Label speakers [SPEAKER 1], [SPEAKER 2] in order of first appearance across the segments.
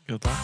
[SPEAKER 1] Good luck.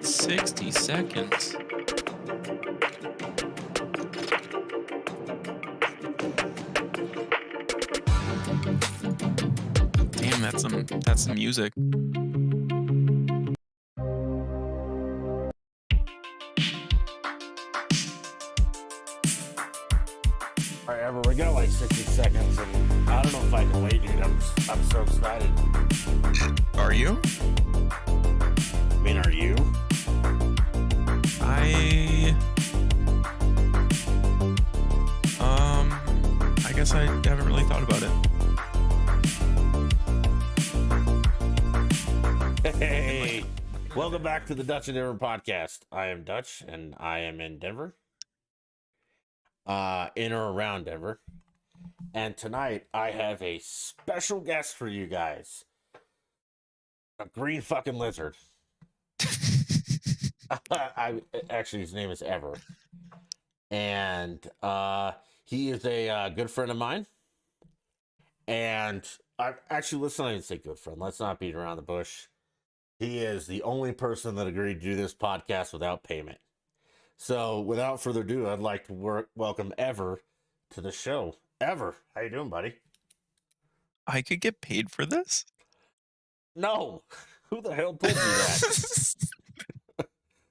[SPEAKER 1] $60. Damn, that's some music.
[SPEAKER 2] All right, Ever, we got like 60 seconds, and I don't know if I can wait, dude. I'm so excited.
[SPEAKER 1] Are you?
[SPEAKER 2] I mean, are you?
[SPEAKER 1] I guess I haven't really thought about
[SPEAKER 2] it. Hey, welcome back to the Dutch and Denver podcast. I am Dutch, and I am in Denver, in or around Denver. And tonight, I have a special guest for you guys. A green fucking lizard. Actually, his name is Ever. And he is a good friend of mine. And I actually, let's not even say good friend. Let's not beat around the bush. He is the only person that agreed to do this podcast without payment. So without further ado, I'd like to welcome Ever to the show. Ever, how you doing, buddy?
[SPEAKER 1] I could get paid for this?
[SPEAKER 2] No. Who the hell told you that?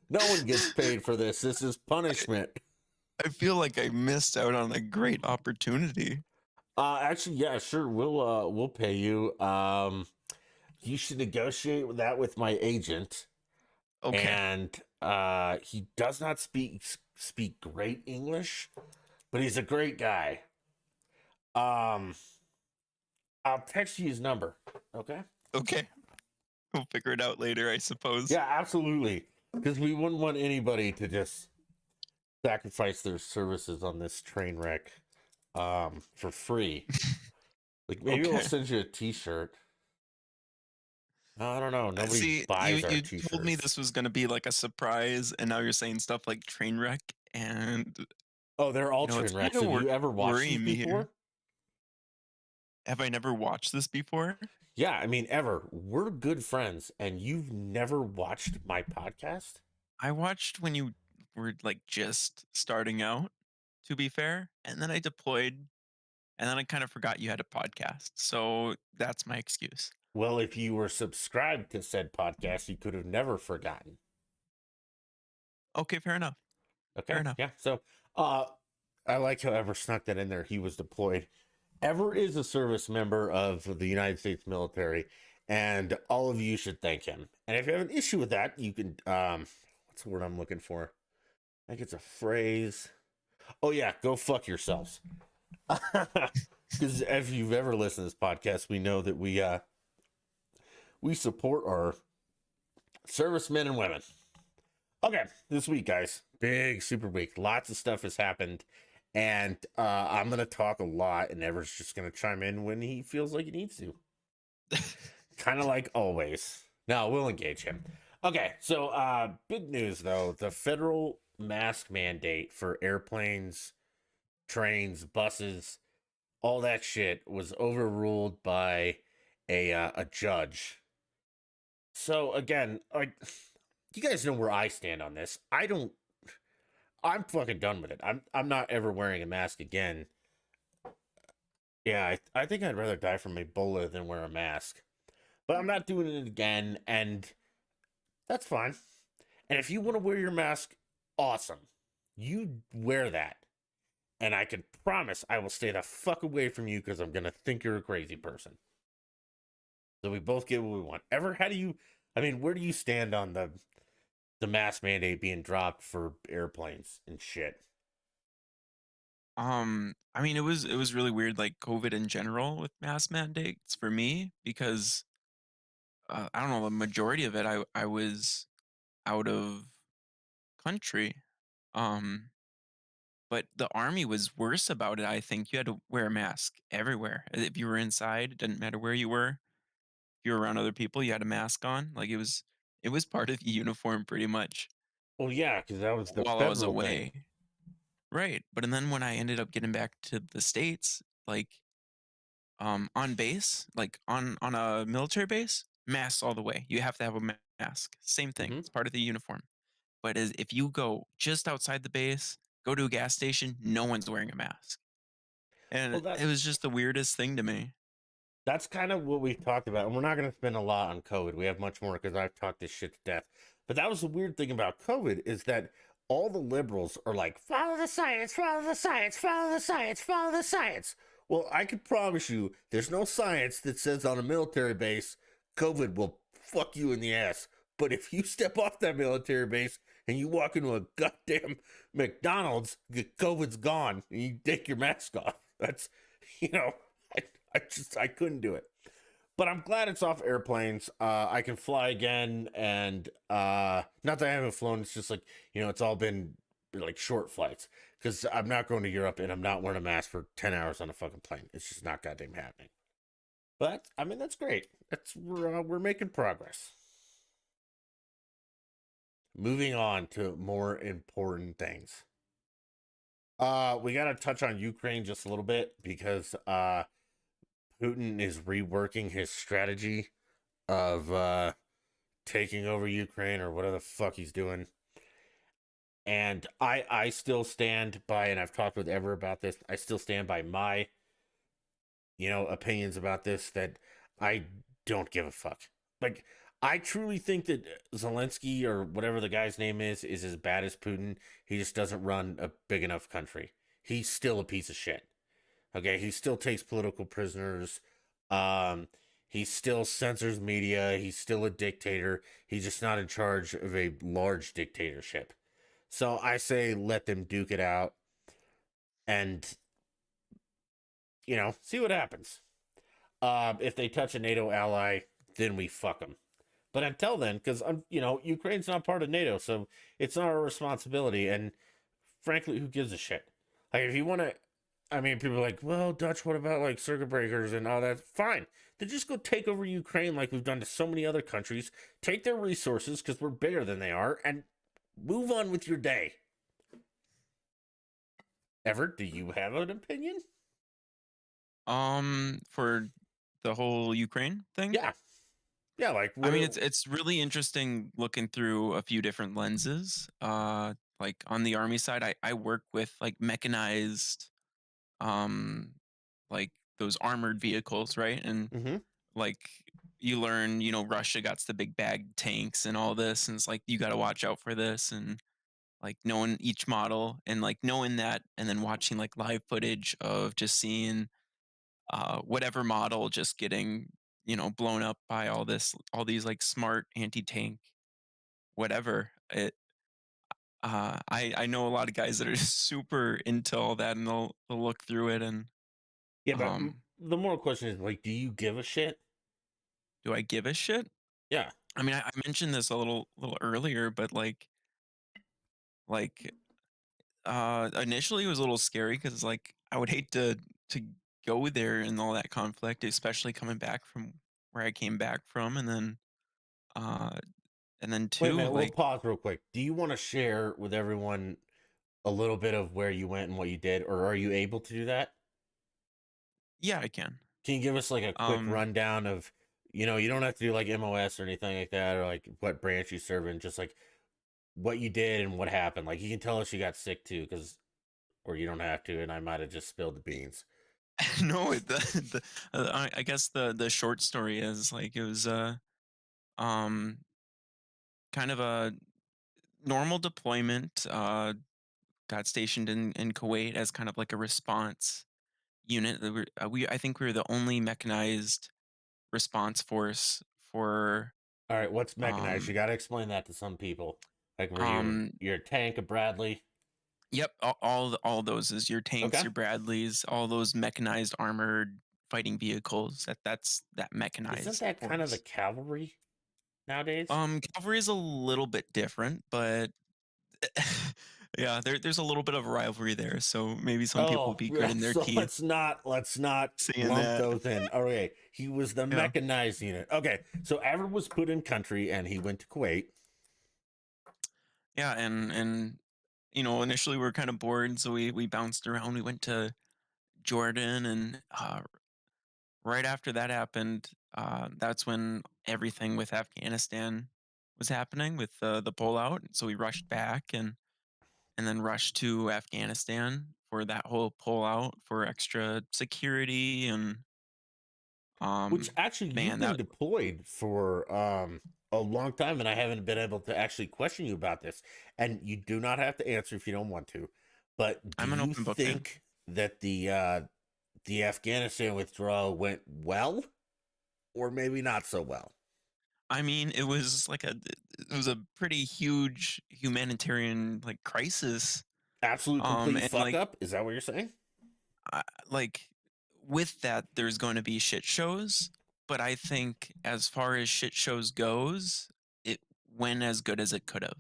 [SPEAKER 2] No one gets paid for this. This is punishment.
[SPEAKER 1] I feel like I missed out on a great opportunity.
[SPEAKER 2] Actually, yeah, sure. We'll pay you. You should negotiate that with my agent.
[SPEAKER 1] Okay.
[SPEAKER 2] And he does not speak great English, but he's a great guy. I'll text you his number. Okay.
[SPEAKER 1] Okay. We'll figure it out later, I suppose.
[SPEAKER 2] Yeah, absolutely. Because we wouldn't want anybody to just sacrifice their services on this train wreck for free. Like maybe we'll
[SPEAKER 1] Okay.
[SPEAKER 2] send you a T-shirt. I don't know. Nobody
[SPEAKER 1] See,
[SPEAKER 2] buys our
[SPEAKER 1] you told me
[SPEAKER 2] T-shirts.
[SPEAKER 1] this was gonna be like a surprise, and now you're saying stuff like train wreck, and
[SPEAKER 2] Oh, they're all
[SPEAKER 1] it's
[SPEAKER 2] train
[SPEAKER 1] kind
[SPEAKER 2] wrecks.
[SPEAKER 1] of
[SPEAKER 2] Have you ever watched these
[SPEAKER 1] worrying me here.
[SPEAKER 2] before?
[SPEAKER 1] Have I never watched this before?
[SPEAKER 2] Yeah, I mean, ever. We're good friends, and you've never watched my podcast?
[SPEAKER 1] I watched when you were like just starting out, to be fair, and then I deployed, and then I kind of forgot you had a podcast. So that's my excuse.
[SPEAKER 2] Well, if you were subscribed to said podcast, you could have never forgotten.
[SPEAKER 1] Okay, fair enough. Fair
[SPEAKER 2] Okay,
[SPEAKER 1] enough.
[SPEAKER 2] yeah. So, uh, I like how Ever snuck that in there. He was deployed. Ever is a service member of the United States military, and all of you should thank him. And if you have an issue with that, you can what's the word I'm looking for? I think it's a phrase. Oh yeah, go fuck yourselves. Because if you've ever listened to this podcast, we know that we support our servicemen and women. Okay, this week, guys, big super week. Lots of stuff has happened, and I'm gonna talk a lot, and Ever's just gonna chime in when he feels like he needs to. Kind of like always. No, we'll engage him. Okay, so big news though: the federal mask mandate for airplanes, trains, buses, all that shit was overruled by a judge. So again, like you guys know where I stand on this. I'm fucking done with it. I'm not ever wearing a mask again. Yeah, I think I'd rather die from Ebola than wear a mask. But I'm not doing it again, and that's fine. And if you want to wear your mask, awesome. You wear that. And I can promise I will stay the fuck away from you because I'm gonna think you're a crazy person. So we both get what we want. Ever, how do you I mean, where do you stand on the mask mandate being dropped for airplanes and shit?
[SPEAKER 1] I mean, it was really weird, like COVID in general with mask mandates for me because I don't know, the majority of it, I was out of country. Um, but the army was worse about it. I think you had to wear a mask everywhere. If you were inside, it didn't matter where you were. If you were around other people, you had a mask on. Like it was part of the uniform pretty much
[SPEAKER 2] Well, yeah, because that was the
[SPEAKER 1] while I was
[SPEAKER 2] federal thing.
[SPEAKER 1] away. Right. But and then when I ended up getting back to the States, like on base, like on a military base, masks all the way. You have to have a mask. Same thing.
[SPEAKER 2] Hmm.
[SPEAKER 1] It's part of the uniform. But as if you go just outside the base, go to a gas station, no one's wearing a mask. And
[SPEAKER 2] Well,
[SPEAKER 1] it was just the weirdest thing to me.
[SPEAKER 2] that's kind of what we've talked about, and we're not going to spend a lot on COVID. We have much more because I've talked this shit to death. But that was the weird thing about COVID is that all the liberals are like, follow the science, follow the science, follow the science, follow the science. Well, I can promise you, there's no science that says on a military base, COVID will fuck you in the ass. But if you step off that military base and you walk into a goddamn McDonald's, COVID's gone, and you take your mask off. That's, you know, I, I couldn't do it. But I'm glad it's off airplanes. I can fly again, and not that I haven't flown. It's just like it's all been like short flights because I'm not going to Europe, and I'm not wearing a mask for 10 hours on a fucking plane. It's just not goddamn happening. But I mean, that's great. We're making progress. Moving on to more important things. We got to touch on Ukraine just a little bit because Putin is reworking his strategy of taking over Ukraine or whatever the fuck he's doing. And I still stand by, and I've talked with Ever about this. I still stand by my opinions about this that I don't give a fuck. Like I truly think that Zelensky or whatever the guy's name is as bad as Putin. He just doesn't run a big enough country. He's still a piece of shit. Okay, he still takes political prisoners. Um, he still censors media. He's still a dictator. He's just not in charge of a large dictatorship. So I say let them duke it out and see what happens. If they touch a NATO ally, then we fuck them. But until then, because Ukraine's not part of NATO, so it's not our responsibility. And frankly, who gives a shit? Like, if you want to, I mean, people are like, well, Dutch, what about like circuit breakers and all that? Fine. Then just go take over Ukraine like we've done to so many other countries. Take their resources because we're bigger than they are, and move on with your day. Everett, do you have an opinion?
[SPEAKER 1] For the whole Ukraine thing.
[SPEAKER 2] Yeah. Yeah, like
[SPEAKER 1] I
[SPEAKER 2] what
[SPEAKER 1] mean, it's really interesting looking through a few different lenses. Like on the army side, I work with like mechanized, um, like those armored vehicles, right? And
[SPEAKER 2] mm-hmm.
[SPEAKER 1] like you learn, Russia got the big bag tanks and all this, and it's like you got to watch out for this, and like knowing each model and like knowing that, and then watching like live footage of just seeing whatever model just getting blown up by all these like smart anti-tank whatever it I know a lot of guys that are super into all that, and they'll look through it, and
[SPEAKER 2] Yeah, but
[SPEAKER 1] um
[SPEAKER 2] the moral question is like, do you give a shit?
[SPEAKER 1] do I give a shit?
[SPEAKER 2] Yeah.
[SPEAKER 1] I mean, I mentioned this a little earlier, but like initially it was a little scary because like I would hate to go there and all that conflict, especially coming back from where I came back from, uh and then
[SPEAKER 2] Wait a
[SPEAKER 1] two,
[SPEAKER 2] minute. We'll
[SPEAKER 1] like,
[SPEAKER 2] pause real quick. Do you want to share with everyone a little bit of where you went and what you did, or are you able to do that?
[SPEAKER 1] yeah, I can.
[SPEAKER 2] Can you give us like a quick
[SPEAKER 1] Um,
[SPEAKER 2] rundown of, you don't have to do like MOS or anything like that, or like what branch you serve in, just like what you did and what happened. Like you can tell us you got sick too, because, or you don't have to, and I might have just spilled the beans.
[SPEAKER 1] no, I guess the short story is like it was um kind of a normal deployment. Got stationed in Kuwait as kind of like a response unit. We I think we were the only mechanized response force for
[SPEAKER 2] All right, what's mechanized?
[SPEAKER 1] um
[SPEAKER 2] You got to explain that to some people. Like, were you
[SPEAKER 1] um
[SPEAKER 2] your tank, a Bradley?
[SPEAKER 1] yep, all those is your tanks,
[SPEAKER 2] Okay.
[SPEAKER 1] your Bradleys, all those mechanized armored fighting vehicles. That's that
[SPEAKER 2] Isn't
[SPEAKER 1] mechanized
[SPEAKER 2] that kind of the
[SPEAKER 1] force.
[SPEAKER 2] cavalry nowadays?
[SPEAKER 1] Cavalry is a little bit different, but yeah, there's a little bit of rivalry there. So maybe some people will
[SPEAKER 2] Oh,
[SPEAKER 1] be
[SPEAKER 2] yeah.
[SPEAKER 1] gritting their
[SPEAKER 2] So
[SPEAKER 1] teeth
[SPEAKER 2] let's not
[SPEAKER 1] seeing
[SPEAKER 2] lump
[SPEAKER 1] that.
[SPEAKER 2] those in. Okay, he was the
[SPEAKER 1] Yeah,
[SPEAKER 2] mechanized unit. Okay, so Aver was put in country and he went to Kuwait.
[SPEAKER 1] yeah, and initially we were kind of bored, so we bounced around. We went to Jordan, and right after that happened, that's when everything with Afghanistan was happening with the pullout. So we rushed back and then rushed to Afghanistan for that whole pullout for extra security and
[SPEAKER 2] Which actually you've
[SPEAKER 1] man,
[SPEAKER 2] been
[SPEAKER 1] that
[SPEAKER 2] deployed for a long time, and I haven't been able to actually question you about this. And you do not have to answer if you don't want to. But do
[SPEAKER 1] I'm an
[SPEAKER 2] you
[SPEAKER 1] open book, man.
[SPEAKER 2] think that the Afghanistan withdrawal went well, or maybe not so well?
[SPEAKER 1] I mean, it was a pretty huge humanitarian like crisis.
[SPEAKER 2] Absolute complete
[SPEAKER 1] And
[SPEAKER 2] fuck up? Is that what you're saying?
[SPEAKER 1] I, like with that, there's going to be shit shows, but I think as far as shit shows goes, it went as good as it could have.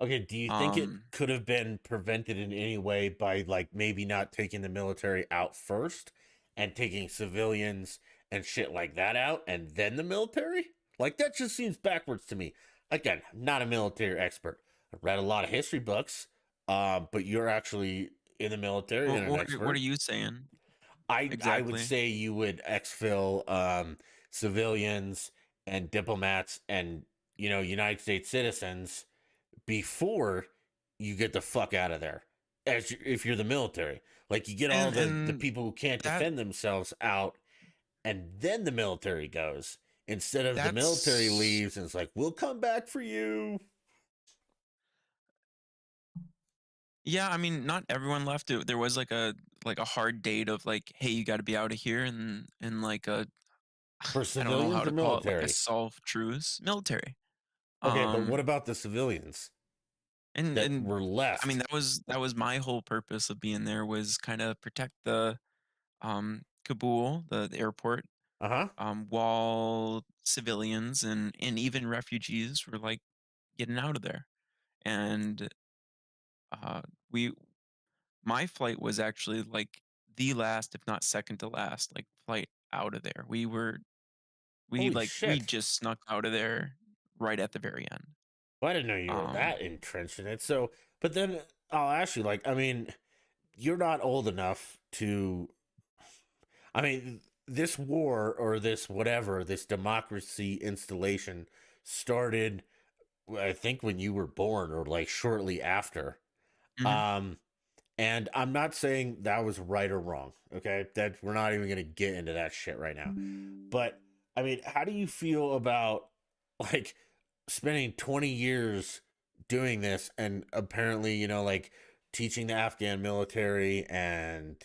[SPEAKER 2] Okay, do you think it
[SPEAKER 1] Um,
[SPEAKER 2] could have been prevented in any way by like maybe not taking the military out first and taking civilians and shit like that out and then the military? Like that just seems backwards to me. Again, I'm not a military expert. I've read a lot of history books, but you're actually in the military and an
[SPEAKER 1] what are
[SPEAKER 2] expert.
[SPEAKER 1] you saying
[SPEAKER 2] I would
[SPEAKER 1] exactly?
[SPEAKER 2] say you would exfil civilians and diplomats and United States citizens before you get the fuck out of there. If you're the military, like you get all the
[SPEAKER 1] And
[SPEAKER 2] people who can't
[SPEAKER 1] that
[SPEAKER 2] defend themselves out, and then the military goes. Instead of the military
[SPEAKER 1] that's
[SPEAKER 2] leaves and it's like, we'll come back for you.
[SPEAKER 1] yeah. I mean, not everyone left. There was like a hard date of like, hey, you got to be out of here, and like a
[SPEAKER 2] For
[SPEAKER 1] I don't know how
[SPEAKER 2] civilians or
[SPEAKER 1] to call it, like a
[SPEAKER 2] military?
[SPEAKER 1] self truce military.
[SPEAKER 2] Okay, but what
[SPEAKER 1] Um,
[SPEAKER 2] about the civilians that
[SPEAKER 1] and
[SPEAKER 2] were
[SPEAKER 1] I mean
[SPEAKER 2] left?
[SPEAKER 1] that was my whole purpose of being there was kind of protect the Kabul, the airport.
[SPEAKER 2] Uh-huh.
[SPEAKER 1] while civilians and even refugees were like getting out of there. And uh, we, my flight was actually like the last, if not second to last, like flight out of there.
[SPEAKER 2] Holy
[SPEAKER 1] We
[SPEAKER 2] shit.
[SPEAKER 1] just snuck out of there right at the very end.
[SPEAKER 2] Well, I didn't know you were
[SPEAKER 1] Um,
[SPEAKER 2] that entrenched in it. So, but then I'll ask you, like, I mean, you're not old enough to, I mean, this war or this whatever, this democracy installation started, I think, when you were born or like shortly after.
[SPEAKER 1] mhm.
[SPEAKER 2] Um, and I'm not saying that was right or wrong. Okay. That we're not even going to get into that shit right now. But I mean, how do you feel about like spending 20 years doing this and apparently, like teaching the Afghan military and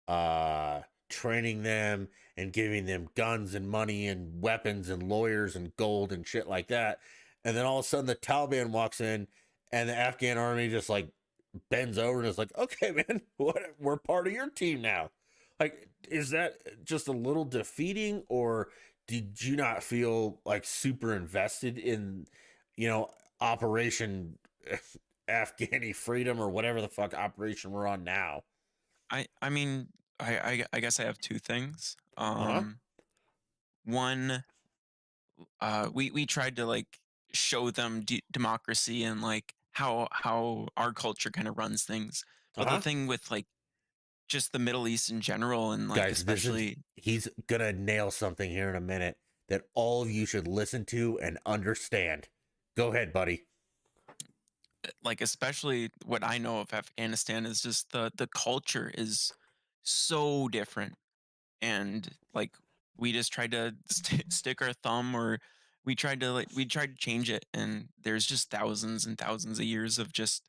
[SPEAKER 2] uh training them and giving them guns and money and weapons and lawyers and gold and shit like that. And then all of a sudden the Taliban walks in and the Afghan army just like bends over and is like, "Okay, man, we're part of your team now." Like, is that just a little defeating, or did you not feel like super invested in, you know, Operation Afghani Freedom or whatever the fuck operation we're on now?
[SPEAKER 1] I mean, I guess I have two things.
[SPEAKER 2] Uh huh.
[SPEAKER 1] One, we tried to like show them democracy and like how our culture kind of runs things.
[SPEAKER 2] Uh
[SPEAKER 1] But the
[SPEAKER 2] huh.
[SPEAKER 1] thing with like just the Middle East in general and like
[SPEAKER 2] Guys, this is
[SPEAKER 1] especially
[SPEAKER 2] he's gonna nail something here in a minute that all of you should listen to and understand. Go ahead, buddy.
[SPEAKER 1] like especially what I know of Afghanistan is just the culture is so different. And like we just tried to stick our thumb, or we tried to change it, and there's just thousands and thousands of years of just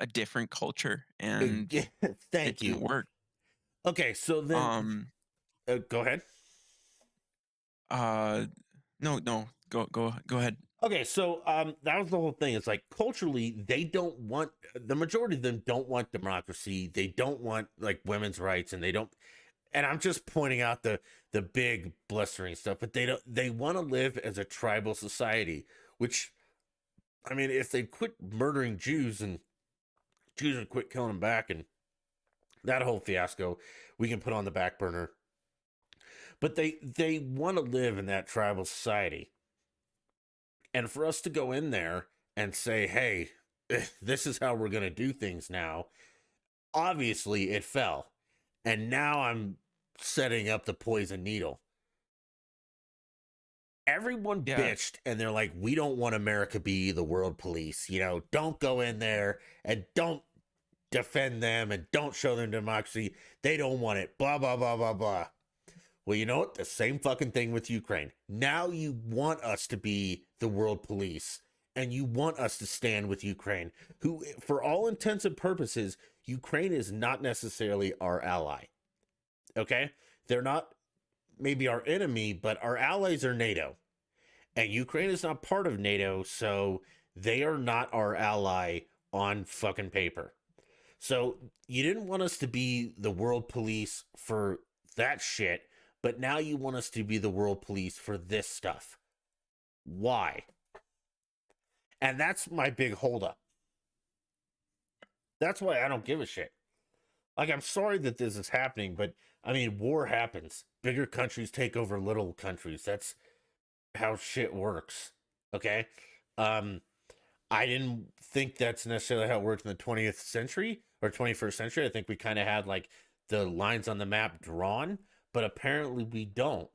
[SPEAKER 1] a different culture, and it
[SPEAKER 2] Thank
[SPEAKER 1] didn't
[SPEAKER 2] you.
[SPEAKER 1] work.
[SPEAKER 2] Okay, so then
[SPEAKER 1] um
[SPEAKER 2] go ahead.
[SPEAKER 1] uh no, go ahead.
[SPEAKER 2] Okay, so that was the whole thing. It's like culturally, they don't want the majority of them don't want democracy. They don't want like women's rights, and they don't. And I'm just pointing out the big blustering stuff, but they don't. They want to live as a tribal society. Which, I mean, if they quit murdering Jews and quit killing them back, and that whole fiasco, we can put on the back burner. But they want to live in that tribal society. And for us to go in there and say, hey, this is how we're going to do things now, obviously it fell. And now I'm setting up the poison needle. Everyone
[SPEAKER 1] Yeah,
[SPEAKER 2] bitched and they're like, we don't want America be the world police. Don't go in there and don't defend them and don't show them democracy. They don't want it. Blah, blah, blah, blah, blah. Well, you know what? The same fucking thing with Ukraine. Now you want us to be the world police and you want us to stand with Ukraine, who, for all intents and purposes, Ukraine is not necessarily our ally. Okay? They're not maybe our enemy, but our allies are NATO. And Ukraine is not part of NATO, so they are not our ally on fucking paper. So you didn't want us to be the world police for that shit, but now you want us to be the world police for this stuff. Why? And that's my big holdup. That's why I don't give a shit. Like, I'm sorry that this is happening, but I mean, war happens. Bigger countries take over little countries. That's how shit works. Okay? Um, I didn't think that's necessarily how it worked in the 20th century or 21st century. I think we kind of had like the lines on the map drawn, but apparently we don't,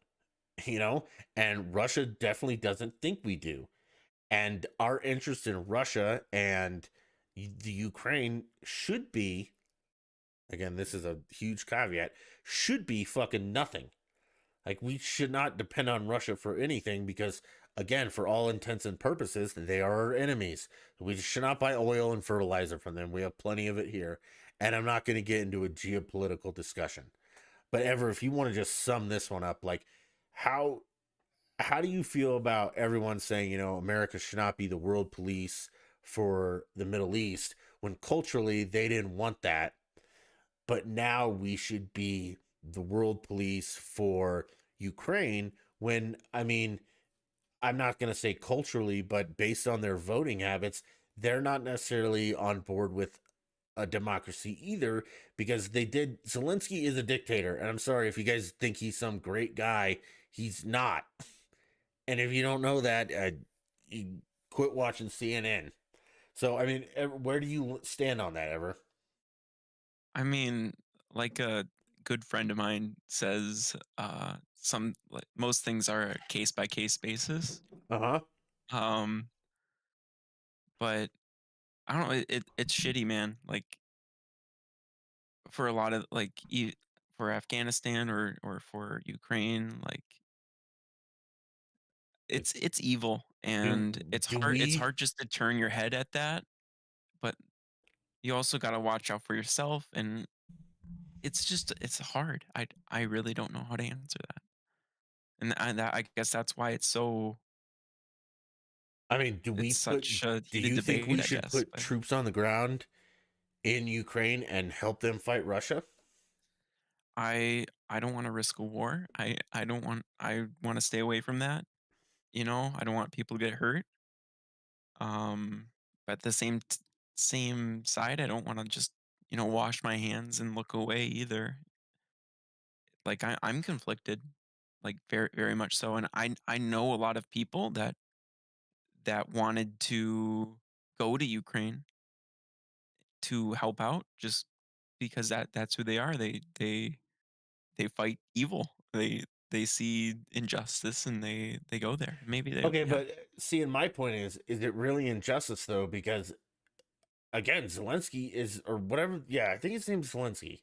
[SPEAKER 2] you know? And Russia definitely doesn't think we do. And our interest in Russia and the Ukraine should be, again, this is a huge caveat, should be fucking nothing. Like, we should not depend on Russia for anything because, again, for all intents and purposes, they are our enemies. We should not buy oil and fertilizer from them. We have plenty of it here. And I'm not going to get into a geopolitical discussion. But Ever, if you want to just sum this one up, like, how how do you feel about everyone saying, America should not be the world police for the Middle East when culturally they didn't want that, but now we should be the world police for Ukraine when, I mean, I'm not going to say culturally, but based on their voting habits, they're not necessarily on board with a democracy either, because they did. Zelensky is a dictator, and I'm sorry if you guys think he's some great guy, he's not. And if you don't know that, you quit watching CNN. So, I mean, where do you stand on that, ever?
[SPEAKER 1] I mean, like a good friend of mine says, some like most things are a case by case basis.
[SPEAKER 2] Uh huh.
[SPEAKER 1] Um, but I don't know. It's shitty, man. Like for a lot of for Afghanistan or for Ukraine, like it's evil
[SPEAKER 2] Do
[SPEAKER 1] and it's
[SPEAKER 2] do
[SPEAKER 1] hard. It's
[SPEAKER 2] we?
[SPEAKER 1] hard just to turn your head at that, but you also got to watch out for yourself. And it's hard. I really don't know how to answer that. And I guess that's why
[SPEAKER 2] I mean, do we
[SPEAKER 1] it's
[SPEAKER 2] put?
[SPEAKER 1] such a
[SPEAKER 2] Do
[SPEAKER 1] heated
[SPEAKER 2] you think we
[SPEAKER 1] debate, I
[SPEAKER 2] should
[SPEAKER 1] guess.
[SPEAKER 2] put
[SPEAKER 1] But
[SPEAKER 2] troops on the ground in Ukraine and help them fight Russia?
[SPEAKER 1] I don't want to risk a war. I want to stay away from that. I don't want people to get hurt. But at the same side, I don't want to just wash my hands and look away either. Like I'm conflicted, like very very much so. And I know a lot of people that wanted to go to Ukraine to help out just because that's who they are. They fight evil. They see injustice and they go there. Maybe they
[SPEAKER 2] Okay,
[SPEAKER 1] yeah.
[SPEAKER 2] but see, and my point is it really injustice though? Because again, Zelensky is, or whatever. Yeah, I think his name's Zelensky.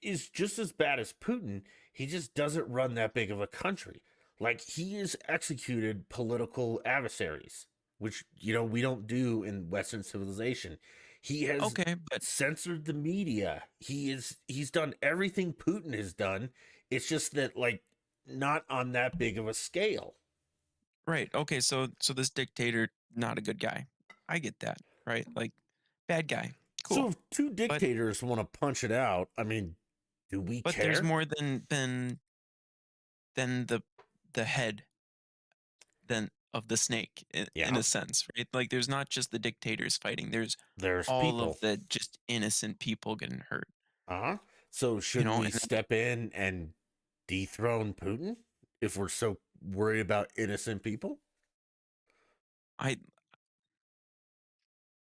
[SPEAKER 2] Is just as bad as Putin. He just doesn't run that big of a country. Like, he has executed political adversaries, which we don't do in Western civilization. He has
[SPEAKER 1] Okay, but
[SPEAKER 2] censored the media. He's done everything Putin has done. It's just that, like, not on that big of a scale.
[SPEAKER 1] right. Okay, so this dictator not a good guy. I get that, right? Like bad guy.
[SPEAKER 2] So
[SPEAKER 1] Cool.
[SPEAKER 2] if two
[SPEAKER 1] But
[SPEAKER 2] dictators want to punch it out, I mean, do we
[SPEAKER 1] but there's
[SPEAKER 2] care?
[SPEAKER 1] more than the head than of the snake in
[SPEAKER 2] Yeah,
[SPEAKER 1] a sense, right? Like there's not just the dictators fighting. There's
[SPEAKER 2] there's
[SPEAKER 1] all
[SPEAKER 2] people.
[SPEAKER 1] of the just innocent people getting hurt,
[SPEAKER 2] Uh-huh. So shouldn't we
[SPEAKER 1] and like
[SPEAKER 2] step in and dethrone Putin if we're so worried about innocent people?
[SPEAKER 1] I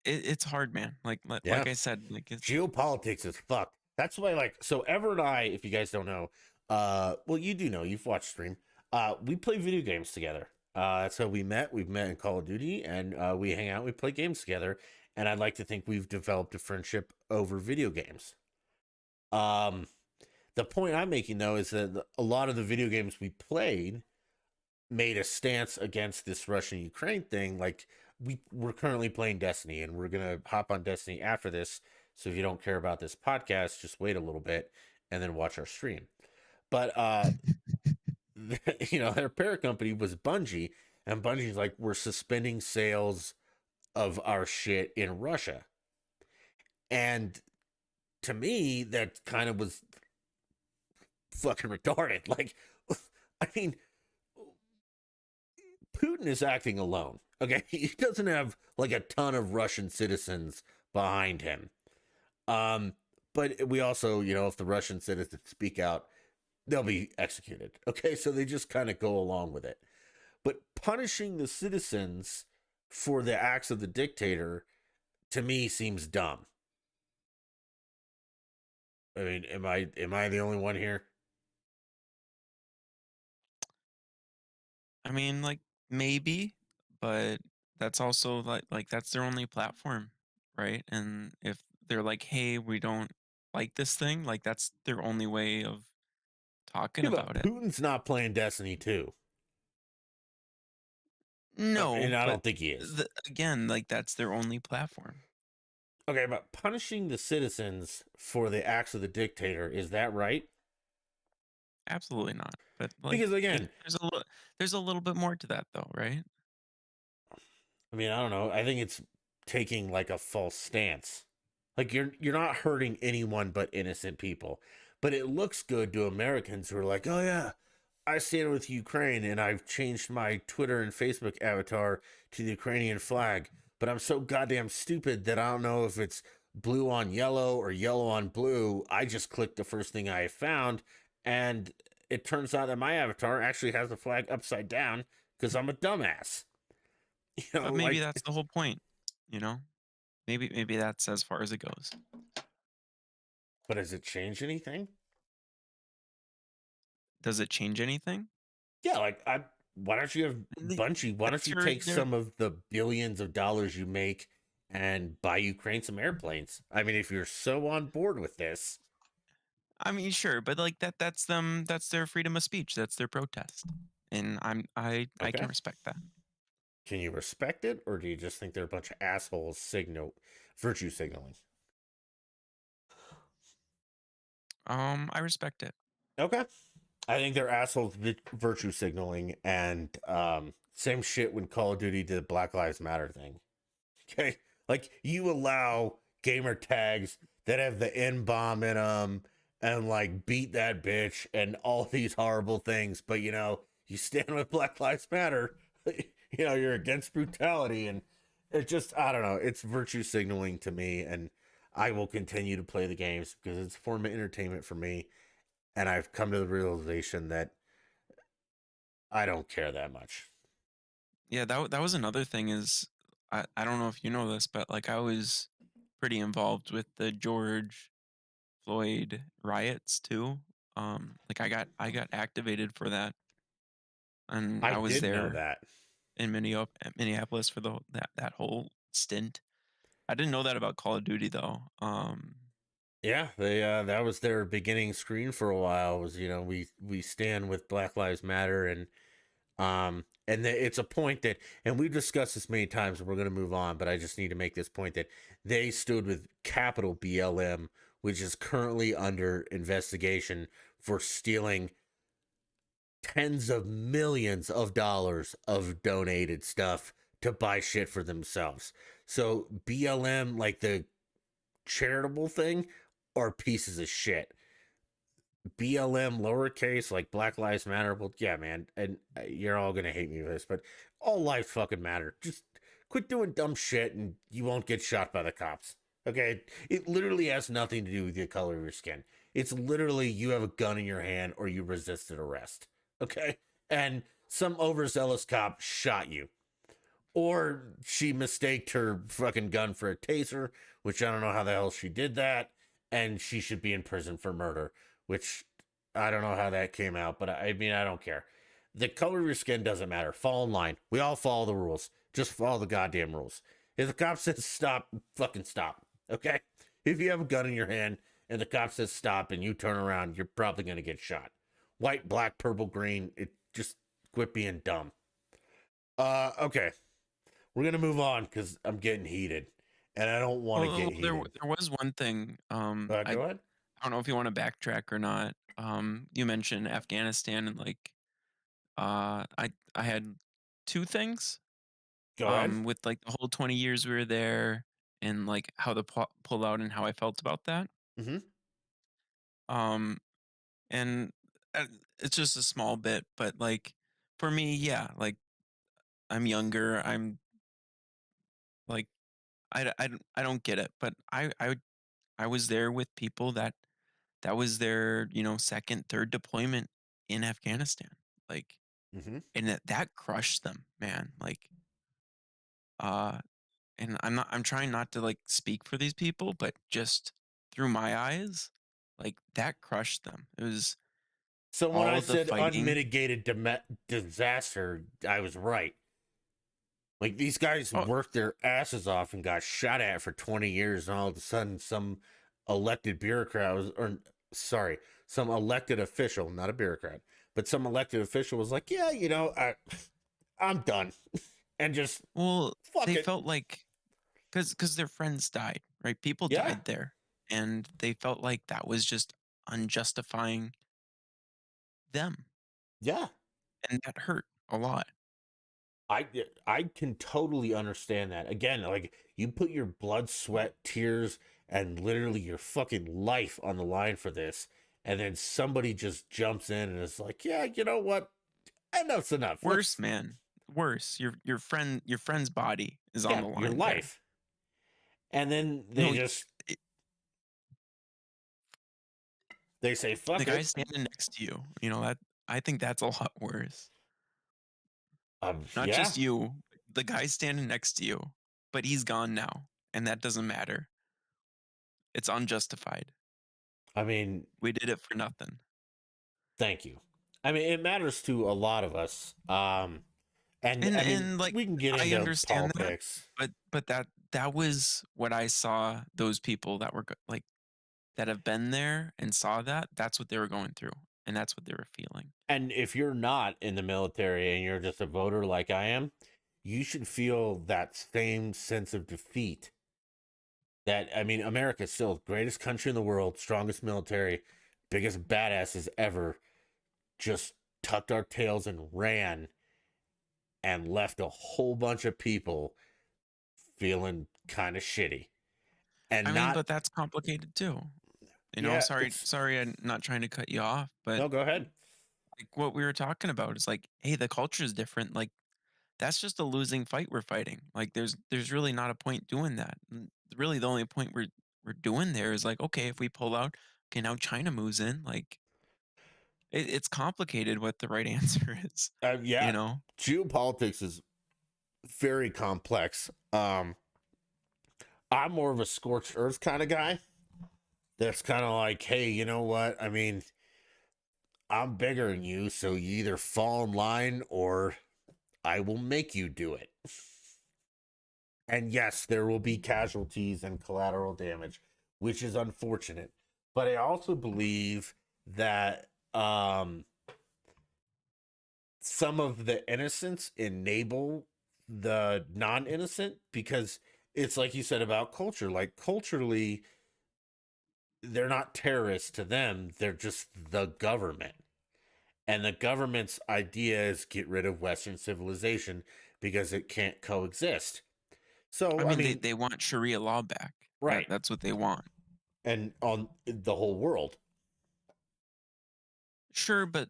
[SPEAKER 1] it's hard, man. Like
[SPEAKER 2] Yeah.
[SPEAKER 1] I said, like it's
[SPEAKER 2] Geopolitics is fucked. That's why, like, so Ever and I, if you guys don't know, well, you do know, you've watched stream. We play video games together. That's how we met. We've met in Call of Duty, and we hang out, we play games together. And I'd like to think we've developed a friendship over video games. Um, the point I'm making though is that a lot of the video games we played made a stance against this Russian Ukraine thing. Like, we're currently playing Destiny, and we're gonna hop on Destiny after this. So if you don't care about this podcast, just wait a little bit and then watch our stream. But their parent company was Bungie, and Bungie's like, we're suspending sales of our shit in Russia. And to me, that kind of was fucking retarded. Like, I mean, Putin is acting alone. Okay, he doesn't have like a ton of Russian citizens behind him. Um, but we also, if the Russian citizens speak out, they'll be executed. Okay, so they just kind of go along with it. But punishing the citizens for the acts of the dictator to me seems dumb. I mean, am I the only one here?
[SPEAKER 1] I mean, like maybe, but that's also like that's their only platform, right? And if they're like, "Hey, we don't like this thing," like that's their only way of talking
[SPEAKER 2] Yeah, but
[SPEAKER 1] about it.
[SPEAKER 2] Putin's not playing Destiny 2. I mean,
[SPEAKER 1] No,
[SPEAKER 2] I
[SPEAKER 1] but
[SPEAKER 2] don't think he is.
[SPEAKER 1] again, like that's their only platform.
[SPEAKER 2] Okay, but punishing the citizens for the acts of the dictator, is that right?
[SPEAKER 1] Absolutely not. But like
[SPEAKER 2] Because
[SPEAKER 1] there's
[SPEAKER 2] again,
[SPEAKER 1] there's a little there's a little bit more to that though, right?
[SPEAKER 2] I mean, I don't know. I think it's taking like a false stance. Like, you're not hurting anyone but innocent people. But it looks good to Americans who are like, "Oh yeah, I stand with Ukraine, and I've changed my Twitter and Facebook avatar to the Ukrainian flag. But I'm so goddamn stupid that I don't know if it's blue on yellow or yellow on blue. I just clicked the first thing I found, and it turns out that my avatar actually has the flag upside down because I'm a dumbass. You know,
[SPEAKER 1] But maybe
[SPEAKER 2] like,
[SPEAKER 1] that's the whole point, you know? Maybe that's as far as it goes.
[SPEAKER 2] but does it change anything?
[SPEAKER 1] Does it change anything?
[SPEAKER 2] Yeah, like I. Why don't you have
[SPEAKER 1] And the
[SPEAKER 2] Bunchy? Why don't
[SPEAKER 1] that's
[SPEAKER 2] you
[SPEAKER 1] your
[SPEAKER 2] take
[SPEAKER 1] their
[SPEAKER 2] some of the billions of dollars you make and buy Ukraine some airplanes? I mean, if you're so on board with this,
[SPEAKER 1] I mean, sure, but, like, that's them that's their freedom of speech, that's their protest, and I can
[SPEAKER 2] okay.
[SPEAKER 1] respect that.
[SPEAKER 2] Can you respect it, or do you just think they're a bunch of assholes signal virtue signaling?
[SPEAKER 1] I respect it.
[SPEAKER 2] Okay. I think they're assholes virtue signaling, and same shit when Call of Duty did the Black Lives Matter thing. Okay, like you allow gamer tags that have the N bomb in them and like beat that bitch and all these horrible things, but you stand with Black Lives Matter. You're against brutality, and it just I don't know. It's virtue signaling to me, and I will continue to play the games because it's a form of entertainment for me. And I've come to the realization that I don't care that much.
[SPEAKER 1] Yeah, that was another thing is I don't know if you know this, but, like, I was pretty involved with the George Floyd riots too. Like, I got activated for that, and
[SPEAKER 2] I
[SPEAKER 1] I was
[SPEAKER 2] did know
[SPEAKER 1] there
[SPEAKER 2] that.
[SPEAKER 1] in Minneapolis for that whole stint. I didn't know that about Call of Duty though.
[SPEAKER 2] Yeah, they that was their beginning screen for a while. Was we stand with Black Lives Matter, and it's a point that, and we've discussed this many times, and we're going to move on, but I just need to make this point that they stood with capital BLM, which is currently under investigation for stealing tens of millions of dollars of donated stuff to buy shit for themselves. So BLM, like the charitable thing, are pieces of shit. BLM lowercase, like Black Lives Matter. Well, yeah, man, and you're all gonna hate me for this, but all lives fucking matter. Just quit doing dumb shit, and you won't get shot by the cops. Okay, it literally has nothing to do with the color of your skin. It's literally you have a gun in your hand or you resisted arrest. Okay, and some overzealous cop shot you, or she mistaked her fucking gun for a taser, which I don't know how the hell she did that, and she should be in prison for murder, which I don't know how that came out, but I mean, I don't care. The color of your skin doesn't matter. Fall in line. We all follow the rules. Just follow the goddamn rules. If the cop says stop, fucking stop. Okay? If you have a gun in your hand and the cop says stop and you turn around, you're probably going to get shot. White, black, purple, green. It just quit being dumb. Okay. We're gonna move on because I'm getting heated, and I don't want to get heated.
[SPEAKER 1] there was one thing.
[SPEAKER 2] Go ahead.
[SPEAKER 1] I don't know if you want to backtrack or not. You mentioned Afghanistan and like I had two things.
[SPEAKER 2] Go ahead.
[SPEAKER 1] With like the whole 20 years we were there and like how the pull out and how I felt about that.
[SPEAKER 2] Mm-hmm.
[SPEAKER 1] Um, and uh, it's just a small bit, but like for me, yeah, like I'm younger. I'm like I don't get it, but I was there with people that was their second, third deployment in Afghanistan, like,
[SPEAKER 2] Mm-hmm.
[SPEAKER 1] and that crushed them, man. Like, uh, and I'm trying not to like speak for these people, but just through my eyes, like that crushed them. It was
[SPEAKER 2] So when
[SPEAKER 1] all
[SPEAKER 2] I
[SPEAKER 1] of the
[SPEAKER 2] said
[SPEAKER 1] fighting.
[SPEAKER 2] unmitigated disaster, I was right. Like these guys
[SPEAKER 1] Oh,
[SPEAKER 2] worked their asses off and got shot at for 20 years, and all of a sudden, some elected bureaucrat was, or sorry, some elected official, not a bureaucrat, but some elected official was like, "Yeah, I'm done," and just
[SPEAKER 1] well,
[SPEAKER 2] fuck
[SPEAKER 1] they
[SPEAKER 2] it.
[SPEAKER 1] felt like because their friends died, right? People
[SPEAKER 2] Yeah,
[SPEAKER 1] died there, and they felt like that was just unjustifying them,
[SPEAKER 2] yeah.
[SPEAKER 1] and that hurt a lot.
[SPEAKER 2] I can totally understand that. Again, like you put your blood, sweat, tears, and literally your fucking life on the line for this, and then somebody just jumps in and is like, yeah, you know what, enough's enough,
[SPEAKER 1] Worse,
[SPEAKER 2] let's,
[SPEAKER 1] man. Worse. Your friend's body is on
[SPEAKER 2] yeah,
[SPEAKER 1] the
[SPEAKER 2] your
[SPEAKER 1] line there.
[SPEAKER 2] life. And then
[SPEAKER 1] No,
[SPEAKER 2] they just,
[SPEAKER 1] it,
[SPEAKER 2] they say
[SPEAKER 1] the
[SPEAKER 2] fuck
[SPEAKER 1] guy
[SPEAKER 2] it.
[SPEAKER 1] standing next to you, that I think that's a lot worse. Not
[SPEAKER 2] Yeah,
[SPEAKER 1] just you, the guy standing next to you, but he's gone now, and that doesn't matter. It's unjustified.
[SPEAKER 2] I mean,
[SPEAKER 1] We did it for nothing.
[SPEAKER 2] thank you. I mean, it matters to a lot of us. And
[SPEAKER 1] And
[SPEAKER 2] I mean,
[SPEAKER 1] and like
[SPEAKER 2] we can get
[SPEAKER 1] I
[SPEAKER 2] into
[SPEAKER 1] understand that,
[SPEAKER 2] politics.
[SPEAKER 1] but that was what I saw those people that were like that have been there and saw that, that's what they were going through, and that's what they were feeling.
[SPEAKER 2] And if you're not in the military and you're just a voter like I am, you should feel that same sense of defeat. That, I mean, America's still the greatest country in the world, strongest military, biggest badasses ever, just tucked our tails and ran and left a whole bunch of people feeling kind of shitty.
[SPEAKER 1] I
[SPEAKER 2] And
[SPEAKER 1] mean,
[SPEAKER 2] not,
[SPEAKER 1] but that's complicated too.
[SPEAKER 2] yeah,
[SPEAKER 1] Sorry,
[SPEAKER 2] it's,
[SPEAKER 1] sorry, I'm not trying to cut you off, but
[SPEAKER 2] no, go ahead.
[SPEAKER 1] like what we were talking about is like, hey, the culture is different. Like that's just a losing fight we're fighting. Like there's really not a point doing that. And really, the only point we're doing there is like, okay, if we pull out, okay, now China moves in. Like it's complicated what the right answer is. You
[SPEAKER 2] Yeah,
[SPEAKER 1] know,
[SPEAKER 2] geopolitics is very complex. I'm more of a scorched earth kind of guy. That's kind of like, hey, you know what? I mean, I'm bigger than you, so you either fall in line or I will make you do it. And yes, there will be casualties and collateral damage, which is unfortunate. But I also believe that some of the innocents enable the non-innocent, because it's like you said about culture. Like culturally, they're not terrorists to them, they're just the government. And the government's idea is get rid of Western civilization because it can't coexist.
[SPEAKER 1] I
[SPEAKER 2] So, I
[SPEAKER 1] mean,
[SPEAKER 2] mean,
[SPEAKER 1] they want Sharia law back.
[SPEAKER 2] right.
[SPEAKER 1] That's what they want.
[SPEAKER 2] And on the whole world.
[SPEAKER 1] Sure, but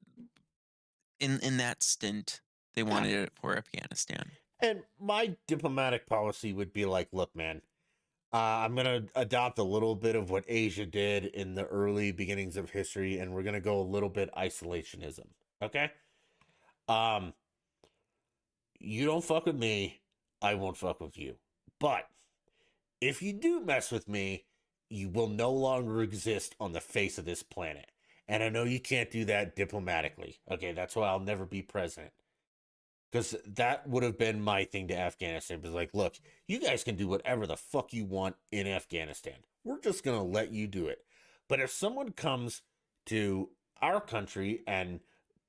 [SPEAKER 1] in that stint, they
[SPEAKER 2] Yeah.
[SPEAKER 1] wanted it for Afghanistan.
[SPEAKER 2] And my diplomatic policy would be like, look, man, I'm going to adopt a little bit of what Asia did in the early beginnings of history, and we're going to go a little bit isolationism. Okay? Um, you don't fuck with me, I won't fuck with you. But if you do mess with me, you will no longer exist on the face of this planet. And I know you can't do that diplomatically. Okay, that's why I'll never be president. Because that would have been my thing to Afghanistan. But like, look, you guys can do whatever the fuck you want in Afghanistan. We're just going to let you do it. But if someone comes to our country and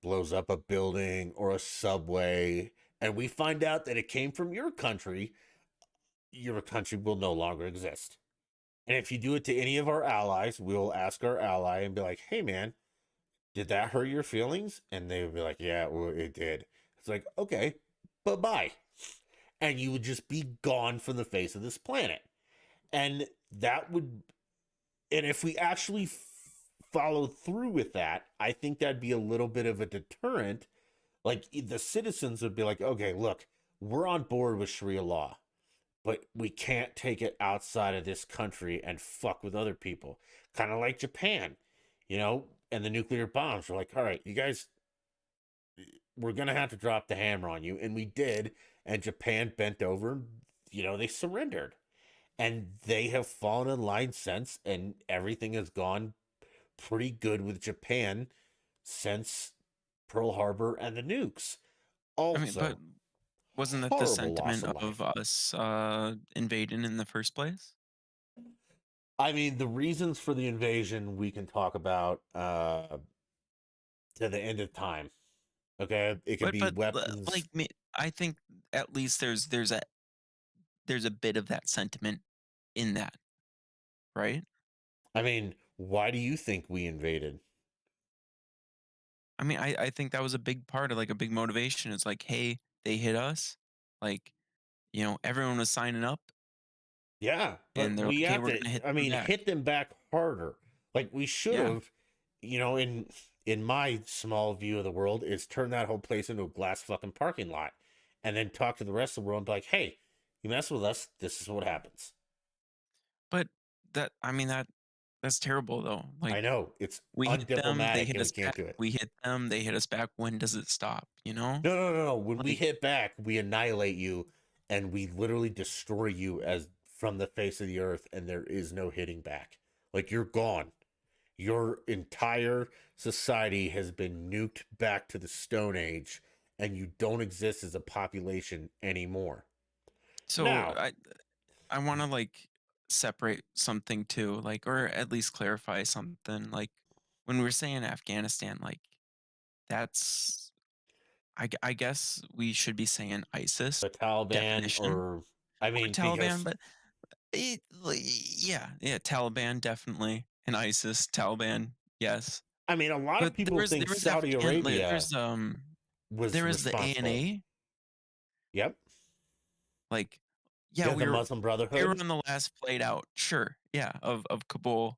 [SPEAKER 2] blows up a building or a subway, and we find out that it came from your country will no longer exist. And if you do it to any of our allies, we'll ask our ally and be like, hey, man, did that hurt your feelings? And they would be like, yeah, well, it did. It's like, okay, bye bye. And you would just be gone from the face of this planet. And that would, and if we actually follow through with that, I think that'd be a little bit of a deterrent. Like the citizens would be like, okay, look, we're on board with Sharia law, but we can't take it outside of this country and fuck with other people. Kind of like Japan, and the nuclear bombs. We're like, all right, you guys, we're going to have to drop the hammer on you. And we did. And Japan bent over, they surrendered. And they have fallen in line since. And everything has gone pretty good with Japan since Pearl Harbor and the nukes.
[SPEAKER 1] I mean, but
[SPEAKER 2] Also,
[SPEAKER 1] wasn't that the
[SPEAKER 2] horrible loss
[SPEAKER 1] sentiment
[SPEAKER 2] of
[SPEAKER 1] of
[SPEAKER 2] life.
[SPEAKER 1] us invading in the first place?
[SPEAKER 2] I mean, the reasons for the invasion we can talk about to the end of time. Okay, it could be
[SPEAKER 1] Like
[SPEAKER 2] weapons.
[SPEAKER 1] I think at least there's a bit of that sentiment in that, right?
[SPEAKER 2] I mean, why do you think we invaded?
[SPEAKER 1] I mean, I think that was a big part of like a big motivation. It's like, hey, they hit us, like everyone was signing up,
[SPEAKER 2] Yeah,
[SPEAKER 1] and
[SPEAKER 2] but
[SPEAKER 1] they're
[SPEAKER 2] we
[SPEAKER 1] like, hey,
[SPEAKER 2] have
[SPEAKER 1] we're
[SPEAKER 2] to.
[SPEAKER 1] gonna hit
[SPEAKER 2] I
[SPEAKER 1] them
[SPEAKER 2] mean,
[SPEAKER 1] back.
[SPEAKER 2] hit them back harder. Like we should
[SPEAKER 1] Yeah,
[SPEAKER 2] have. in my small view of the world, is turn that whole place into a glass fucking parking lot, and then talk to the rest of the world and be like, hey, you mess with us, this is what happens.
[SPEAKER 1] But I mean, that's terrible though.
[SPEAKER 2] I
[SPEAKER 1] Like,
[SPEAKER 2] know it's
[SPEAKER 1] we hit them, they
[SPEAKER 2] undiplomatic
[SPEAKER 1] hit
[SPEAKER 2] and we
[SPEAKER 1] us
[SPEAKER 2] can't
[SPEAKER 1] back.
[SPEAKER 2] do it.
[SPEAKER 1] We hit them, they hit us back. When does it stop? You know?
[SPEAKER 2] No, no, no, no. When we
[SPEAKER 1] Like,
[SPEAKER 2] hit back, we annihilate you and we literally destroy you as from the face of the earth, and there is no hitting back. Like, you're gone. Your entire society has been nuked back to the Stone Age, and you don't exist as a population anymore.
[SPEAKER 1] so
[SPEAKER 2] Now,
[SPEAKER 1] I want to like separate something too, like, or at least clarify something. Like, when we're saying Afghanistan, like, that's I guess we should be saying ISIS
[SPEAKER 2] the Taliban,
[SPEAKER 1] definition
[SPEAKER 2] or I
[SPEAKER 1] or
[SPEAKER 2] mean,
[SPEAKER 1] Taliban,
[SPEAKER 2] because
[SPEAKER 1] but yeah, Taliban definitely, and ISIS, Taliban, yes.
[SPEAKER 2] I mean, a lot of
[SPEAKER 1] But
[SPEAKER 2] people think
[SPEAKER 1] there was
[SPEAKER 2] Saudi
[SPEAKER 1] Afghan, like,
[SPEAKER 2] Arabia was
[SPEAKER 1] there is the
[SPEAKER 2] responsible.
[SPEAKER 1] ANA,
[SPEAKER 2] Yep.
[SPEAKER 1] like, yeah,
[SPEAKER 2] Yeah, the Muslim
[SPEAKER 1] we were
[SPEAKER 2] Brotherhood.
[SPEAKER 1] on the last flight out, sure, yeah, of Kabul,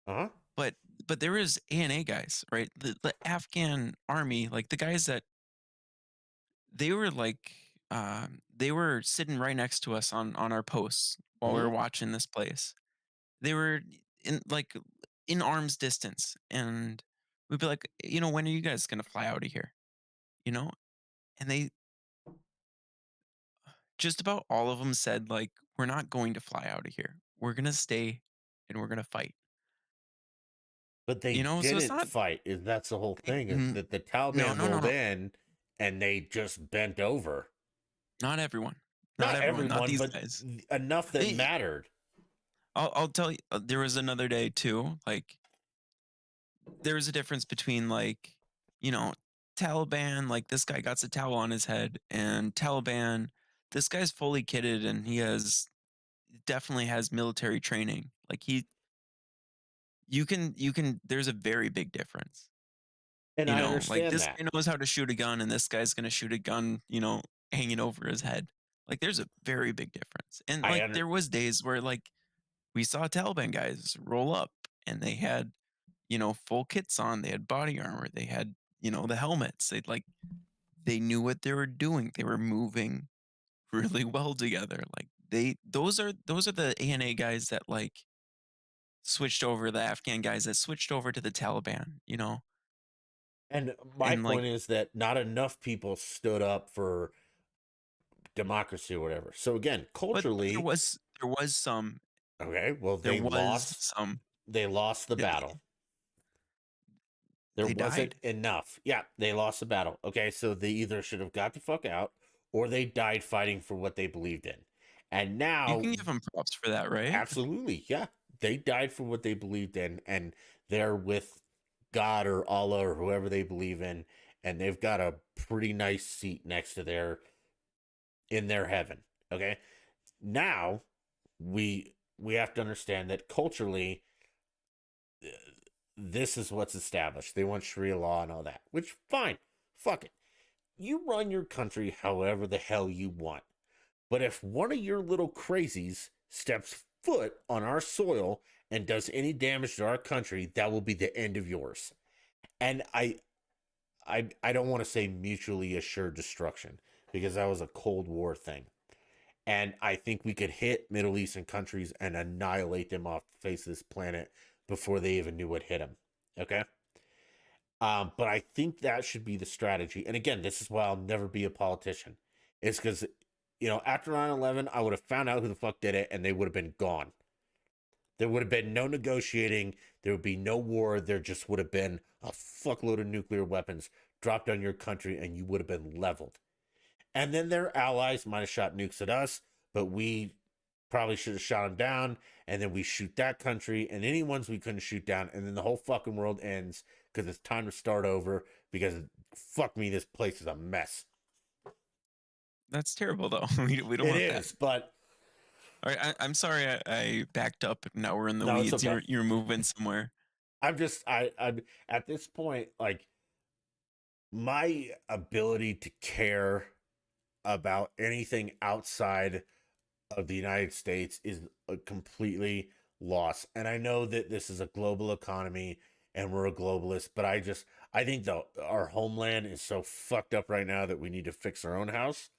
[SPEAKER 2] Uh huh.
[SPEAKER 1] but there is ANA guys, right? The Afghan army, like, the guys that they were like, they were sitting right next to us on our posts while we were
[SPEAKER 2] Hmm.
[SPEAKER 1] watching this place. They were in like in arm's distance, and we'd be like, when are you guys gonna fly out of here? You know, and they just about all of them said like, we're not going to fly out of here. We're gonna stay, and we're gonna fight.
[SPEAKER 2] But they
[SPEAKER 1] So it's
[SPEAKER 2] didn't
[SPEAKER 1] not
[SPEAKER 2] fight. Is That's the whole thing, is
[SPEAKER 1] n-
[SPEAKER 2] that the
[SPEAKER 1] no,
[SPEAKER 2] Taliban
[SPEAKER 1] no, no,
[SPEAKER 2] rolled
[SPEAKER 1] no,
[SPEAKER 2] in and they just bent over.
[SPEAKER 1] not everyone, not
[SPEAKER 2] Not
[SPEAKER 1] everyone, not
[SPEAKER 2] everyone,
[SPEAKER 1] these
[SPEAKER 2] but
[SPEAKER 1] guys.
[SPEAKER 2] enough that
[SPEAKER 1] Eh,
[SPEAKER 2] mattered.
[SPEAKER 1] I'll tell you, there was another day too. Like, there was a difference between like, you know, Taliban, like this guy got a towel on his head, and Taliban, this guy's fully kitted and he has definitely has military training. Like, you can there's a very big difference.
[SPEAKER 2] And I
[SPEAKER 1] Like,
[SPEAKER 2] understand
[SPEAKER 1] this
[SPEAKER 2] that.
[SPEAKER 1] guy knows how to shoot a gun and this guy's gonna shoot a gun, hanging over his head. Like, there's a very big difference. And
[SPEAKER 2] I
[SPEAKER 1] like,
[SPEAKER 2] under,
[SPEAKER 1] there was days where like we saw Taliban guys roll up and they had, full kits on. They had body armor. They had, the helmets. They knew what they were doing. They were moving really well together. Like, those are the ANA guys that like switched over, the Afghan guys that switched over to the Taliban.
[SPEAKER 2] and my
[SPEAKER 1] And like,
[SPEAKER 2] point is that not enough people stood up for democracy or whatever. So again,
[SPEAKER 1] but
[SPEAKER 2] culturally,
[SPEAKER 1] there was some
[SPEAKER 2] okay, well
[SPEAKER 1] there was some
[SPEAKER 2] they lost the
[SPEAKER 1] they,
[SPEAKER 2] battle. There
[SPEAKER 1] they
[SPEAKER 2] wasn't
[SPEAKER 1] died.
[SPEAKER 2] enough. Yeah, they lost the battle. Okay, so they either should have got the fuck out or they died fighting for what they believed in. And
[SPEAKER 1] You
[SPEAKER 2] now,
[SPEAKER 1] can give them props for that, right?
[SPEAKER 2] absolutely, yeah, they died for what they believed in, and they're with God or Allah or whoever they believe in, and they've got a pretty nice seat next to their heaven. Okay, now we have to understand that culturally, this is what's established. They want Sharia law and all that, which fine, fuck it. You run your country however the hell you want. But if one of your little crazies steps foot on our soil and does any damage to our country, that will be the end of yours. And I don't want to say mutually assured destruction, because that was a Cold War thing. And I think we could hit Middle Eastern countries and annihilate them off the face of this planet before they even knew what hit them. Okay. But I think that should be the strategy. And again, this is why I'll never be a politician. It's because, after 9/11, I would have found out who the fuck did it and they would have been gone. There would have been no negotiating. There would be no war. There just would have been a fuckload of nuclear weapons dropped on your country and you would have been leveled. And then their allies might have shot nukes at us, but we probably should have shot them down. And then we shoot that country and any ones we couldn't shoot down. And then the whole fucking world ends because it's time to start over, because fuck me, this place is a mess.
[SPEAKER 1] That's terrible, though. We don't
[SPEAKER 2] It
[SPEAKER 1] want that.
[SPEAKER 2] is, but
[SPEAKER 1] All right, I'm sorry I backed up. Now we're in the
[SPEAKER 2] no, it's
[SPEAKER 1] weeds.
[SPEAKER 2] okay.
[SPEAKER 1] You're moving somewhere.
[SPEAKER 2] I'm at this point, like, my ability to care about anything outside of the United States is completely lost. And I know that this is a global economy and we're a globalist. But I think though our homeland is so fucked up right now that we need to fix our own house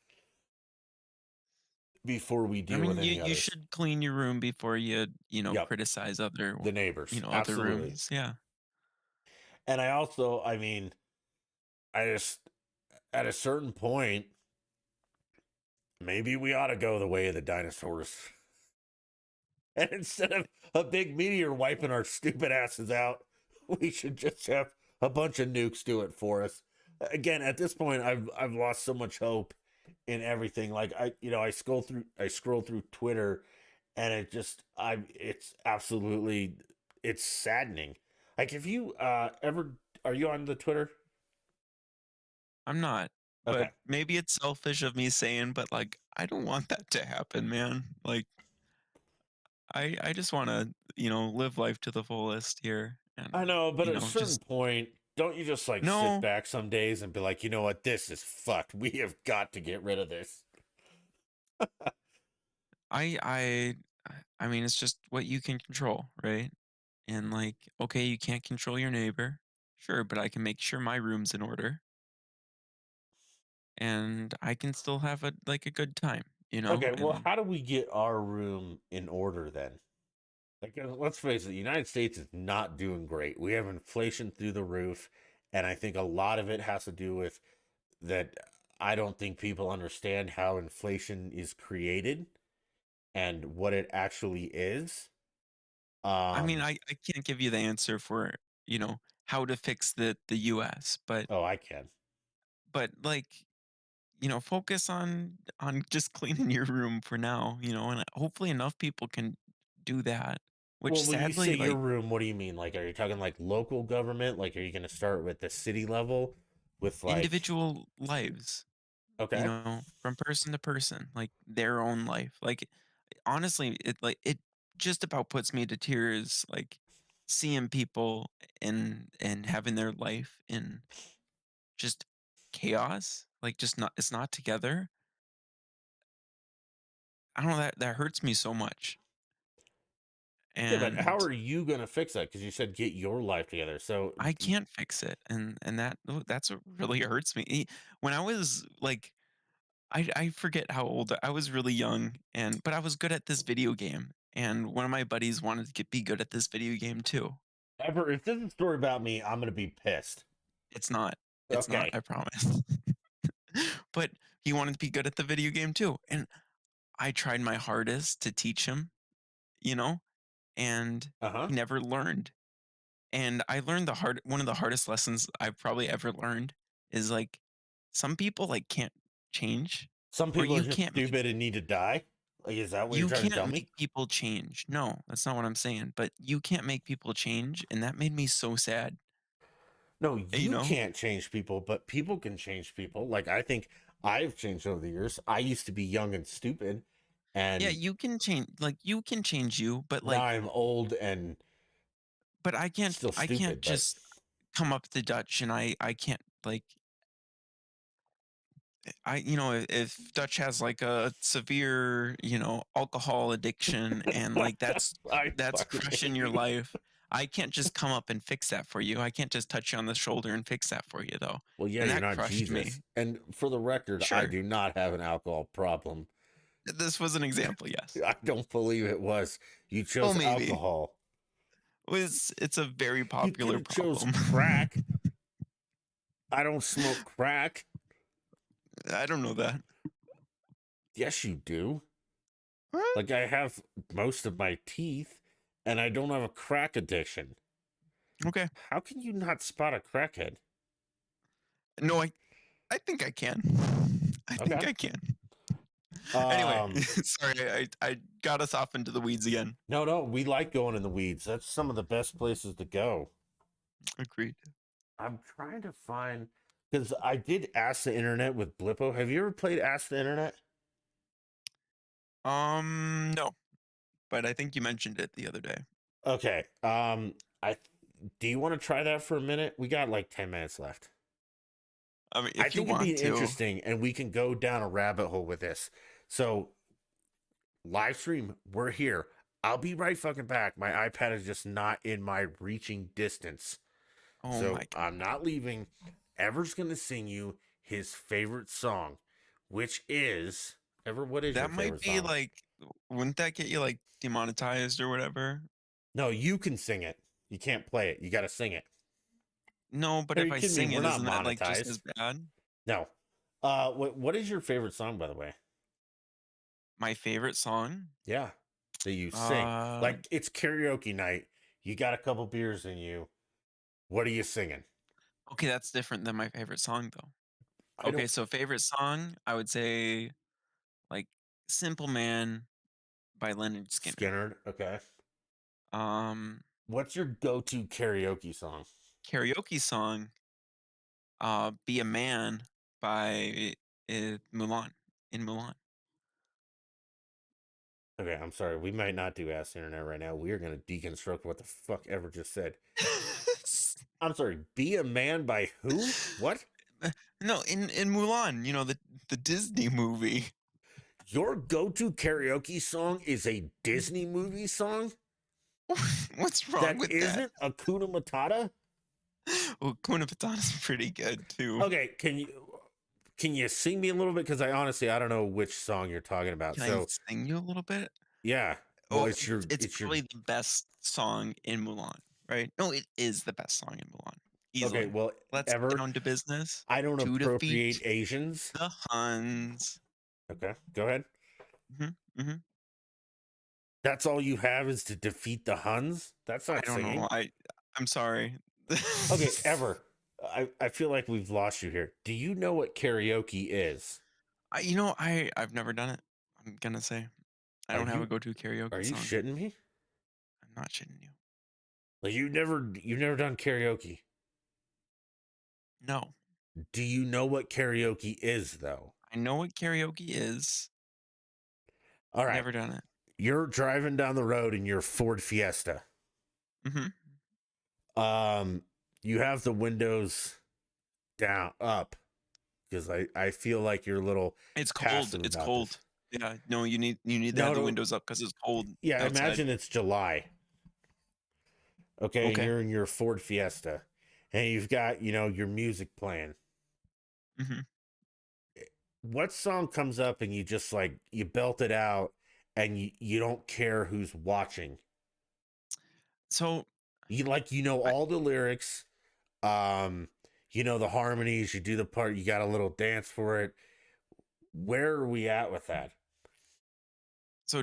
[SPEAKER 2] before we
[SPEAKER 1] I
[SPEAKER 2] deal with
[SPEAKER 1] mean,
[SPEAKER 2] any
[SPEAKER 1] you
[SPEAKER 2] others.
[SPEAKER 1] should clean your room before you
[SPEAKER 2] Yep,
[SPEAKER 1] criticize other,
[SPEAKER 2] the neighbors,
[SPEAKER 1] other
[SPEAKER 2] absolutely.
[SPEAKER 1] rooms. Yeah.
[SPEAKER 2] And I also, I mean, I just at a certain point, maybe we ought to go the way of the dinosaurs. And instead of a big meteor wiping our stupid asses out, we should just have a bunch of nukes do it for us. Again, at this point, I've lost so much hope in everything. Like I scroll through Twitter, and it's absolutely it's saddening. Like if you ever are you on the Twitter?
[SPEAKER 1] I'm not, but
[SPEAKER 2] Okay.
[SPEAKER 1] maybe it's selfish of me saying, but like I don't want that to happen, man. Like I just want to, live life to the fullest here
[SPEAKER 2] I
[SPEAKER 1] and,
[SPEAKER 2] know, but at a certain
[SPEAKER 1] just
[SPEAKER 2] point, don't you just like sit
[SPEAKER 1] no,
[SPEAKER 2] back some days and be like, you know what, this is fucked. We have got to get rid of this.
[SPEAKER 1] I I I mean, it's just what you can control, right? And like, okay, you can't control your neighbor. Sure, but I can make sure my room's in order and I can still have a good time,
[SPEAKER 2] Okay, well,
[SPEAKER 1] and
[SPEAKER 2] how do we get our room in order then? Like, let's face it, the United States is not doing great. We have inflation through the roof, and I think a lot of it has to do with that. I don't think people understand how inflation is created and what it actually is.
[SPEAKER 1] I mean,
[SPEAKER 2] Um,
[SPEAKER 1] I can't give you the answer for, how to fix the US, but
[SPEAKER 2] oh, I can.
[SPEAKER 1] like, focus on just cleaning your room for now, and hopefully enough people can do that, which
[SPEAKER 2] Well, when you say
[SPEAKER 1] sadly,
[SPEAKER 2] your
[SPEAKER 1] like,
[SPEAKER 2] room, what do you mean? Like, are you talking like local government? Like, are you going to start with the city level with like,
[SPEAKER 1] individual lives,
[SPEAKER 2] okay,
[SPEAKER 1] from person to person, like their own life. Like honestly, it just about puts me to tears, like seeing people and having their life in just chaos, like just not it's not together. I don't know, that hurts me so much.
[SPEAKER 2] yeah, but how
[SPEAKER 1] And
[SPEAKER 2] are you going to fix that? Because you said get your life together. So,
[SPEAKER 1] I can't fix it. And that's what really hurts me. When I was like I forget how old I was really young but I was good at this video game and one of my buddies wanted to be good at this video game too.
[SPEAKER 2] ever, if this is a story about me, I'm going to be pissed.
[SPEAKER 1] It's not. It's not,
[SPEAKER 2] Okay.
[SPEAKER 1] I promise. But he wanted to be good at the video game too. And I tried my hardest to teach him, you know, and
[SPEAKER 2] Uh huh.
[SPEAKER 1] he never learned. And I learned one of the hardest lessons I've probably ever learned is like some people like can't change
[SPEAKER 2] Some
[SPEAKER 1] or
[SPEAKER 2] people are just stupid and need to die. Like, is that what you're
[SPEAKER 1] you
[SPEAKER 2] trying to
[SPEAKER 1] can't
[SPEAKER 2] tell me?
[SPEAKER 1] make people change. No, that's not what I'm saying. But you can't make people change, and that made me so sad.
[SPEAKER 2] No,
[SPEAKER 1] You
[SPEAKER 2] you
[SPEAKER 1] know?
[SPEAKER 2] can't change people, but people can change people. Like, I think I've changed over the years. I used to be young and stupid,
[SPEAKER 1] Yeah,
[SPEAKER 2] and
[SPEAKER 1] you can change. Like you can change you,
[SPEAKER 2] now I'm old and
[SPEAKER 1] but
[SPEAKER 2] still
[SPEAKER 1] I can't
[SPEAKER 2] stupid. But
[SPEAKER 1] just come up to Dutch, and I can't like if Dutch has like a severe alcohol addiction and like
[SPEAKER 2] I
[SPEAKER 1] that's
[SPEAKER 2] fucking
[SPEAKER 1] crushing
[SPEAKER 2] hate
[SPEAKER 1] your
[SPEAKER 2] you.
[SPEAKER 1] life. I can't just come up and fix that for you. I can't just touch you on the shoulder and fix that for you though.
[SPEAKER 2] Well, yeah,
[SPEAKER 1] And
[SPEAKER 2] you're
[SPEAKER 1] that
[SPEAKER 2] not
[SPEAKER 1] crushed me.
[SPEAKER 2] Jesus. And for the record, I
[SPEAKER 1] Sure.
[SPEAKER 2] do not have an alcohol problem.
[SPEAKER 1] This was an example, yes.
[SPEAKER 2] I don't believe it was. You
[SPEAKER 1] Well,
[SPEAKER 2] chose
[SPEAKER 1] maybe.
[SPEAKER 2] alcohol.
[SPEAKER 1] It's a very
[SPEAKER 2] You could
[SPEAKER 1] popular
[SPEAKER 2] have chose
[SPEAKER 1] problem.
[SPEAKER 2] crack. I don't smoke crack.
[SPEAKER 1] I don't know that.
[SPEAKER 2] Yes, you do.
[SPEAKER 1] Huh?
[SPEAKER 2] Like I have most of my teeth, and I don't have a crack addiction.
[SPEAKER 1] Okay.
[SPEAKER 2] How can you not spot a crackhead?
[SPEAKER 1] No, I think I can. I think
[SPEAKER 2] Okay.
[SPEAKER 1] I can. Anyway,
[SPEAKER 2] Um,
[SPEAKER 1] sorry, I got us off into the weeds again.
[SPEAKER 2] no, no, we like going in the weeds. That's some of the best places to go.
[SPEAKER 1] Agreed.
[SPEAKER 2] I'm trying to find because I did Ask the Internet with Blippo. Have you ever played Ask the Internet?
[SPEAKER 1] No, but I think you mentioned it the other day.
[SPEAKER 2] Okay. I do you want to try that for a minute? We got like 10 minutes left.
[SPEAKER 1] I mean,
[SPEAKER 2] I
[SPEAKER 1] if you
[SPEAKER 2] think it'd be
[SPEAKER 1] want to,
[SPEAKER 2] interesting and we can go down a rabbit hole with this. So, live stream, we're here. I'll be right fucking back. My iPad is just not in my reaching distance.
[SPEAKER 1] Oh my
[SPEAKER 2] So
[SPEAKER 1] god.
[SPEAKER 2] I'm not leaving. Ever's gonna sing you his favorite song, which is Ever. What is your
[SPEAKER 1] That might
[SPEAKER 2] favorite
[SPEAKER 1] be
[SPEAKER 2] song?
[SPEAKER 1] like, wouldn't that get you like demonetized or whatever?
[SPEAKER 2] No, you can sing it. You can't play it. You got to sing it.
[SPEAKER 1] No, but
[SPEAKER 2] Are
[SPEAKER 1] if
[SPEAKER 2] you
[SPEAKER 1] I
[SPEAKER 2] kidding me?
[SPEAKER 1] sing
[SPEAKER 2] We're
[SPEAKER 1] it,
[SPEAKER 2] not
[SPEAKER 1] isn't that like just as
[SPEAKER 2] monetized.
[SPEAKER 1] bad?
[SPEAKER 2] No. What is your favorite song, by the way?
[SPEAKER 1] My favorite song?
[SPEAKER 2] Yeah, that you sing.
[SPEAKER 1] Uh,
[SPEAKER 2] Like it's karaoke night. You got a couple beers in you. What are you singing?
[SPEAKER 1] okay, that's different than my favorite song though.
[SPEAKER 2] I don't.
[SPEAKER 1] Okay, so favorite song, I would say like Simple Man by Leonard Skinner.
[SPEAKER 2] Skinner. Okay.
[SPEAKER 1] Um,
[SPEAKER 2] What's your go-to karaoke song?
[SPEAKER 1] Karaoke song, Be a Man by Mulan in Mulan.
[SPEAKER 2] Okay, I'm sorry. We might not do Ask the Internet right now. We are going to deconstruct what the fuck Ever just said. I'm sorry. Be a Man by who? What?
[SPEAKER 1] No, in Mulan, the Disney movie.
[SPEAKER 2] Your go-to karaoke song is a Disney movie song
[SPEAKER 1] What's wrong
[SPEAKER 2] that
[SPEAKER 1] with that?
[SPEAKER 2] isn't Akuna Matata?
[SPEAKER 1] Well, Kuna Patana's pretty good too.
[SPEAKER 2] Okay, can you sing me a little bit? Because I don't know which song you're talking about.
[SPEAKER 1] Can I
[SPEAKER 2] So
[SPEAKER 1] sing you a little bit?
[SPEAKER 2] yeah, well,
[SPEAKER 1] Oh,
[SPEAKER 2] it's your
[SPEAKER 1] it's
[SPEAKER 2] it's your
[SPEAKER 1] probably the best song in Mulan, right? No, it is the best song in Mulan,
[SPEAKER 2] okay.
[SPEAKER 1] easily.
[SPEAKER 2] Well,
[SPEAKER 1] Let's get
[SPEAKER 2] Ever,
[SPEAKER 1] down to business
[SPEAKER 2] I don't
[SPEAKER 1] to defeat
[SPEAKER 2] appropriate Asians.
[SPEAKER 1] the Huns.
[SPEAKER 2] Okay, go ahead.
[SPEAKER 1] Hmm. Hmm.
[SPEAKER 2] That's all you have is to defeat the Huns. That's
[SPEAKER 1] I
[SPEAKER 2] not
[SPEAKER 1] don't know.
[SPEAKER 2] singing.
[SPEAKER 1] I'm sorry.
[SPEAKER 2] Okay, Ever. I feel like we've lost you here. Do you know what karaoke is?
[SPEAKER 1] I've never done it. I'm gonna say I
[SPEAKER 2] Are
[SPEAKER 1] don't have a
[SPEAKER 2] you
[SPEAKER 1] go-to
[SPEAKER 2] are
[SPEAKER 1] karaoke
[SPEAKER 2] you
[SPEAKER 1] song.
[SPEAKER 2] shitting me?
[SPEAKER 1] I'm not shitting you.
[SPEAKER 2] Like you've never done karaoke.
[SPEAKER 1] No,
[SPEAKER 2] Do you know what karaoke is though?
[SPEAKER 1] I know what karaoke is.
[SPEAKER 2] All right.
[SPEAKER 1] Never done it.
[SPEAKER 2] You're driving down the road in your Ford Fiesta.
[SPEAKER 1] Hmm.
[SPEAKER 2] Um you have the windows down up because I feel like you're a little
[SPEAKER 1] It's cold.
[SPEAKER 2] passive
[SPEAKER 1] It's
[SPEAKER 2] about this.
[SPEAKER 1] cold. Yeah. No, you need to
[SPEAKER 2] No,
[SPEAKER 1] have the
[SPEAKER 2] no.
[SPEAKER 1] windows up because it's cold
[SPEAKER 2] Yeah,
[SPEAKER 1] outside.
[SPEAKER 2] imagine it's July. Okay, and
[SPEAKER 1] Okay.
[SPEAKER 2] you're in your Ford Fiesta and you've got, your music playing.
[SPEAKER 1] Hmm.
[SPEAKER 2] What song comes up and you just like you belt it out and you don't care who's watching?
[SPEAKER 1] So
[SPEAKER 2] You know
[SPEAKER 1] I
[SPEAKER 2] all the lyrics, um, you know the harmonies, you do the part, you got a little dance for it. Where are we at with that?
[SPEAKER 1] so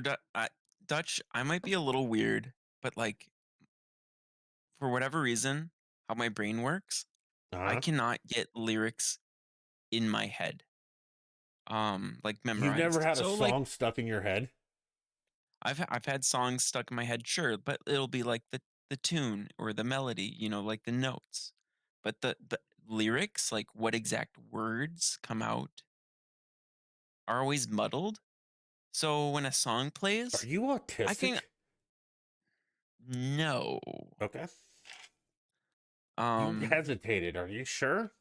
[SPEAKER 1] Dutch. I might be a little weird, but like for whatever reason, how my brain works, I
[SPEAKER 2] Uh-huh.
[SPEAKER 1] cannot get lyrics in my head, like
[SPEAKER 2] You've never
[SPEAKER 1] memorized.
[SPEAKER 2] had a
[SPEAKER 1] So like
[SPEAKER 2] song stuck in your head?
[SPEAKER 1] I've had songs stuck in my head, sure, but it'll be like the tune or the melody, like the notes. But the lyrics, like what exact words come out, are always muddled. So when a song
[SPEAKER 2] Are
[SPEAKER 1] plays,
[SPEAKER 2] you
[SPEAKER 1] I can
[SPEAKER 2] autistic?
[SPEAKER 1] no.
[SPEAKER 2] Okay. You
[SPEAKER 1] Um
[SPEAKER 2] hesitated. Are you sure?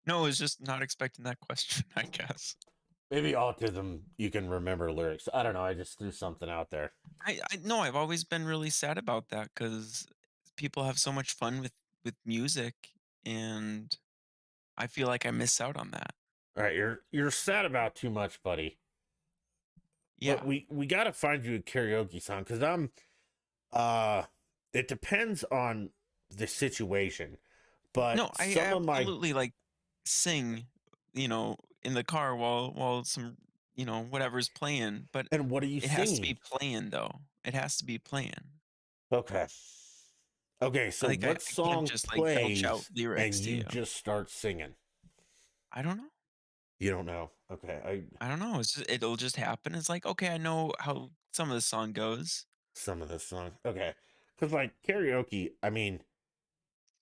[SPEAKER 1] no, I was just not expecting that question, I guess.
[SPEAKER 2] Maybe autism, you can remember lyrics. I don't know. I just threw something out there.
[SPEAKER 1] I no, I've always been really sad about that because people have so much fun with music, and I feel like I miss out on that.
[SPEAKER 2] All right, you're sad about too much, buddy. But
[SPEAKER 1] Yeah.
[SPEAKER 2] we got to find you a karaoke song because uh it depends on the situation. But
[SPEAKER 1] No, I
[SPEAKER 2] some of my
[SPEAKER 1] absolutely like sing, in the car while some, whatever's playing, but
[SPEAKER 2] and what are you
[SPEAKER 1] it has to
[SPEAKER 2] singing?
[SPEAKER 1] be playing though. It has to be playing.
[SPEAKER 2] Okay. Okay, so
[SPEAKER 1] Like
[SPEAKER 2] what
[SPEAKER 1] I can't
[SPEAKER 2] song
[SPEAKER 1] just like belch out
[SPEAKER 2] plays and
[SPEAKER 1] lyrics to
[SPEAKER 2] you
[SPEAKER 1] you.
[SPEAKER 2] just start singing?
[SPEAKER 1] I don't know.
[SPEAKER 2] You don't know. Okay, I
[SPEAKER 1] I don't know. It'll just happen. It's like, okay, I know how some of the song goes.
[SPEAKER 2] some of this song. Okay. Cuz like karaoke, I mean,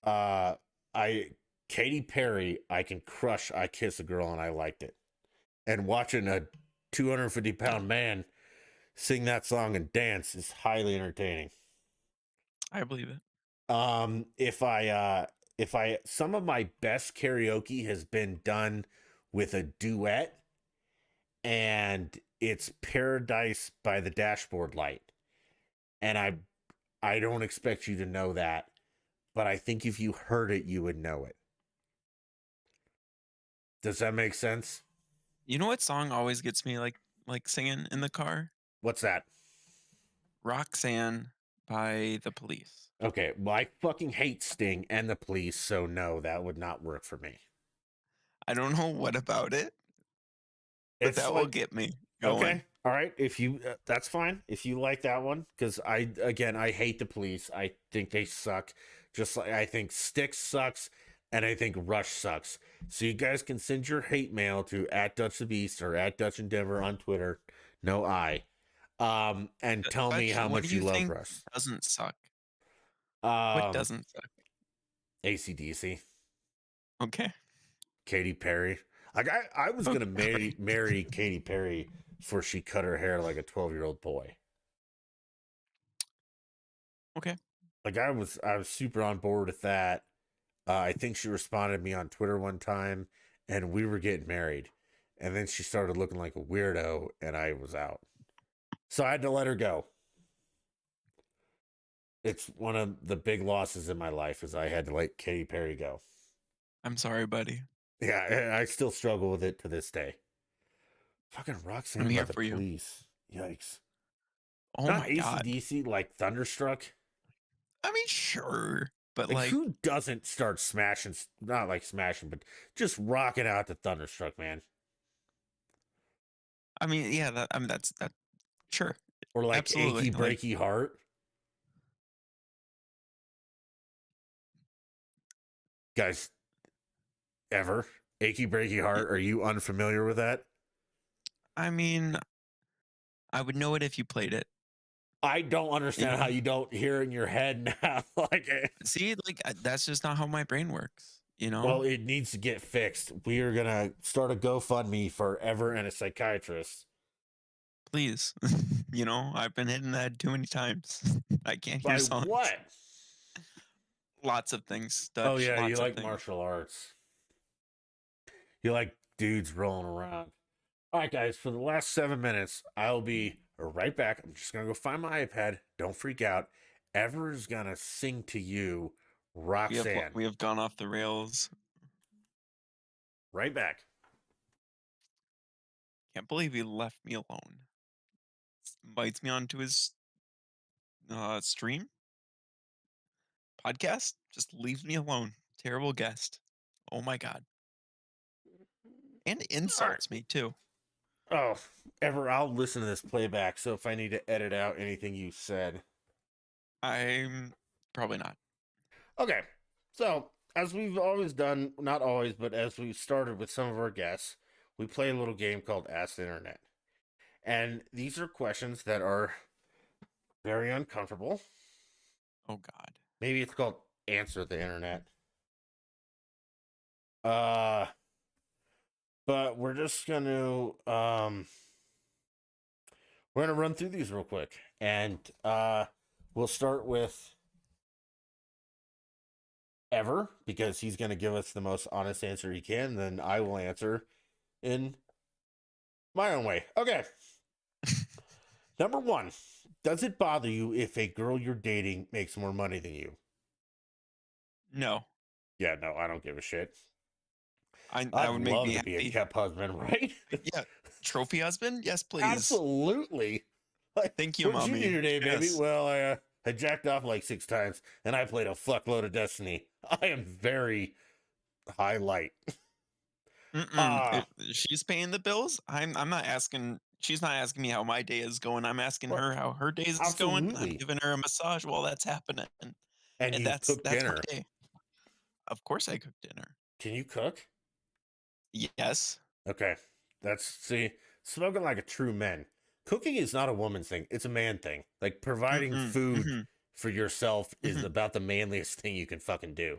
[SPEAKER 2] uh I Katy Perry, I can crush I Kiss a Girl and I liked it. And watching a 250-pound man sing that song and dance is highly entertaining.
[SPEAKER 1] I believe it.
[SPEAKER 2] If I some of my best karaoke has been done with a duet, and it's Paradise by the Dashboard Light. And I don't expect you to know that, but I think if you heard it, you would know it. Does that make sense?
[SPEAKER 1] You know what song always gets me like singing in the car?
[SPEAKER 2] What's that?
[SPEAKER 1] Roxanne by The Police.
[SPEAKER 2] Okay, well, I fucking hate Sting and the Police, so no, that would not work for me.
[SPEAKER 1] I don't know what about it, but
[SPEAKER 2] It's
[SPEAKER 1] that will
[SPEAKER 2] like,
[SPEAKER 1] get me going.
[SPEAKER 2] okay, all right, if you, that's fine if you like that one, because I hate the Police. I think they suck. Just like I think Styx sucks, and I think Rush sucks. So you guys can send your hate mail to @DutchTheBeast or @DutchEndeavor on Twitter. No I. And tell me
[SPEAKER 1] Dutch,
[SPEAKER 2] how
[SPEAKER 1] what do
[SPEAKER 2] much you
[SPEAKER 1] you
[SPEAKER 2] love
[SPEAKER 1] think
[SPEAKER 2] Rush.
[SPEAKER 1] doesn't suck? What
[SPEAKER 2] Um,
[SPEAKER 1] doesn't suck?
[SPEAKER 2] ACDC.
[SPEAKER 1] Okay.
[SPEAKER 2] Katy Perry. Like I was
[SPEAKER 1] Okay.
[SPEAKER 2] gonna marry Katy Perry before she cut her hair like a 12-year-old boy.
[SPEAKER 1] Okay.
[SPEAKER 2] Like I was super on board with that. I think she responded to me on Twitter one time, and we were getting married, and then she started looking like a weirdo, and I was out. So I had to let her go. It's one of the big losses in my life is I had to let Katy Perry go.
[SPEAKER 1] I'm sorry, buddy.
[SPEAKER 2] Yeah, I still struggle with it to this day. Fucking
[SPEAKER 1] I'm
[SPEAKER 2] Roxanne by
[SPEAKER 1] here
[SPEAKER 2] the
[SPEAKER 1] for you.
[SPEAKER 2] Police. Yikes.
[SPEAKER 1] Oh
[SPEAKER 2] Not
[SPEAKER 1] my god.
[SPEAKER 2] ACDC like Thunderstruck.
[SPEAKER 1] I mean, sure, but
[SPEAKER 2] Like
[SPEAKER 1] like,
[SPEAKER 2] who doesn't start smashing, not like smashing, but just rocking out to Thunderstruck, man?
[SPEAKER 1] I mean, yeah, that's that. Sure,
[SPEAKER 2] Or like
[SPEAKER 1] absolutely.
[SPEAKER 2] Achy
[SPEAKER 1] Like,
[SPEAKER 2] Breaky Heart. Guys, ever? Achy Breaky
[SPEAKER 1] y-
[SPEAKER 2] Heart, are you unfamiliar with that?
[SPEAKER 1] I mean, I would know it if you played it.
[SPEAKER 2] I don't
[SPEAKER 1] You
[SPEAKER 2] understand how
[SPEAKER 1] know,
[SPEAKER 2] you don't hear in your head now. Like,
[SPEAKER 1] see, like that's just not how my brain works. You know,
[SPEAKER 2] well, it needs to get fixed. We are gonna start a GoFundMe for Ever and a psychiatrist.
[SPEAKER 1] please. You know, I've been hitting that too many times. I can't hear
[SPEAKER 2] By
[SPEAKER 1] songs.
[SPEAKER 2] what?
[SPEAKER 1] Lots of things,
[SPEAKER 2] Oh
[SPEAKER 1] Dutch.
[SPEAKER 2] yeah, you
[SPEAKER 1] Lots of
[SPEAKER 2] like
[SPEAKER 1] things.
[SPEAKER 2] martial arts. You like dudes rolling around. All right, guys, for the last 7 minutes, I'll be right back. I'm just going to go find my iPad. Don't freak out. Ever is going to sing to you Roxanne.
[SPEAKER 1] We have gone off the rails.
[SPEAKER 2] Right back.
[SPEAKER 1] Can't believe he left me alone. Invites me onto his stream podcast. Just leaves me alone. Terrible guest. Oh my god. And
[SPEAKER 2] All right.
[SPEAKER 1] insults me too.
[SPEAKER 2] Oh, Ever, I'll listen to this playback. So if I need to edit out anything you said.
[SPEAKER 1] I'm probably not.
[SPEAKER 2] Okay. So, as we've always done, not always, but as we've started with some of our guests, we play a little game called Ask the Internet. And these are questions that are very uncomfortable.
[SPEAKER 1] Oh god.
[SPEAKER 2] Maybe it's called Answer the Internet. Uh, but we're just gonna run through these real quick, and we'll start with Ever because he's gonna give us the most honest answer he can. Then I will answer in my own way. Okay. Number one, does it bother you if a girl you're dating makes more money than you?
[SPEAKER 1] No.
[SPEAKER 2] Yeah, no, I don't give a shit.
[SPEAKER 1] That
[SPEAKER 2] I'd
[SPEAKER 1] would make
[SPEAKER 2] love
[SPEAKER 1] me
[SPEAKER 2] to be a
[SPEAKER 1] happy.
[SPEAKER 2] kept husband, right?
[SPEAKER 1] Yeah. Trophy husband? Yes, please.
[SPEAKER 2] Absolutely. Like,
[SPEAKER 1] Thank you,
[SPEAKER 2] what did you do
[SPEAKER 1] mommy.
[SPEAKER 2] today, baby?
[SPEAKER 1] Yes.
[SPEAKER 2] Well, I jacked off like 6 times, and I played a fuckload of Destiny. I am very high light.
[SPEAKER 1] Mm-mm.
[SPEAKER 2] Ah,
[SPEAKER 1] If she's paying the bills, I'm not asking. She's not asking me how my day is going. I'm asking
[SPEAKER 2] well,
[SPEAKER 1] her how her day is going. I'm
[SPEAKER 2] absolutely.
[SPEAKER 1] giving her a massage while that's happening,
[SPEAKER 2] And
[SPEAKER 1] and
[SPEAKER 2] you cook
[SPEAKER 1] that's my
[SPEAKER 2] dinner.
[SPEAKER 1] day. Of course, I cook dinner.
[SPEAKER 2] Can you cook?
[SPEAKER 1] Yes.
[SPEAKER 2] Okay, that's see, smoking like a true man. Cooking is not a woman's thing; it's a man thing. Like providing
[SPEAKER 1] Mm-mm.
[SPEAKER 2] food
[SPEAKER 1] Mm-hmm.
[SPEAKER 2] for yourself is
[SPEAKER 1] Mm-hmm.
[SPEAKER 2] about the manliest thing you can fucking do.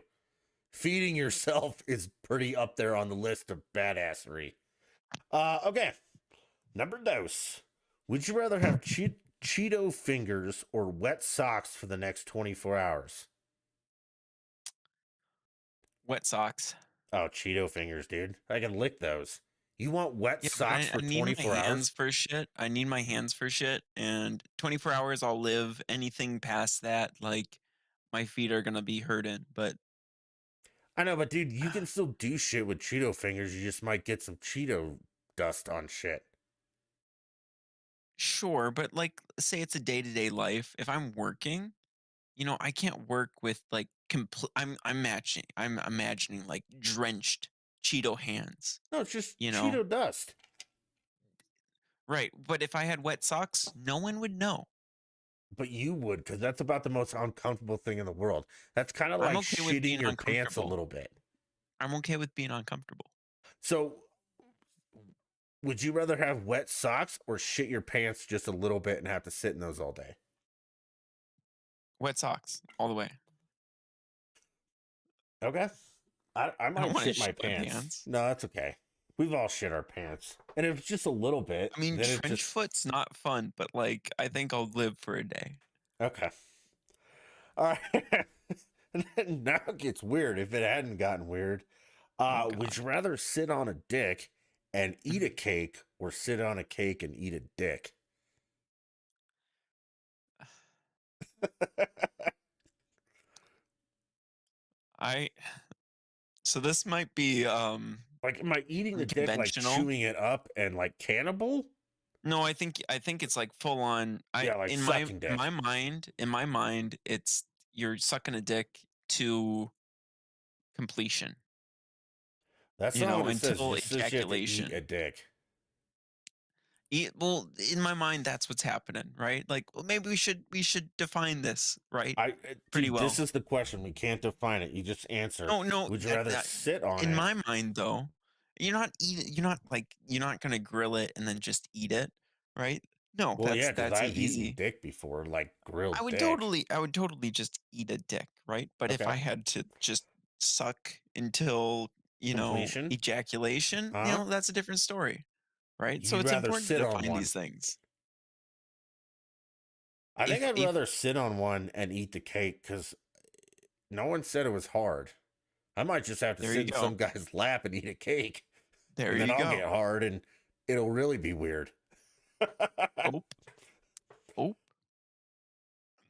[SPEAKER 2] Feeding yourself is pretty up there on the list of badassery. Okay. Number dose. Would you rather have Cheeto fingers or wet socks for the next 24 hours?
[SPEAKER 1] Wet socks.
[SPEAKER 2] Oh, Cheeto fingers, dude. I can lick those. You want wet
[SPEAKER 1] Yeah, but
[SPEAKER 2] socks
[SPEAKER 1] I
[SPEAKER 2] for
[SPEAKER 1] need my
[SPEAKER 2] 24
[SPEAKER 1] hands
[SPEAKER 2] hours?
[SPEAKER 1] for shit. I need my hands for shit. And 24 hours, I'll live. Anything past that, like my feet are gonna be hurting. But
[SPEAKER 2] I know, but dude, you can still do shit with Cheeto fingers. You just might get some Cheeto dust on shit.
[SPEAKER 1] sure, but like, say it's a day to day life. If I'm working, I can't work with like I'm imagining like drenched Cheeto hands.
[SPEAKER 2] No, it's just
[SPEAKER 1] You know,
[SPEAKER 2] Cheeto dust.
[SPEAKER 1] right? But if I had wet socks, no one would know.
[SPEAKER 2] But you would, because that's about the most uncomfortable thing in the world. That's kind of
[SPEAKER 1] I'm
[SPEAKER 2] like
[SPEAKER 1] okay with
[SPEAKER 2] shitting
[SPEAKER 1] being
[SPEAKER 2] your pants a
[SPEAKER 1] uncomfortable.
[SPEAKER 2] little bit.
[SPEAKER 1] I'm okay with being uncomfortable.
[SPEAKER 2] So, would you rather have wet socks or shit your pants just a little bit and have to sit in those all day?
[SPEAKER 1] Wet socks all the way.
[SPEAKER 2] Okay. I
[SPEAKER 1] I don't
[SPEAKER 2] might
[SPEAKER 1] want to
[SPEAKER 2] shit my
[SPEAKER 1] shit my
[SPEAKER 2] pants.
[SPEAKER 1] pants.
[SPEAKER 2] No, that's okay. We've all shit our pants. And if it's just a little bit,
[SPEAKER 1] I mean,
[SPEAKER 2] then it
[SPEAKER 1] trench
[SPEAKER 2] just.
[SPEAKER 1] foot's not fun, but like, I think I'll live for a day.
[SPEAKER 2] Okay. All right. And then now it gets weird if it hadn't gotten weird.
[SPEAKER 1] Oh
[SPEAKER 2] Would
[SPEAKER 1] God.
[SPEAKER 2] you rather sit on a dick and eat a
[SPEAKER 1] Mhm.
[SPEAKER 2] cake or sit on a cake and eat a dick?
[SPEAKER 1] I so this might be
[SPEAKER 2] Like, am I eating the dick like
[SPEAKER 1] unconventional.
[SPEAKER 2] chewing it up and like cannibal?
[SPEAKER 1] No, I think it's like full on. I
[SPEAKER 2] Yeah, like
[SPEAKER 1] in my
[SPEAKER 2] sucking
[SPEAKER 1] in
[SPEAKER 2] dick.
[SPEAKER 1] my mind, it's you're sucking a dick to completion,
[SPEAKER 2] That's not what it says. It
[SPEAKER 1] until
[SPEAKER 2] just says you have to eat a
[SPEAKER 1] ejaculation.
[SPEAKER 2] dick.
[SPEAKER 1] Well, in my mind, that's what's happening, right? Like, well, maybe we should define this, right? Pretty
[SPEAKER 2] Dude, this
[SPEAKER 1] well.
[SPEAKER 2] is the question. We can't define it. You just answer.
[SPEAKER 1] No, no,
[SPEAKER 2] Would you
[SPEAKER 1] that,
[SPEAKER 2] rather
[SPEAKER 1] that
[SPEAKER 2] sit on
[SPEAKER 1] in
[SPEAKER 2] it?
[SPEAKER 1] my mind though, you're not gonna grill it and then just eat it, right? No,
[SPEAKER 2] Well,
[SPEAKER 1] that's
[SPEAKER 2] yeah, because
[SPEAKER 1] that's an
[SPEAKER 2] I've eaten
[SPEAKER 1] easy.
[SPEAKER 2] dick before, like grilled dick.
[SPEAKER 1] I would totally just eat a dick, right? But if
[SPEAKER 2] Okay.
[SPEAKER 1] I had to just suck until,
[SPEAKER 2] Completion.
[SPEAKER 1] ejaculation,
[SPEAKER 2] Huh?
[SPEAKER 1] that's a different story, right? So
[SPEAKER 2] You'd
[SPEAKER 1] it's
[SPEAKER 2] rather
[SPEAKER 1] important to
[SPEAKER 2] sit on
[SPEAKER 1] define
[SPEAKER 2] one.
[SPEAKER 1] these things.
[SPEAKER 2] I think I'd
[SPEAKER 1] If
[SPEAKER 2] rather sit on one and eat the cake because no one said it was hard. I might just have to
[SPEAKER 1] There
[SPEAKER 2] sit
[SPEAKER 1] you
[SPEAKER 2] in
[SPEAKER 1] go.
[SPEAKER 2] some guy's lap and eat a cake,
[SPEAKER 1] There
[SPEAKER 2] and then
[SPEAKER 1] you
[SPEAKER 2] I'll
[SPEAKER 1] go.
[SPEAKER 2] get hard and it'll really be weird.
[SPEAKER 1] Oh, oh.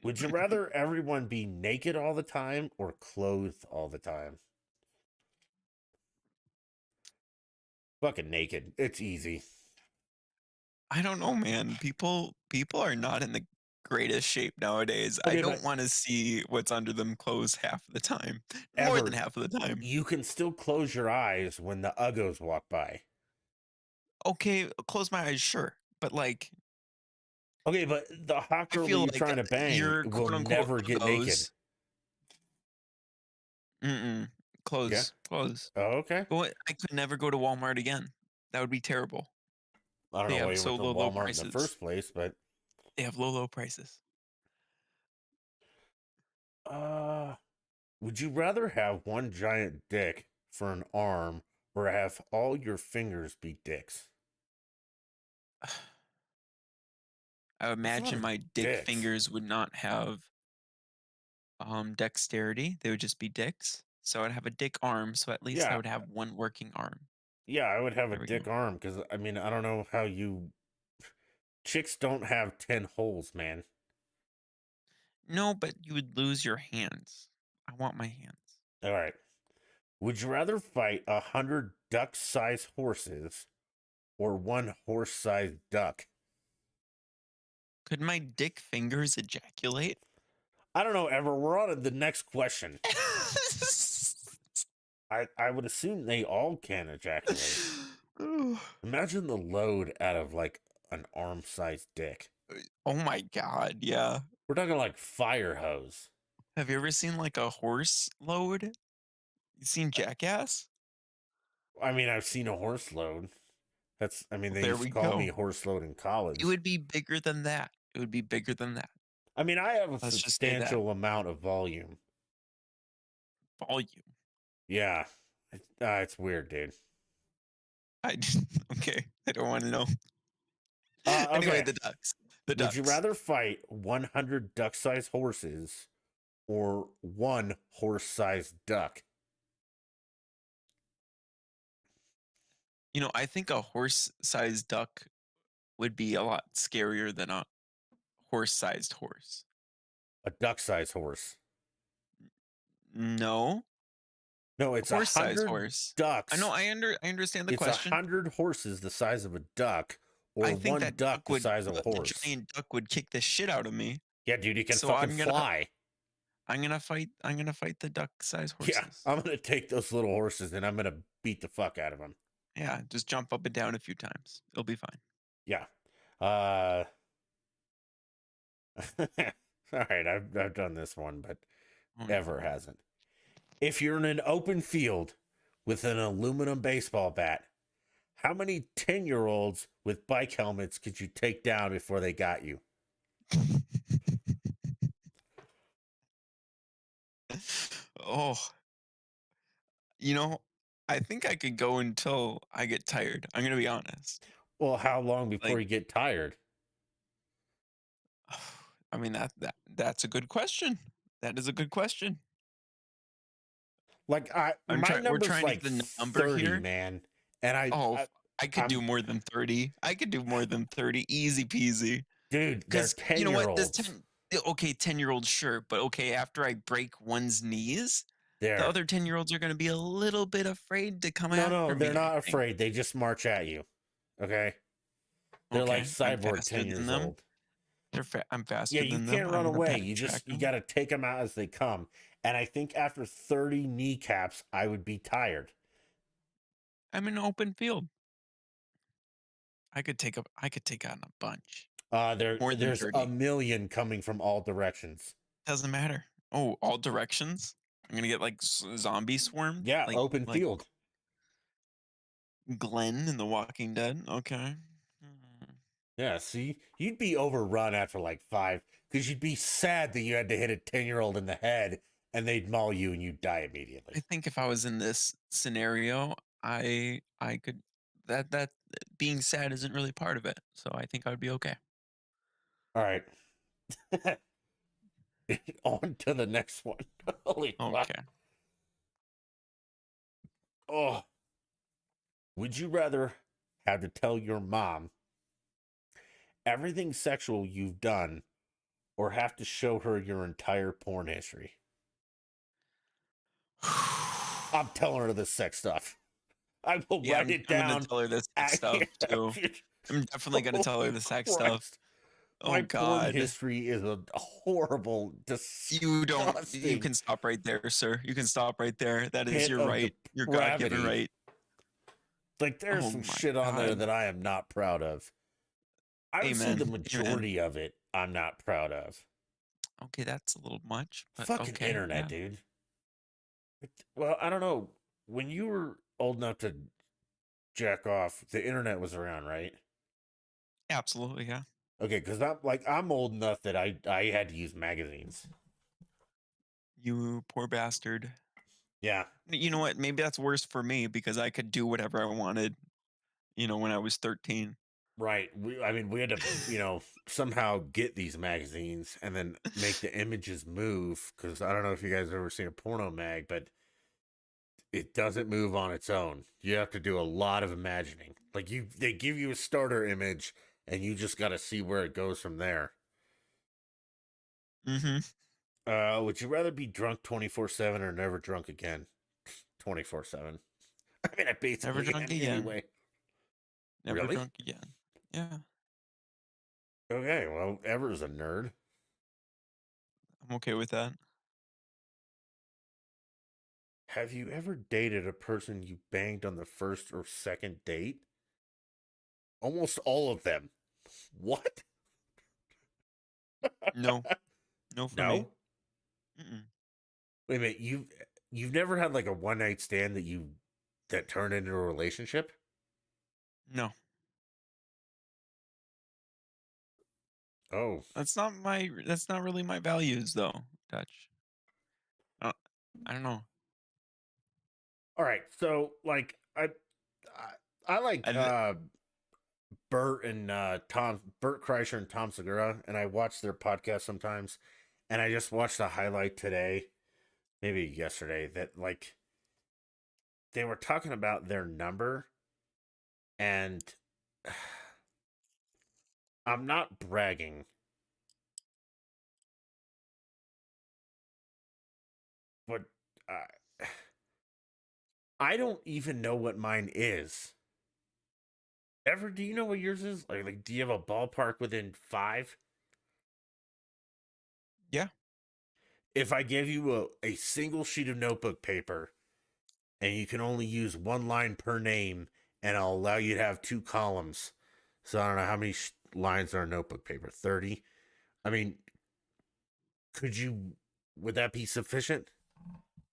[SPEAKER 2] Would you rather everyone be naked all the time or clothed all the time? Fucking naked. It's easy.
[SPEAKER 1] I don't know, man. People are not in the greatest shape nowadays. I
[SPEAKER 2] Okay, but
[SPEAKER 1] don't want to see what's under them clothes half of the time. More than
[SPEAKER 2] ever,
[SPEAKER 1] half of the time.
[SPEAKER 2] you can still close your eyes when the uggos walk by.
[SPEAKER 1] Okay, close my eyes, sure. But like
[SPEAKER 2] Okay, but the hot
[SPEAKER 1] I
[SPEAKER 2] girl that
[SPEAKER 1] feel
[SPEAKER 2] you're
[SPEAKER 1] like
[SPEAKER 2] trying to bang
[SPEAKER 1] your
[SPEAKER 2] will
[SPEAKER 1] quote unquote
[SPEAKER 2] never get naked.
[SPEAKER 1] uggos. Mm-mm.
[SPEAKER 2] Yeah.
[SPEAKER 1] Close. Close.
[SPEAKER 2] Oh, okay.
[SPEAKER 1] I could never go to Walmart again. That would be terrible.
[SPEAKER 2] I don't
[SPEAKER 1] They
[SPEAKER 2] know why
[SPEAKER 1] have
[SPEAKER 2] you
[SPEAKER 1] so
[SPEAKER 2] went to
[SPEAKER 1] low
[SPEAKER 2] Walmart in the
[SPEAKER 1] prices.
[SPEAKER 2] first place, but
[SPEAKER 1] They have low prices.
[SPEAKER 2] uh would you rather have one giant dick for an arm or have all your fingers be dicks?
[SPEAKER 1] I
[SPEAKER 2] That's a lot
[SPEAKER 1] imagine
[SPEAKER 2] of
[SPEAKER 1] my dick
[SPEAKER 2] dicks.
[SPEAKER 1] fingers would not have dexterity. They would just be dicks. So I'd have a dick arm, so at least I
[SPEAKER 2] Yeah,
[SPEAKER 1] would have one working arm.
[SPEAKER 2] yeah, I would have a
[SPEAKER 1] There we go.
[SPEAKER 2] dick arm because I mean I don't know how you chicks don't have 10 holes, man.
[SPEAKER 1] No, but you would lose your hands. I want my hands.
[SPEAKER 2] All right. Would you rather fight 100 duck-sized horses or one horse-sized duck?
[SPEAKER 1] Could my dick fingers ejaculate?
[SPEAKER 2] I don't know, Ever. We're on to the next question. I would assume they all can ejaculate.
[SPEAKER 1] Oh
[SPEAKER 2] Imagine the load out of like an arm-sized dick.
[SPEAKER 1] oh my god, yeah.
[SPEAKER 2] We're talking like fire hose.
[SPEAKER 1] Have you ever seen like a horse load? You seen Jackass?
[SPEAKER 2] I mean, I've seen a horse load. I mean,
[SPEAKER 1] Well,
[SPEAKER 2] they
[SPEAKER 1] there
[SPEAKER 2] used to
[SPEAKER 1] we
[SPEAKER 2] call me
[SPEAKER 1] go.
[SPEAKER 2] horse load in
[SPEAKER 1] It
[SPEAKER 2] college.
[SPEAKER 1] would be bigger than that. It would be bigger than that.
[SPEAKER 2] I mean, I have a
[SPEAKER 1] Let's just say that.
[SPEAKER 2] substantial amount of volume.
[SPEAKER 1] Volume.
[SPEAKER 2] Yeah. It's weird, dude.
[SPEAKER 1] I okay. I don't want to know. Anyway,
[SPEAKER 2] Okay.
[SPEAKER 1] the ducks. The
[SPEAKER 2] Would you
[SPEAKER 1] ducks.
[SPEAKER 2] rather fight 100 duck-sized horses or one horse-sized duck?
[SPEAKER 1] I think a horse-sized duck would be a lot scarier than a horse-sized horse.
[SPEAKER 2] A duck-sized horse.
[SPEAKER 1] No,
[SPEAKER 2] No, it's a
[SPEAKER 1] horse-sized
[SPEAKER 2] hundred
[SPEAKER 1] horse. I know.
[SPEAKER 2] ducks.
[SPEAKER 1] I understand the
[SPEAKER 2] It's a
[SPEAKER 1] question.
[SPEAKER 2] hundred horses the size of a duck, or
[SPEAKER 1] I think
[SPEAKER 2] one
[SPEAKER 1] that
[SPEAKER 2] duck
[SPEAKER 1] duck
[SPEAKER 2] the
[SPEAKER 1] would
[SPEAKER 2] size of a
[SPEAKER 1] the
[SPEAKER 2] horse.
[SPEAKER 1] giant duck would kick the shit out of me.
[SPEAKER 2] Yeah, dude, you can
[SPEAKER 1] So
[SPEAKER 2] fucking fly.
[SPEAKER 1] I'm gonna fight the duck-sized
[SPEAKER 2] Yeah,
[SPEAKER 1] horses.
[SPEAKER 2] I'm gonna take those little horses and I'm gonna beat the fuck out of them.
[SPEAKER 1] Yeah, just jump up and down a few times. It'll be fine.
[SPEAKER 2] Yeah. Uh. All right, I've done this one, but
[SPEAKER 1] Oh
[SPEAKER 2] Ever
[SPEAKER 1] no.
[SPEAKER 2] hasn't. If you're in an open field with an aluminum baseball bat, how many 10-year-olds with bike helmets could you take down before they got you?
[SPEAKER 1] Oh, you know, I think I could go until I get tired. I'm gonna be honest.
[SPEAKER 2] Well, how long before
[SPEAKER 1] Like,
[SPEAKER 2] you get tired?
[SPEAKER 1] I mean that's a good question. That is a good question.
[SPEAKER 2] Like my
[SPEAKER 1] We're
[SPEAKER 2] number's
[SPEAKER 1] trying to
[SPEAKER 2] like
[SPEAKER 1] get the number
[SPEAKER 2] 30,
[SPEAKER 1] here.
[SPEAKER 2] man. And
[SPEAKER 1] Oh, I could do
[SPEAKER 2] I'm
[SPEAKER 1] more than 30. I could do more than 30, easy peasy.
[SPEAKER 2] dude, they're
[SPEAKER 1] Because you know what? This
[SPEAKER 2] 10-year-olds.
[SPEAKER 1] 10, okay, 10-year-old, sure. But okay, after I break one's knees, the
[SPEAKER 2] There.
[SPEAKER 1] other 10-year-olds are going to be a little bit afraid to come
[SPEAKER 2] No,
[SPEAKER 1] after
[SPEAKER 2] they're
[SPEAKER 1] me, I
[SPEAKER 2] not
[SPEAKER 1] think.
[SPEAKER 2] afraid. They just march at you. Okay? They're like
[SPEAKER 1] Okay, I'm
[SPEAKER 2] cyborg
[SPEAKER 1] faster
[SPEAKER 2] 10
[SPEAKER 1] than
[SPEAKER 2] years
[SPEAKER 1] them.
[SPEAKER 2] old.
[SPEAKER 1] I'm
[SPEAKER 2] Yeah,
[SPEAKER 1] faster
[SPEAKER 2] you
[SPEAKER 1] than them.
[SPEAKER 2] can't
[SPEAKER 1] I'm
[SPEAKER 2] run
[SPEAKER 1] going to
[SPEAKER 2] away.
[SPEAKER 1] backtrack
[SPEAKER 2] You
[SPEAKER 1] them.
[SPEAKER 2] got to take them out as they come. And I think after 30 kneecaps, I would be tired.
[SPEAKER 1] I'm in an open field. I could take on a bunch. More than
[SPEAKER 2] There's a
[SPEAKER 1] 30.
[SPEAKER 2] million coming from all directions.
[SPEAKER 1] Doesn't matter. Oh, all directions. I'm going to get like zombie swarmed,
[SPEAKER 2] Yeah, open
[SPEAKER 1] like
[SPEAKER 2] field.
[SPEAKER 1] Glenn in The Walking Dead. Okay. Hmm.
[SPEAKER 2] Yeah, see, you'd be overrun after like 5 because you'd be sad that you had to hit a 10-year-old in the head and they'd maul you and you'd die immediately.
[SPEAKER 1] I think if I was in this scenario, I could that being sad isn't really part of it. So I think I would be okay.
[SPEAKER 2] All right. On to the next one. Holy fuck.
[SPEAKER 1] Okay.
[SPEAKER 2] Oh, would you rather have to tell your mom everything sexual you've done or have to show her your entire porn history? I'm telling her the sex stuff. I will
[SPEAKER 1] Yeah,
[SPEAKER 2] write it
[SPEAKER 1] I'm gonna
[SPEAKER 2] down.
[SPEAKER 1] tell her the sex stuff too. I'm definitely gonna tell her
[SPEAKER 2] Holy
[SPEAKER 1] the sex stuff.
[SPEAKER 2] Christ.
[SPEAKER 1] Oh
[SPEAKER 2] My porn
[SPEAKER 1] God.
[SPEAKER 2] history is a horrible,
[SPEAKER 1] You
[SPEAKER 2] disgusting
[SPEAKER 1] can stop right there, sir. You can stop right there. That is
[SPEAKER 2] pit
[SPEAKER 1] your
[SPEAKER 2] of
[SPEAKER 1] right. Your God-given
[SPEAKER 2] depravity.
[SPEAKER 1] right.
[SPEAKER 2] Like, there's
[SPEAKER 1] Oh
[SPEAKER 2] some
[SPEAKER 1] my
[SPEAKER 2] shit on there
[SPEAKER 1] God.
[SPEAKER 2] that I am not proud of. I would say the
[SPEAKER 1] Amen. Amen.
[SPEAKER 2] majority of it I'm not proud of.
[SPEAKER 1] Okay, that's a little much, but
[SPEAKER 2] Fucking
[SPEAKER 1] okay.
[SPEAKER 2] internet,
[SPEAKER 1] Yeah.
[SPEAKER 2] dude. Well, I don't know. When you were old enough to jack off, the internet was around, right?
[SPEAKER 1] Absolutely, yeah.
[SPEAKER 2] Okay, because I'm old enough that I had to use magazines.
[SPEAKER 1] You poor bastard.
[SPEAKER 2] Yeah,
[SPEAKER 1] You know what? Maybe that's worse for me because I could do whatever I wanted, when I was 13.
[SPEAKER 2] right. I mean, we had to, somehow get these magazines and then make the images move. Because I don't know if you guys have ever seen a porno mag, but it doesn't move on its own. You have to do a lot of imagining. Like they give you a starter image, and you just got to see where it goes from there.
[SPEAKER 1] Mhm.
[SPEAKER 2] Would you rather be drunk 24/7 or never drunk again 24/7? I mean, I
[SPEAKER 1] Never
[SPEAKER 2] basically
[SPEAKER 1] drunk
[SPEAKER 2] am
[SPEAKER 1] again.
[SPEAKER 2] anyway.
[SPEAKER 1] Never
[SPEAKER 2] Really?
[SPEAKER 1] drunk again. Yeah,
[SPEAKER 2] Okay, well, Ever's a nerd.
[SPEAKER 1] I'm okay with that.
[SPEAKER 2] Have you ever dated a person you banged on the first or second date? Almost all of them. What?
[SPEAKER 1] No, no for me.
[SPEAKER 2] No?
[SPEAKER 1] Mm-mm.
[SPEAKER 2] Wait a minute, you've never had like a one night stand that turned into a relationship?
[SPEAKER 1] No,
[SPEAKER 2] Oh.
[SPEAKER 1] that's not really my values though, Dutch. Uh, I don't know.
[SPEAKER 2] All right. So like I like
[SPEAKER 1] I
[SPEAKER 2] Bert Kreischer and Tom Segura, and I watch their podcast sometimes. And I just watched a highlight today, maybe yesterday, that like they were talking about their number, and I'm not bragging, but I don't even know what mine is. Ever? Do you know what yours is? Like, do you have a ballpark within 5?
[SPEAKER 1] Yeah,
[SPEAKER 2] If I give you a single sheet of notebook paper and you can only use one line per name, and I'll allow you to have 2 columns. So I don't know how many lines are on notebook paper. 30. I mean, could you? Would that be sufficient?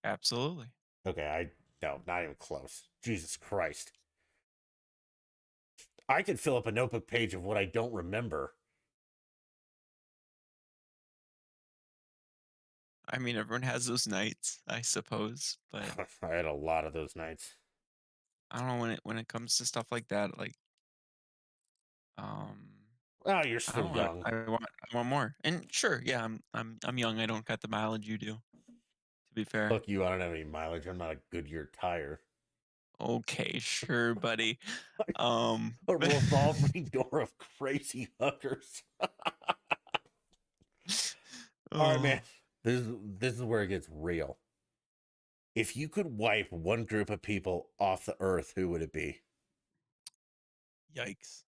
[SPEAKER 1] absolutely.
[SPEAKER 2] Okay, I no, not even close. Jesus Christ. I could fill up a notebook page of what I don't remember.
[SPEAKER 1] I mean, everyone has those nights, I suppose, but
[SPEAKER 2] I had a lot of those nights.
[SPEAKER 1] I don't know when it comes to stuff like that, like um
[SPEAKER 2] Oh, you're
[SPEAKER 1] I
[SPEAKER 2] still
[SPEAKER 1] don't want
[SPEAKER 2] young.
[SPEAKER 1] I want more. And sure, yeah, I'm young. I don't got the mileage you do, to be fair.
[SPEAKER 2] Fuck you, I don't have any mileage. I'm not a Goodyear tire.
[SPEAKER 1] Okay, sure, buddy.
[SPEAKER 2] A revolving door of crazy hookers. All right, man.
[SPEAKER 1] Oh,
[SPEAKER 2] This is where it gets real. If you could wipe one group of people off the earth, who would it be?
[SPEAKER 1] yikes.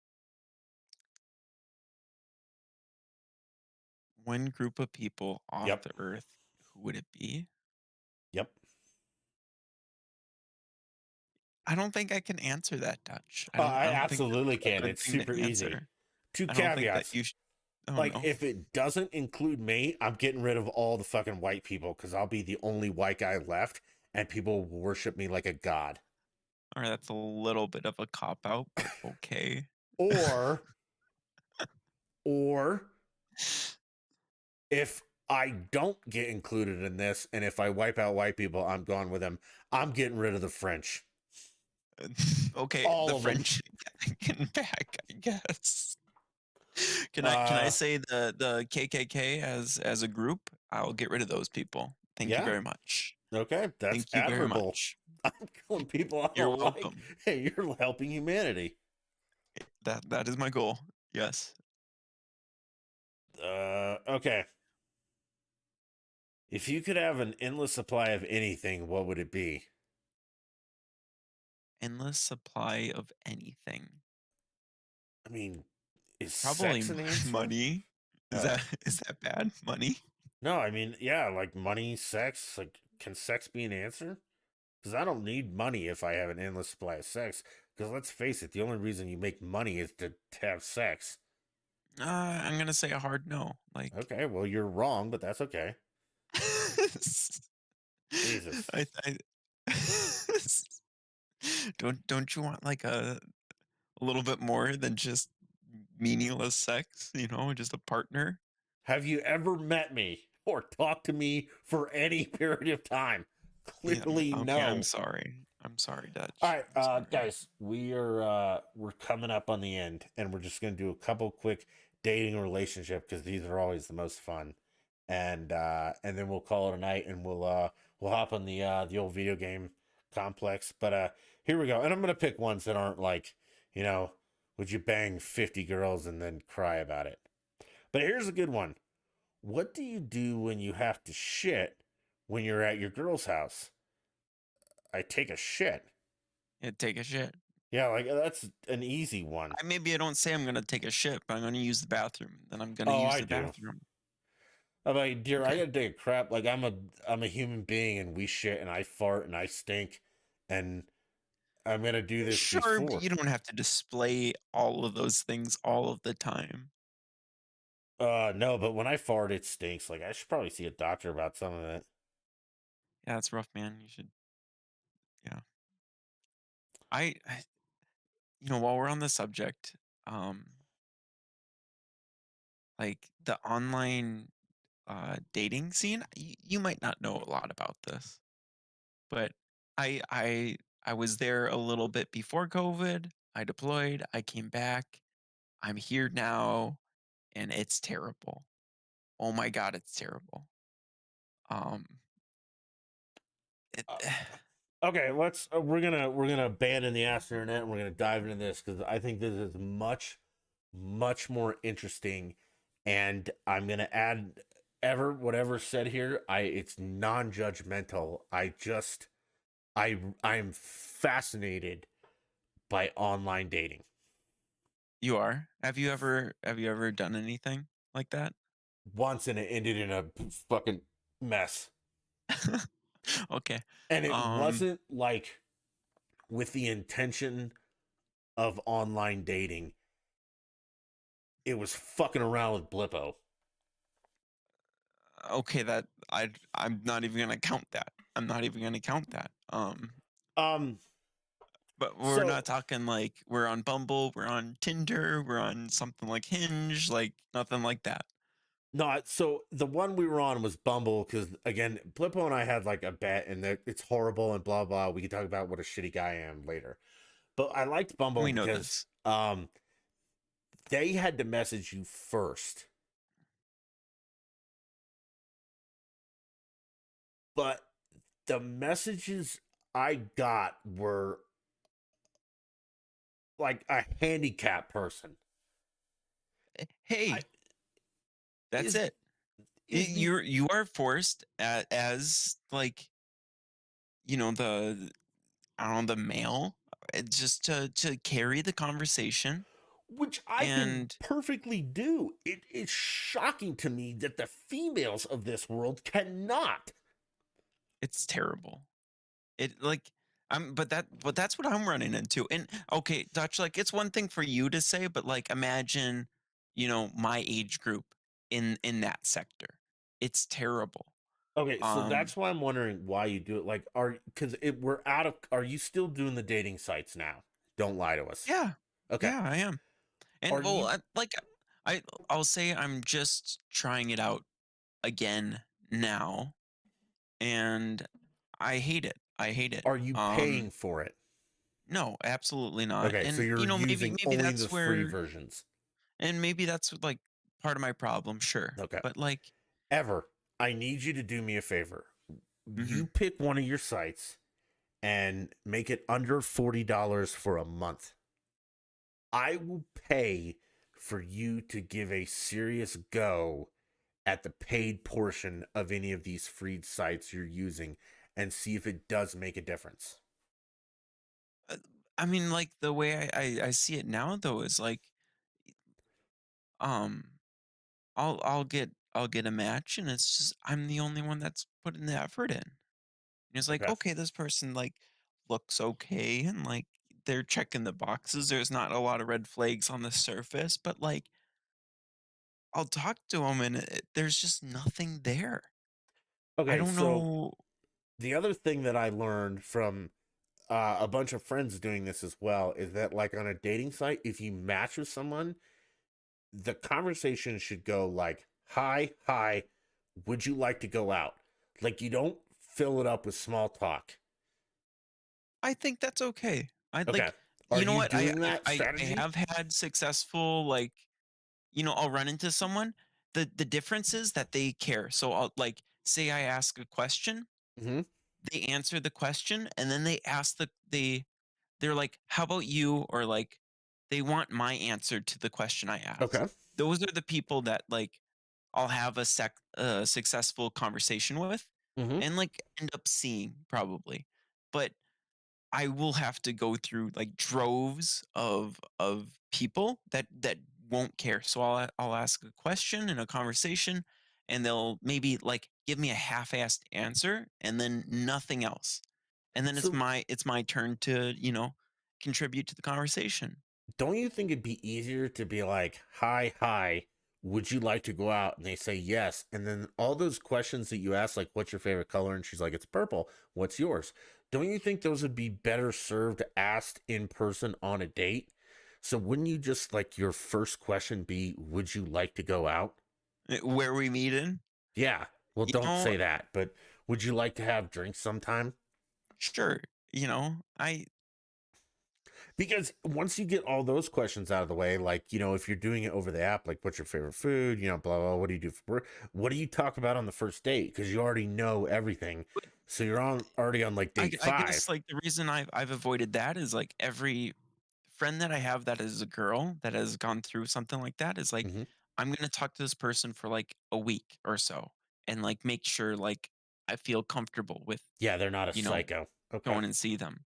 [SPEAKER 1] One group of people off
[SPEAKER 2] Yep.
[SPEAKER 1] the earth, who would it be?
[SPEAKER 2] Yep.
[SPEAKER 1] I don't think I can answer that, Dutch. I
[SPEAKER 2] I
[SPEAKER 1] don't think
[SPEAKER 2] absolutely
[SPEAKER 1] that's
[SPEAKER 2] can.
[SPEAKER 1] a good
[SPEAKER 2] It's
[SPEAKER 1] thing
[SPEAKER 2] super
[SPEAKER 1] to
[SPEAKER 2] easy.
[SPEAKER 1] answer.
[SPEAKER 2] 2
[SPEAKER 1] I don't think that
[SPEAKER 2] caveats.
[SPEAKER 1] oh
[SPEAKER 2] Like,
[SPEAKER 1] no.
[SPEAKER 2] if it doesn't include me, I'm getting rid of all the fucking white people because I'll be the only white guy left and people will worship me like a god.
[SPEAKER 1] All right, that's a little bit of a cop out, but okay.
[SPEAKER 2] Or, or if I don't get included in this, and if I wipe out white people, I'm gone with them. I'm getting rid of the French,
[SPEAKER 1] Okay, the
[SPEAKER 2] all of them.
[SPEAKER 1] French getting back, I guess. Can I
[SPEAKER 2] Uh,
[SPEAKER 1] say the KKK as a group? I'll get rid of those people. Thank you
[SPEAKER 2] yeah,
[SPEAKER 1] very much.
[SPEAKER 2] okay, that's
[SPEAKER 1] Thank you very
[SPEAKER 2] admirable.
[SPEAKER 1] much.
[SPEAKER 2] I'm killing people I
[SPEAKER 1] You're
[SPEAKER 2] don't like.
[SPEAKER 1] welcome.
[SPEAKER 2] Hey, you're helping humanity.
[SPEAKER 1] That is my goal. Yes.
[SPEAKER 2] Okay. If you could have an endless supply of anything, what would it be?
[SPEAKER 1] Endless supply of anything.
[SPEAKER 2] I mean, is
[SPEAKER 1] Probably
[SPEAKER 2] sex an answer?
[SPEAKER 1] money. Is
[SPEAKER 2] Uh,
[SPEAKER 1] that bad? Money?
[SPEAKER 2] no, I mean, yeah, like money, sex. Like, can sex be an answer? Because I don't need money if I have an endless supply of sex. Because let's face it, the only reason you make money is to have sex.
[SPEAKER 1] I'm gonna say a hard no. Like,
[SPEAKER 2] Okay, well, you're wrong, but that's okay. Jesus.
[SPEAKER 1] I don't you want like a little bit more than just meaningless sex? You know, just a partner.
[SPEAKER 2] Have you ever met me or talked to me for any period of time?
[SPEAKER 1] Yeah.
[SPEAKER 2] Clearly,
[SPEAKER 1] Okay. I'm
[SPEAKER 2] no.
[SPEAKER 1] sorry. I'm sorry,
[SPEAKER 2] All
[SPEAKER 1] Dutch.
[SPEAKER 2] right,
[SPEAKER 1] I'm sorry.
[SPEAKER 2] guys, we're coming up on the end, and we're just gonna do a couple quick dating relationship because these are always the most fun, and then we'll call it a night, and we'll hop on the old video game complex. But here we go, and I'm gonna pick ones that aren't like, you know, would you bang 50 girls and then cry about it? But here's a good one. What do you do when you have to shit when you're at your girl's house? I take a shit.
[SPEAKER 1] Yeah, take a shit.
[SPEAKER 2] Yeah, like that's an easy one.
[SPEAKER 1] Maybe I don't say I'm gonna take a shit, but I'm gonna use the bathroom. Then I'm gonna
[SPEAKER 2] Oh,
[SPEAKER 1] use
[SPEAKER 2] I
[SPEAKER 1] the
[SPEAKER 2] do.
[SPEAKER 1] bathroom.
[SPEAKER 2] I'm like, dear, I
[SPEAKER 1] Okay.
[SPEAKER 2] gotta take a crap. Like I'm a human being, and we shit, and I fart, and I stink, and I'm gonna do this
[SPEAKER 1] Sure, but
[SPEAKER 2] before.
[SPEAKER 1] you don't have to display all of those things all of the time.
[SPEAKER 2] No, but when I fart, it stinks. Like I should probably see a doctor about some of it.
[SPEAKER 1] Yeah, it's rough, man. You should. Yeah. I while we're on the subject, um, like the online dating scene, you might not know a lot about this, but I I I was there a little bit before COVID. I deployed. I came back. I'm here now, and it's terrible. Oh my god, it's terrible. Um, it,
[SPEAKER 2] Uh, okay, let's we're gonna abandon the ass internet, and we're gonna dive into this because I think this is much more interesting, and I'm gonna add. whatever said here, it's non-judgmental. I'm fascinated by online dating.
[SPEAKER 1] You are? Have you ever done anything like that?
[SPEAKER 2] Once and it ended in a fucking mess.
[SPEAKER 1] Okay.
[SPEAKER 2] And it
[SPEAKER 1] Um,
[SPEAKER 2] wasn't like with the intention of online dating. It was fucking around with Blippo.
[SPEAKER 1] okay, I'm not even gonna count that. I'm not even gonna count that.
[SPEAKER 2] Um,
[SPEAKER 1] But we're
[SPEAKER 2] so
[SPEAKER 1] not talking like we're on Bumble, we're on Tinder, we're on something like Hinge, like nothing like that.
[SPEAKER 2] no, so the one we were on was Bumble because again, Blippo and I had like a bet, and that it's horrible and blah blah. We can talk about what a shitty guy I am later. But I liked Bumble
[SPEAKER 1] We know
[SPEAKER 2] because
[SPEAKER 1] this.
[SPEAKER 2] they had to message you first, but the messages I got were like a handicapped person. I
[SPEAKER 1] Hey, that's
[SPEAKER 2] is
[SPEAKER 1] it.
[SPEAKER 2] is the
[SPEAKER 1] You are forced as like the I don't know the male just to carry the conversation,
[SPEAKER 2] which I can
[SPEAKER 1] and
[SPEAKER 2] perfectly do. It is shocking to me that the females of this world cannot.
[SPEAKER 1] it's terrible. It like but that's what I'm running into. And okay, Dutch, like it's one thing for you to say, but like imagine, my age group in that sector. It's terrible.
[SPEAKER 2] Okay, so
[SPEAKER 1] Um
[SPEAKER 2] that's why I'm wondering why you do it. Like, are because it we're out of. Are you still doing the dating sites now? Don't lie to us.
[SPEAKER 1] yeah.
[SPEAKER 2] Okay,
[SPEAKER 1] Yeah, I am.
[SPEAKER 2] are
[SPEAKER 1] And well,
[SPEAKER 2] you
[SPEAKER 1] I I'll say I'm just trying it out again now, and I hate it. I hate it.
[SPEAKER 2] are you paying for it?
[SPEAKER 1] No, absolutely not.
[SPEAKER 2] Okay, so
[SPEAKER 1] And
[SPEAKER 2] you're
[SPEAKER 1] maybe
[SPEAKER 2] using
[SPEAKER 1] maybe
[SPEAKER 2] only the
[SPEAKER 1] that's
[SPEAKER 2] free
[SPEAKER 1] where
[SPEAKER 2] versions.
[SPEAKER 1] and maybe that's like part of my problem, sure.
[SPEAKER 2] Okay,
[SPEAKER 1] But like
[SPEAKER 2] ever. I need you to do me a favor. You
[SPEAKER 1] mhm.
[SPEAKER 2] pick one of your sites and make it under $40 for a month. I will pay for you to give a serious go at the paid portion of any of these free sites you're using and see if it does make a difference.
[SPEAKER 1] Uh, I mean, like the way I see it now though is like um I'll get a match and it's just I'm the only one that's putting the effort in. And it's like,
[SPEAKER 2] Okay.
[SPEAKER 1] okay, this person like looks okay and like they're checking the boxes. There's not a lot of red flags on the surface, but like I'll talk to them and there's just nothing there. I
[SPEAKER 2] Okay,
[SPEAKER 1] don't
[SPEAKER 2] so
[SPEAKER 1] know.
[SPEAKER 2] the other thing that I learned from a bunch of friends doing this as well is that, like, on a dating site, if you match with someone, the conversation should go like, "Hi, hi, would you like to go out?" Like, you don't fill it up with small talk.
[SPEAKER 1] I think that's okay. I
[SPEAKER 2] Okay.
[SPEAKER 1] like,
[SPEAKER 2] Are
[SPEAKER 1] you know
[SPEAKER 2] you
[SPEAKER 1] what?
[SPEAKER 2] doing that
[SPEAKER 1] I
[SPEAKER 2] strategy?
[SPEAKER 1] have had successful like, I'll run into someone. The difference is that they care. So I'll like say I ask a question,
[SPEAKER 2] Hmm.
[SPEAKER 1] they answer the question, and then they ask they're like, "How about you?" Or like they want my answer to the question I asked.
[SPEAKER 2] Okay.
[SPEAKER 1] Those are the people that like I'll have a successful conversation with
[SPEAKER 2] Hmm.
[SPEAKER 1] and like end up seeing probably. But I will have to go through like droves of people that won't care. So I'll ask a question in a conversation and they'll maybe like give me a half-assed answer and then nothing else. And then
[SPEAKER 2] So
[SPEAKER 1] it's my turn to, contribute to the conversation.
[SPEAKER 2] don't you think it'd be easier to be like, "Hi, hi, would you like to go out?" And they say yes. And then all those questions that you ask, like, "What's your favorite color?" And she's like, "It's purple. What's yours?" Don't you think those would be better served asked in person on a date? So wouldn't you just like your first question be, "Would you like to go out?"
[SPEAKER 1] Where we meet in,
[SPEAKER 2] Yeah. Well,
[SPEAKER 1] you
[SPEAKER 2] don't
[SPEAKER 1] know,
[SPEAKER 2] say that, but would you like to have drinks sometime?
[SPEAKER 1] sure, I
[SPEAKER 2] Because once you get all those questions out of the way, like, if you're doing it over the app, like, what's your favorite food, blah, blah, what do you do for work? What do you talk about on the first date? Because you already know everything. So you're already on like date
[SPEAKER 1] I guess
[SPEAKER 2] five.
[SPEAKER 1] like the reason I've avoided that is like every friend that I have that is a girl that has gone through something like that is like
[SPEAKER 2] Hmm.
[SPEAKER 1] I'm gonna talk to this person for like a week or so and like make sure like I feel comfortable with,
[SPEAKER 2] Yeah, they're not a
[SPEAKER 1] you know,
[SPEAKER 2] psycho. Okay.
[SPEAKER 1] going and see them.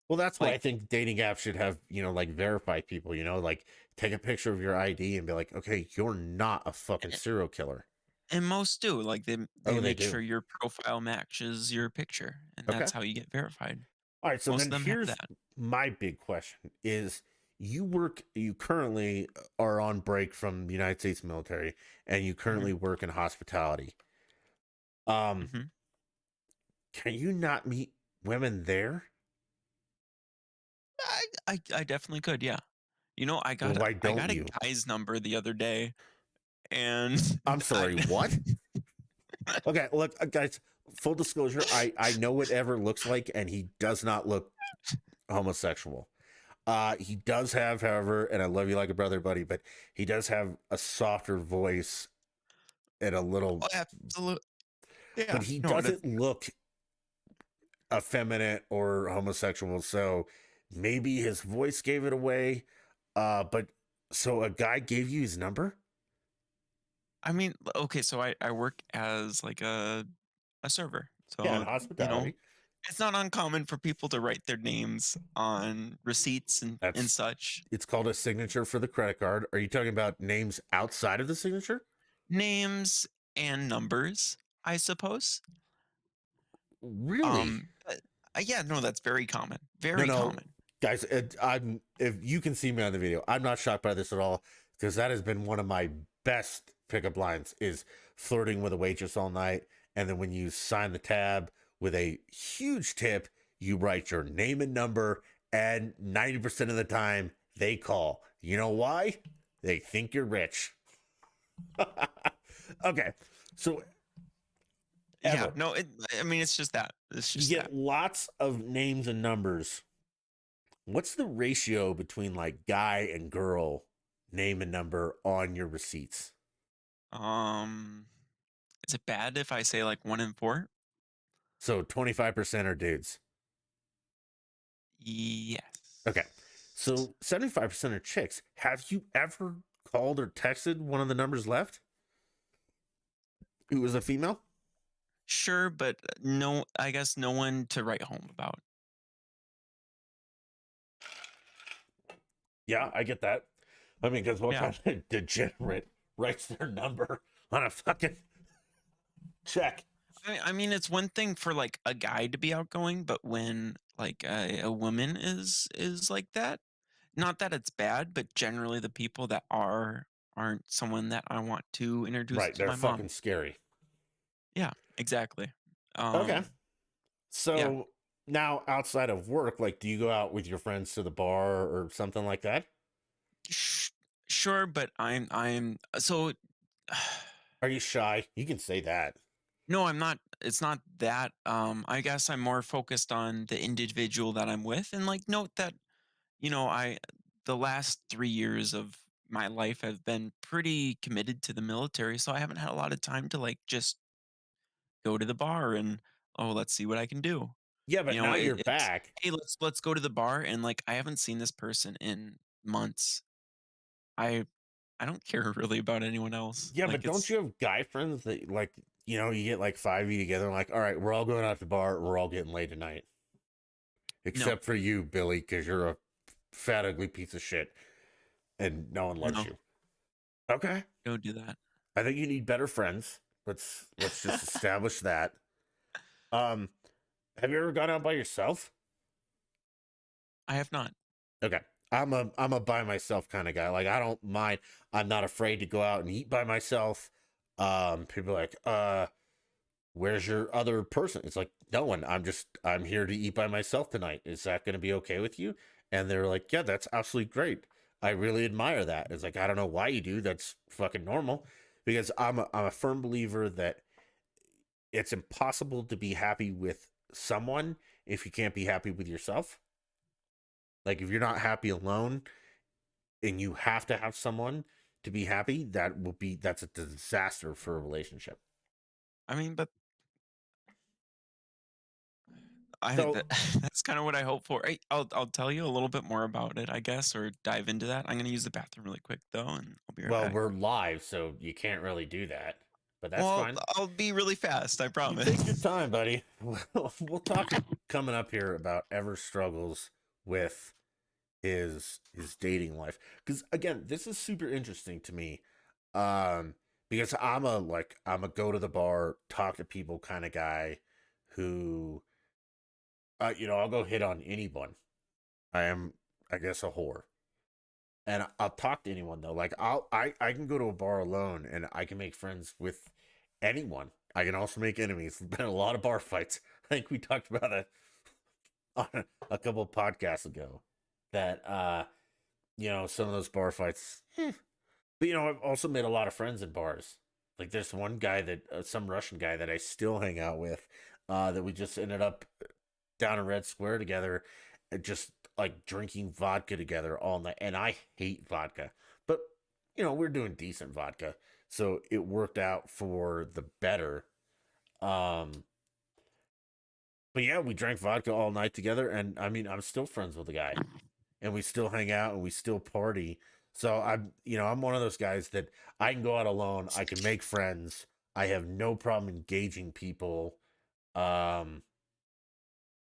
[SPEAKER 2] Well, that's why I
[SPEAKER 1] Like,
[SPEAKER 2] think dating apps should have, like verify people, like take a picture of your ID and be like, okay, you're not a fucking
[SPEAKER 1] a-
[SPEAKER 2] serial killer.
[SPEAKER 1] and most do. Like they
[SPEAKER 2] Oh, they
[SPEAKER 1] make
[SPEAKER 2] do.
[SPEAKER 1] sure your profile matches your picture, and
[SPEAKER 2] Okay.
[SPEAKER 1] that's how you get verified.
[SPEAKER 2] All right. So
[SPEAKER 1] Most
[SPEAKER 2] then
[SPEAKER 1] of them have
[SPEAKER 2] here's
[SPEAKER 1] that.
[SPEAKER 2] my big question is you currently are on break from the United States military and you
[SPEAKER 1] Hmm.
[SPEAKER 2] currently work in hospitality. Um,
[SPEAKER 1] Hmm.
[SPEAKER 2] can you not meet women there?
[SPEAKER 1] I definitely could. Yeah. I
[SPEAKER 2] Well,
[SPEAKER 1] got a
[SPEAKER 2] why
[SPEAKER 1] I
[SPEAKER 2] don't
[SPEAKER 1] got a
[SPEAKER 2] you?
[SPEAKER 1] guy's number the other day, and
[SPEAKER 2] I'm
[SPEAKER 1] I
[SPEAKER 2] sorry, what? Okay, look, guys, full disclosure, I know what Ever looks like, and he does not look homosexual. He does have, however, and I love you like a brother, buddy, but he does have a softer voice and a little,
[SPEAKER 1] oh, absolutely.
[SPEAKER 2] but
[SPEAKER 1] Yeah.
[SPEAKER 2] he
[SPEAKER 1] No,
[SPEAKER 2] doesn't look effeminate or homosexual. So maybe his voice gave it away. But so a guy gave you his number?
[SPEAKER 1] I mean, okay, so I work as like a server.
[SPEAKER 2] Yeah, in
[SPEAKER 1] So,
[SPEAKER 2] hospitality.
[SPEAKER 1] it's not uncommon for people to write their names on receipts and
[SPEAKER 2] That's
[SPEAKER 1] such.
[SPEAKER 2] it's called a signature for the credit card. Are you talking about names outside of the signature?
[SPEAKER 1] Names and numbers, I suppose.
[SPEAKER 2] Really?
[SPEAKER 1] Yeah, no, that's very common.
[SPEAKER 2] No,
[SPEAKER 1] Very
[SPEAKER 2] no,
[SPEAKER 1] common.
[SPEAKER 2] guys. I'm if you can see me on the video, I'm not shocked by this at all because that has been one of my best pickup lines is flirting with a waitress all night, and then when you sign the tab with a huge tip, you write your name and number, and 90% of the time they call. You know why? They think you're rich. Okay, so
[SPEAKER 1] Yeah,
[SPEAKER 2] ever
[SPEAKER 1] no, I mean, it's just that. It's
[SPEAKER 2] you
[SPEAKER 1] just that.
[SPEAKER 2] get lots of names and numbers. What's the ratio between like guy and girl name and number on your receipts?
[SPEAKER 1] Um, is it bad if I say like 1 in 4?
[SPEAKER 2] So 25% are dudes. Okay.
[SPEAKER 1] Yes.
[SPEAKER 2] So 75% are chicks. Have you ever called or texted one of the numbers left who was a female?
[SPEAKER 1] Sure, but no, I guess no one to write home about.
[SPEAKER 2] Yeah, I get that. I mean, because what
[SPEAKER 1] Yeah.
[SPEAKER 2] kind of degenerate writes their number on a fucking check?
[SPEAKER 1] I mean, it's one thing for like a guy to be outgoing, but when like a woman is like that, not that it's bad, but generally the people that aren't someone that I want to introduce
[SPEAKER 2] Right,
[SPEAKER 1] to
[SPEAKER 2] they're
[SPEAKER 1] my mom.
[SPEAKER 2] fucking scary.
[SPEAKER 1] Yeah, exactly.
[SPEAKER 2] Okay.
[SPEAKER 1] Yeah,
[SPEAKER 2] So now outside of work, like, do you go out with your friends to the bar or something like that?
[SPEAKER 1] sh- sure, but I'm so
[SPEAKER 2] Are you shy? You can say that.
[SPEAKER 1] no, I'm not. It's not that. I guess I'm more focused on the individual that I'm with, and like note that I the last 3 years of my life have been pretty committed to the military, so I haven't had a lot of time to like just go to the bar and oh, let's see what I can do.
[SPEAKER 2] Yeah, but now you're
[SPEAKER 1] It's
[SPEAKER 2] back.
[SPEAKER 1] hey, let's go to the bar and like I haven't seen this person in months. I I don't care really about anyone else.
[SPEAKER 2] Yeah,
[SPEAKER 1] Like
[SPEAKER 2] but don't
[SPEAKER 1] it's
[SPEAKER 2] you have guy friends that like you get like 5 of you together and like, all right, we're all going out to the bar, we're all getting laid tonight.
[SPEAKER 1] no,
[SPEAKER 2] Except for you, Billy, because you're a fat, ugly piece of shit and no one loves
[SPEAKER 1] no,
[SPEAKER 2] you. Okay.
[SPEAKER 1] don't do that.
[SPEAKER 2] I think you need better friends. Let's just establish that. Um, have you ever gone out by yourself?
[SPEAKER 1] I have not.
[SPEAKER 2] Okay. I'm a by myself kind of guy. Like I don't mind. I'm not afraid to go out and eat by myself. People are like, where's your other person? It's like, no one. I'm here to eat by myself tonight. Is that gonna be okay with you? And they're like, yeah, that's absolutely great. I really admire that. It's like, I don't know why you do. That's fucking normal. Because I'm a firm believer that it's impossible to be happy with someone if you can't be happy with yourself. Like if you're not happy alone and you have to have someone to be happy, that's a disaster for a relationship.
[SPEAKER 1] I mean, but
[SPEAKER 2] So,
[SPEAKER 1] that's kind of what I hope for. I'll tell you a little bit more about it, I guess, or dive into that. I'm gonna use the bathroom really quick though, and I'll be right
[SPEAKER 2] well,
[SPEAKER 1] back.
[SPEAKER 2] we're live, so you can't really do that, but that's
[SPEAKER 1] Well,
[SPEAKER 2] fine.
[SPEAKER 1] I'll be really fast, I
[SPEAKER 2] You take your
[SPEAKER 1] promise.
[SPEAKER 2] time, buddy. We'll talk coming up here about Ever struggles with his dating life, because again, this is super interesting to me. Um, because I'm a go to the bar, talk to people kind of guy who, I'll go hit on anyone. I am, I guess, a whore. And I'll talk to anyone though. Like I can go to a bar alone and I can make friends with anyone. I can also make enemies. There's been a lot of bar fights. I think we talked about it on a couple of podcasts ago. That some of those bar fights. But I've also made a lot of friends in bars. Like there's one guy that some Russian guy that I still hang out with. That we just ended up down in Red Square together, just like drinking vodka together all night. And I hate vodka, but we're doing decent vodka, so it worked out for the better. Um, but yeah, we drank vodka all night together, and I mean, I'm still friends with the guy, and we still hang out and we still party. So I'm one of those guys that I can go out alone. I can make friends. I have no problem engaging people. Um,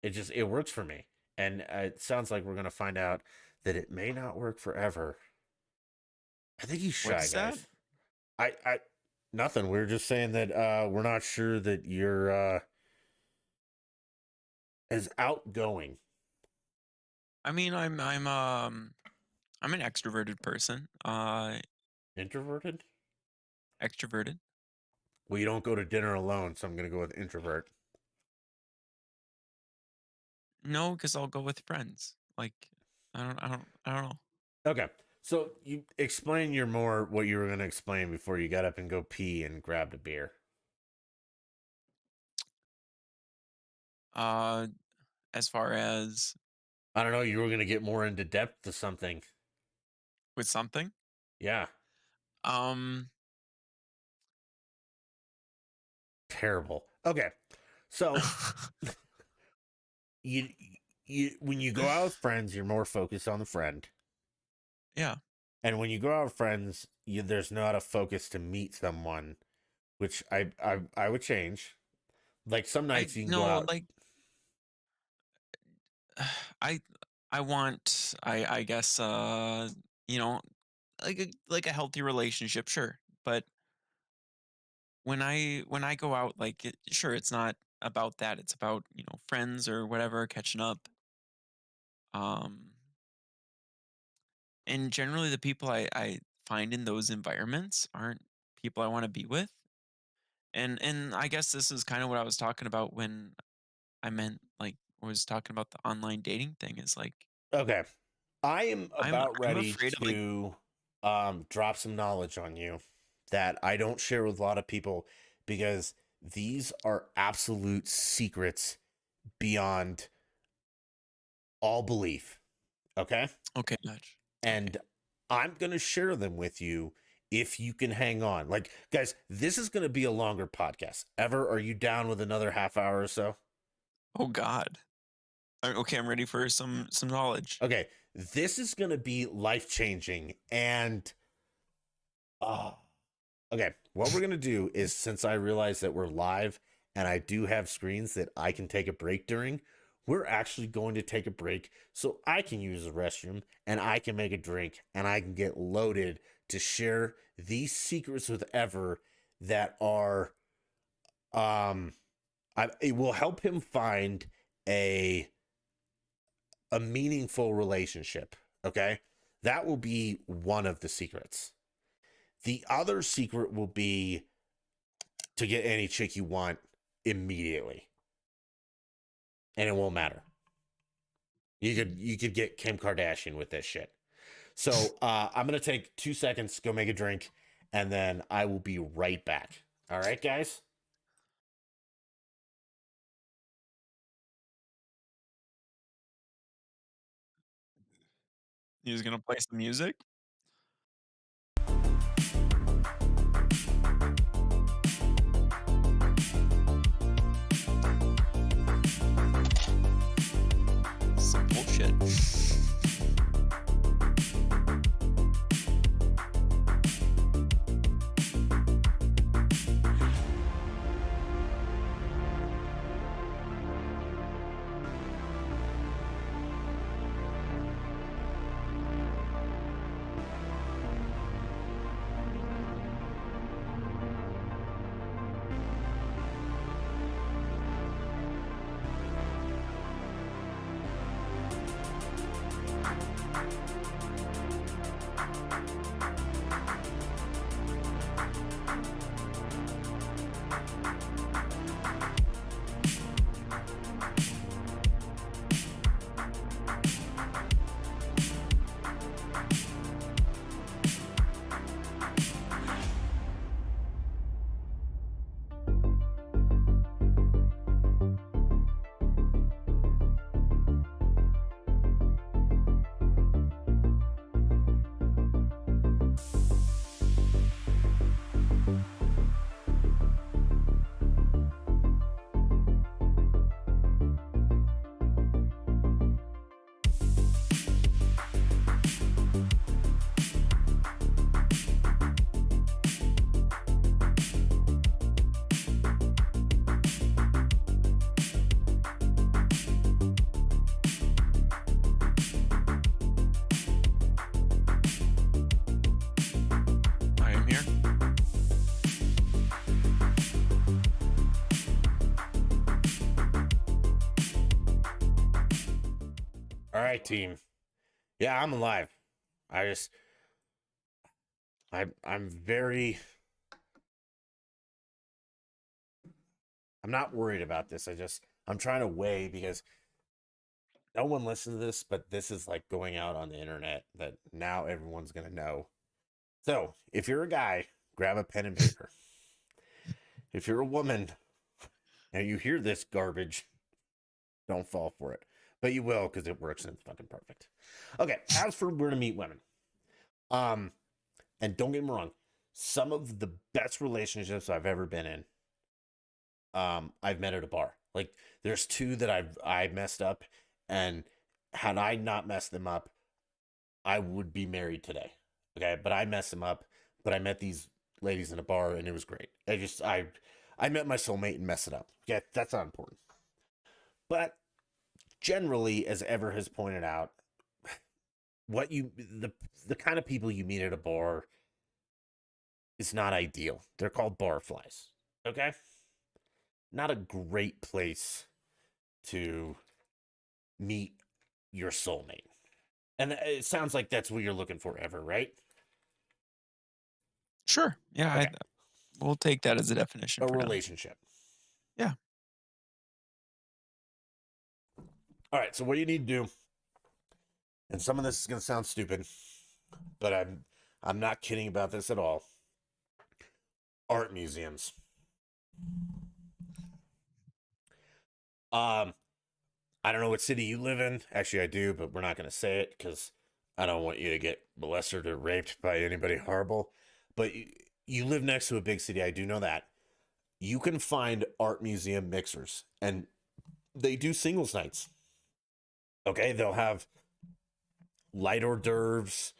[SPEAKER 2] it works for me, and it sounds like we're gonna find out that it may not work forever. I think he's shy,
[SPEAKER 1] What's that?
[SPEAKER 2] guys. I nothing. We're just saying that we're not sure that you're as outgoing.
[SPEAKER 1] I mean, I'm an extroverted person.
[SPEAKER 2] Introverted.
[SPEAKER 1] Extroverted.
[SPEAKER 2] Well, you don't go to dinner alone, so I'm gonna go with introvert.
[SPEAKER 1] No, because I'll go with friends. Like, I don't know.
[SPEAKER 2] Okay. So you explain your more what you were gonna explain before you got up and go pee and grabbed a beer.
[SPEAKER 1] Uh, as far as
[SPEAKER 2] I don't know, you were gonna get more into depth to something.
[SPEAKER 1] with something,
[SPEAKER 2] Yeah.
[SPEAKER 1] um,
[SPEAKER 2] Terrible. Okay. So you you when you go out with friends, you're more focused on the friend.
[SPEAKER 1] yeah.
[SPEAKER 2] And when you go out with friends, there's not a focus to meet someone, which I would change. Like some
[SPEAKER 1] I
[SPEAKER 2] nights you can go
[SPEAKER 1] no
[SPEAKER 2] out.
[SPEAKER 1] like I I want I guess you know like a healthy relationship, sure. But when I go out, like sure, it's not about that. It's about friends or whatever catching up. Um, and generally the people I find in those environments aren't people I want to be with. And I guess this is kind of what I was talking about when I meant like was talking about the online dating thing is like
[SPEAKER 2] Okay. I am about
[SPEAKER 1] I'm
[SPEAKER 2] ready
[SPEAKER 1] afraid of like
[SPEAKER 2] to drop some knowledge on you that I don't share with a lot of people because these are absolute secrets beyond all belief. Okay?
[SPEAKER 1] okay, Dutch. Okay.
[SPEAKER 2] And I'm going to share them with you if you can hang on. Like, guys, this is going to be a longer podcast. Ever, are you down with another half hour or so?
[SPEAKER 1] Oh God. Okay, I'm ready for some knowledge.
[SPEAKER 2] Okay, this is going to be life changing. And, uh, okay, what we're going to do is since I realize that we're live and I do have screens that I can take a break during, we're actually going to take a break so I can use the restroom and I can make a drink and I can get loaded to share these secrets with Ever that are it will help him find a a meaningful relationship, okay? That will be one of the secrets. The other secret will be to get any chick you want immediately. And it won't matter. You could get Kim Kardashian with this shit. So I'm gonna take 2 seconds, go make a drink, and then I will be right back. All right, guys.
[SPEAKER 1] He's gonna play some music.
[SPEAKER 2] right, team. Yeah, I'm alive. I just I'm very I'm not worried about this. I'm trying to weigh because no one listens to this, but this is like going out on the internet that now everyone's gonna know. So if you're a guy, grab a pen and paper. If you're a woman and you hear this garbage, don't fall for it. But you will because it works and it's fucking perfect. Okay, as for where to meet women. Um, and don't get me wrong, some of the best relationships I've ever been in, I've met at a bar. Like there's two that I messed up, and had I not messed them up, I would be married today. Okay, but I messed them up. But I met these ladies in a bar, and it was great. I met my soulmate and messed it up. Okay, that's not important. But generally, as Ever has pointed out, the kind of people you meet at a bar is not ideal. They're called barflies. Okay, not a great place to meet your soulmate. And it sounds like that's what you're looking for, Ever, right?
[SPEAKER 1] Sure. Yeah,
[SPEAKER 2] Okay,
[SPEAKER 1] we'll take that as a definition
[SPEAKER 2] a
[SPEAKER 1] for now.
[SPEAKER 2] relationship.
[SPEAKER 1] Yeah.
[SPEAKER 2] All right, so what you need to do, and some of this is going to sound stupid, but I'm not kidding about this at all. Art museums. Um, I don't know what city you live in. Actually, I do, but we're not going to say it because I don't want you to get molested or raped by anybody horrible. But you live next to a big city. I do know that. You can find art museum mixers, and they do singles nights. Okay, they'll have light hors d'oeuvres,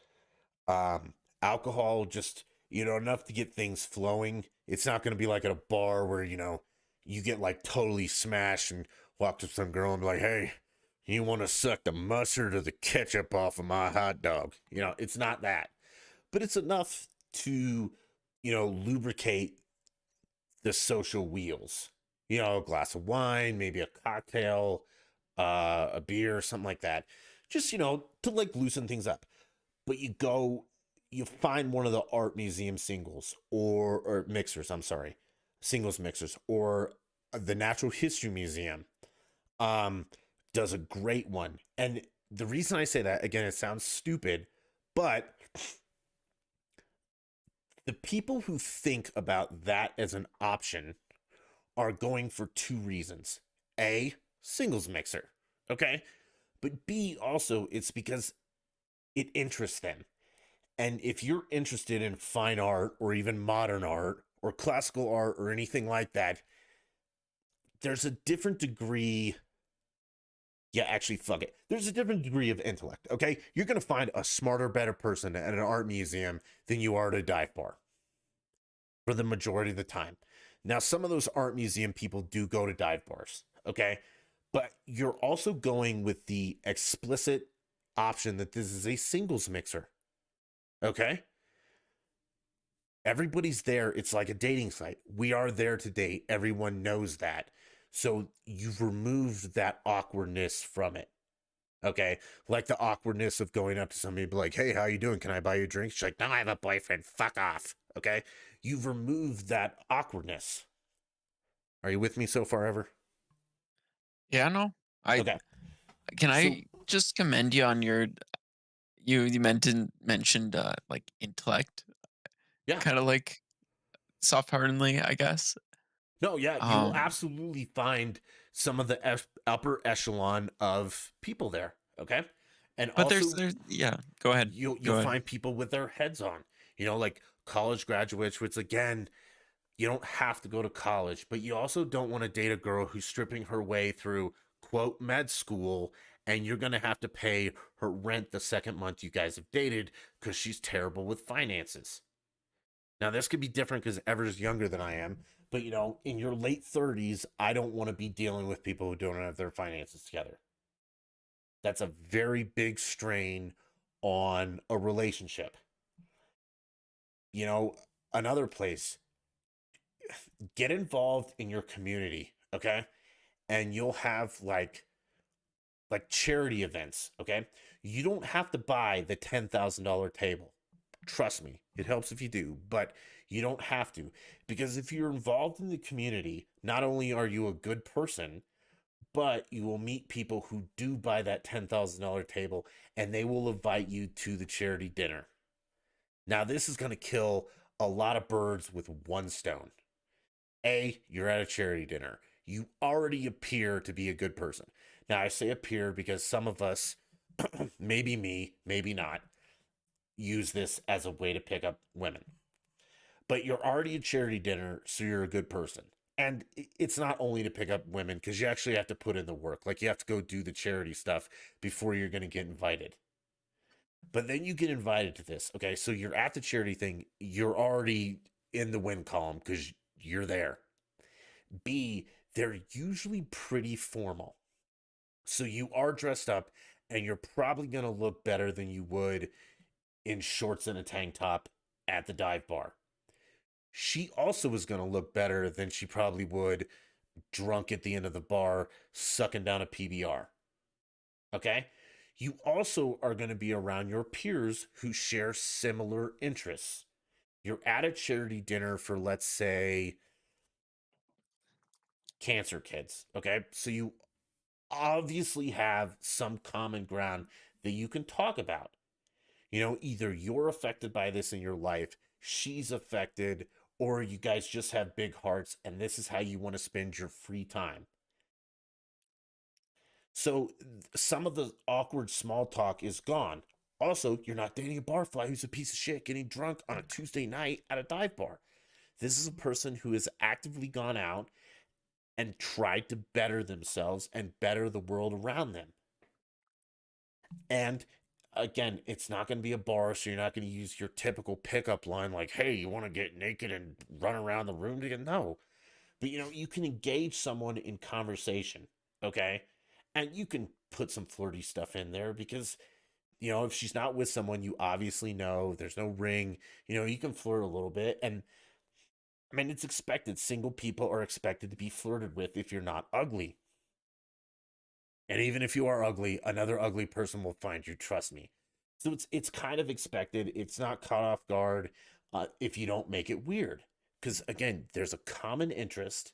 [SPEAKER 2] alcohol, just enough to get things flowing. It's not going to be like at a bar where you get like totally smashed and walk to some girl and be like, "Hey, you want to suck the mustard or the ketchup off of my hot dog?" It's not that, but it's enough to lubricate the social wheels. A glass of wine, maybe a cocktail, a beer, something like that. Just to like loosen things up. But you find one of the art museum singles or mixers, I'm sorry, singles mixers, or the Natural History Museum um does a great one. And the reason I say that, again, it sounds stupid, but the people who think about that as an option are going for two reasons. A, singles mixer, okay? But B, also, it's because it interests them. And if you're interested in fine art or even modern art or classical art or anything like that, there's a different degree. Yeah, actually, fuck it. There's a different degree of intellect, okay? You're going to find a smarter, better person at an art museum than you are at a dive bar for the majority of the time. Now, some of those art museum people do go to dive bars, okay? But you're also going with the explicit option that this is a singles mixer, okay? Everybody's there. It's like a dating site. We are there to date. Everyone knows that. So you've removed that awkwardness from it. Okay. Like the awkwardness of going up to somebody and be like, "Hey, how you doing? Can I buy you a drink?" She's like, "No, I have a boyfriend. Fuck off." Okay. You've removed that awkwardness. Are you with me so far, Ever?
[SPEAKER 1] Yeah, no. I
[SPEAKER 2] Okay.
[SPEAKER 1] Can
[SPEAKER 2] So
[SPEAKER 1] I just commend you on your you mentioned like intellect,
[SPEAKER 2] yeah.
[SPEAKER 1] kind of like soft-heartedly, I guess.
[SPEAKER 2] No, yeah, you will
[SPEAKER 1] Um
[SPEAKER 2] absolutely find some of the upper echelon of people there. Okay. And
[SPEAKER 1] but
[SPEAKER 2] also
[SPEAKER 1] there's yeah, go ahead.
[SPEAKER 2] you'll
[SPEAKER 1] Go ahead.
[SPEAKER 2] find people with their heads on, like college graduates, which again, you don't have to go to college, but you also don't want to date a girl who's stripping her way through quote med school, and you're going to have to pay her rent the second month you guys have dated because she's terrible with finances. Now this could be different because Ever's younger than I am, but in your late 30s, I don't want to be dealing with people who don't have their finances together. That's a very big strain on a relationship. you know Another place, get involved in your community, okay? And you'll have like like charity events, okay? You don't have to buy the $10,000 table. Trust me, it helps if you do, but you don't have to. Because if you're involved in the community, not only are you a good person, but you will meet people who do buy that $10,000 table and they will invite you to the charity dinner. Now, this is going to kill a lot of birds with one stone. A, you're at a charity dinner. You already appear to be a good person. Now, I say appear because some of us, maybe me, maybe not, use this as a way to pick up women. But you're already at charity dinner, so you're a good person. And it's not only to pick up women because you actually have to put in the work. Like you have to go do the charity stuff before you're going to get invited. But then you get invited to this. Okay. So you're at the charity thing. You're already in the win column because you're there. B, they're usually pretty formal. So you are dressed up and you're probably going to look better than you would in shorts and a tank top at the dive bar. She also is going to look better than she probably would drunk at the end of the bar, sucking down a PBR. Okay? You also are going to be around your peers who share similar interests. You're at a charity dinner for, let's say, cancer kids. Okay? So you obviously have some common ground that you can talk about. Either you're affected by this in your life, she's affected, or you guys just have big hearts and this is how you want to spend your free time. So some of the awkward small talk is gone. Also, you're not dating a barfly who's a piece of shit getting drunk on a Tuesday night at a dive bar. This is a person who has actively gone out and tried to better themselves and better the world around them. And again, it's not going to be a bar, so you're not going to use your typical pickup line like, hey, you want to get naked and run around the room together? No. But you can engage someone in conversation, okay? And you can put some flirty stuff in there because, if she's not with someone you obviously know, there's no ring, you can flirt a little bit. And I mean, it's expected. Single people are expected to be flirted with if you're not ugly. And even if you are ugly, another ugly person will find you. Trust me. So it's kind of expected. It's not caught off guard if you don't make it weird. Because again, there's a common interest.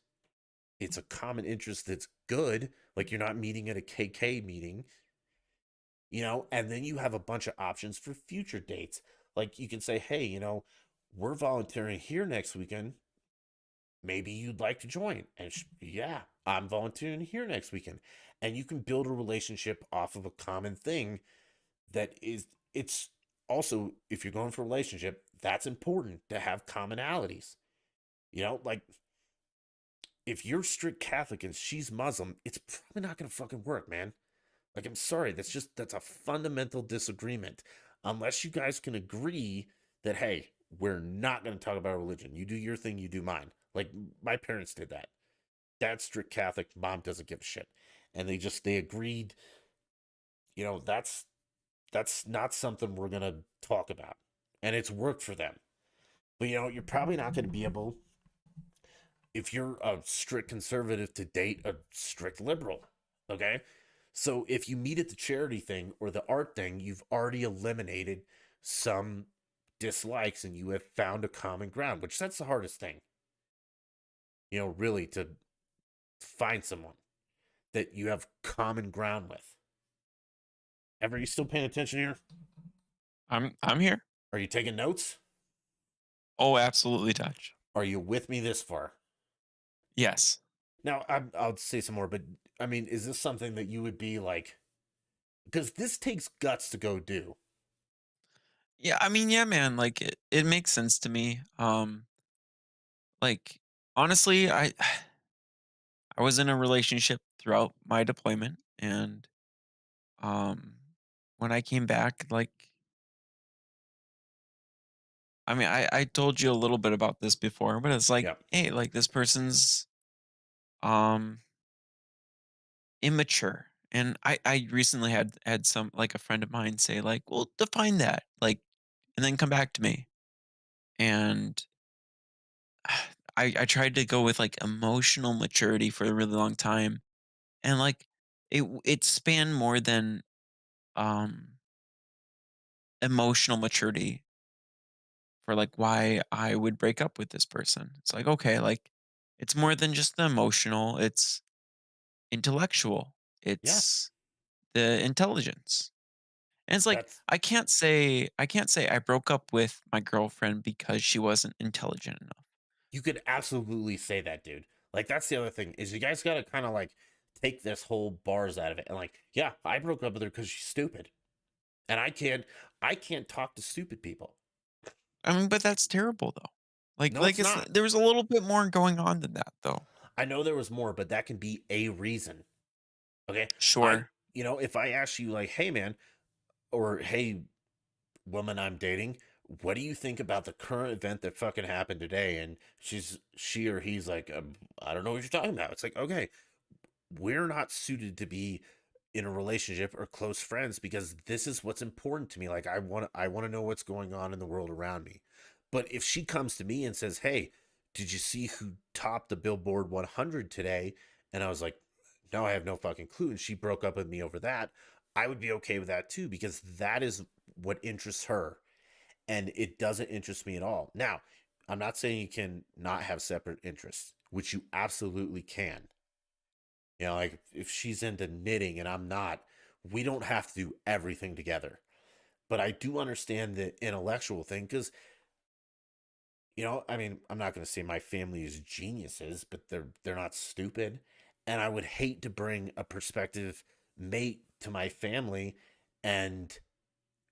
[SPEAKER 2] It's a common interest that's good. Like you're not meeting at a KK meeting, and then you have a bunch of options for future dates. Like you can say, hey, we're volunteering here next weekend. Maybe you'd like to join. And yeah, I'm volunteering here next weekend. And you can build a relationship off of a common thing it's also, if you're going for a relationship, that's important to have commonalities. Like if you're strict Catholic and she's Muslim, it's probably not going to fucking work, man. Like, I'm sorry, that's a fundamental disagreement. Unless you guys can agree that, hey, we're not going to talk about religion. You do your thing, you do mine. Like, my parents did that. Dad's strict Catholic, mom doesn't give a shit. And they agreed, that's not something we're going to talk about. And it's worked for them. But, you're probably not going to be able, if you're a strict conservative, to date a strict liberal. Okay? So if you meet at the charity thing or the art thing, you've already eliminated some dislikes and you have found a common ground, which that's the hardest thing. Really to find someone that you have common ground with. Ever, are you still paying attention here?
[SPEAKER 1] I'm here.
[SPEAKER 2] Are you taking notes?
[SPEAKER 1] Oh, absolutely touch.
[SPEAKER 2] Are you with me this far?
[SPEAKER 1] Yes.
[SPEAKER 2] Now, I'll say some more, but I mean, is this something that you would be like, because this takes guts to go do?
[SPEAKER 1] Yeah, I mean, yeah, man, like it makes sense to me. Like honestly, I was in a relationship throughout my deployment and um when I came back, like I mean, I told you a little bit about this before, but it's like,
[SPEAKER 2] Yeah.
[SPEAKER 1] hey, like this person's um immature. And I recently had some like a friend of mine say like, "Well, define that." Like and then come back to me. And I tried to go with like emotional maturity for a really long time. And like it spanned more than um emotional maturity for like why I would break up with this person. It's like, okay, like it's more than just the emotional, it's intellectual.
[SPEAKER 2] Yeah,
[SPEAKER 1] It's the intelligence. And it's like
[SPEAKER 2] that's
[SPEAKER 1] I can't say I broke up with my girlfriend because she wasn't intelligent enough.
[SPEAKER 2] you could absolutely say that, dude. Like that's the other thing is you guys got to kind of like take this whole bars out of it and like, yeah, I broke up with her because she's stupid, and I can't talk to stupid people.
[SPEAKER 1] I mean, but that's terrible though.
[SPEAKER 2] No,
[SPEAKER 1] Like
[SPEAKER 2] it's
[SPEAKER 1] it's
[SPEAKER 2] not.
[SPEAKER 1] there was a little bit more going on than that though.
[SPEAKER 2] I know there was more, but that can be a reason. Okay, I
[SPEAKER 1] Sure.
[SPEAKER 2] if I ask you like, hey man, or hey woman I'm dating, what do you think about the current event that fucking happened today? And she or he's like, I don't know what you're talking about. It's like, okay, we're not suited to be in a relationship or close friends because this is what's important to me. Like I want to know what's going on in the world around me. But if she comes to me and says, "Hey, did you see who topped the Billboard 100 today?" And I was like, "No, I have no fucking clue." And she broke up with me over that. I would be okay with that too because that is what interests her and it doesn't interest me at all. Now, I'm not saying you can not have separate interests, which you absolutely can. Like if she's into knitting and I'm not, we don't have to do everything together. But I do understand the intellectual thing because, I mean, I'm not going to say my family is geniuses, but they're not stupid. And I would hate to bring a prospective mate to my family and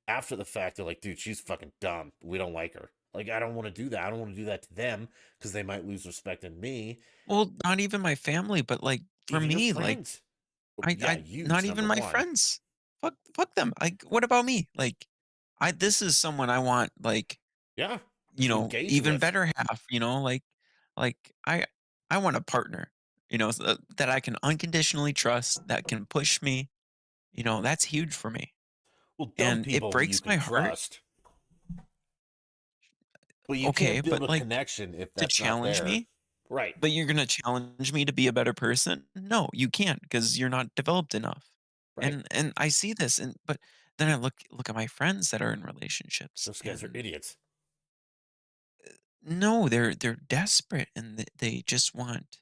[SPEAKER 2] after the fact they're like, dude, she's fucking dumb. We don't like her. Like I don't want to do that. I don't want to do that to them because they might lose respect in me.
[SPEAKER 1] Well, not even my family, but like for
[SPEAKER 2] Even your
[SPEAKER 1] me, like
[SPEAKER 2] friends. Yeah,
[SPEAKER 1] I not
[SPEAKER 2] you's
[SPEAKER 1] even
[SPEAKER 2] number
[SPEAKER 1] my
[SPEAKER 2] one.
[SPEAKER 1] friends. Fuck them. Like what about me? Like this is someone I want like,
[SPEAKER 2] Yeah. To engage
[SPEAKER 1] even
[SPEAKER 2] with.
[SPEAKER 1] better half, like I want a partner, so that I can unconditionally trust, that can push me, that's huge for me.
[SPEAKER 2] Well, dumb
[SPEAKER 1] And it
[SPEAKER 2] people you
[SPEAKER 1] breaks
[SPEAKER 2] can
[SPEAKER 1] my heart.
[SPEAKER 2] trust, but you
[SPEAKER 1] Okay,
[SPEAKER 2] can't build
[SPEAKER 1] but
[SPEAKER 2] a
[SPEAKER 1] like
[SPEAKER 2] connection if
[SPEAKER 1] to
[SPEAKER 2] that's not
[SPEAKER 1] challenge
[SPEAKER 2] there.
[SPEAKER 1] me,
[SPEAKER 2] Right.
[SPEAKER 1] but you're going to challenge me to be a better person? No, you can't because you're not developed enough.
[SPEAKER 2] Right.
[SPEAKER 1] And I see this but then I look at my friends that are in relationships
[SPEAKER 2] Those guys are
[SPEAKER 1] and
[SPEAKER 2] idiots.
[SPEAKER 1] no, they're desperate and they just want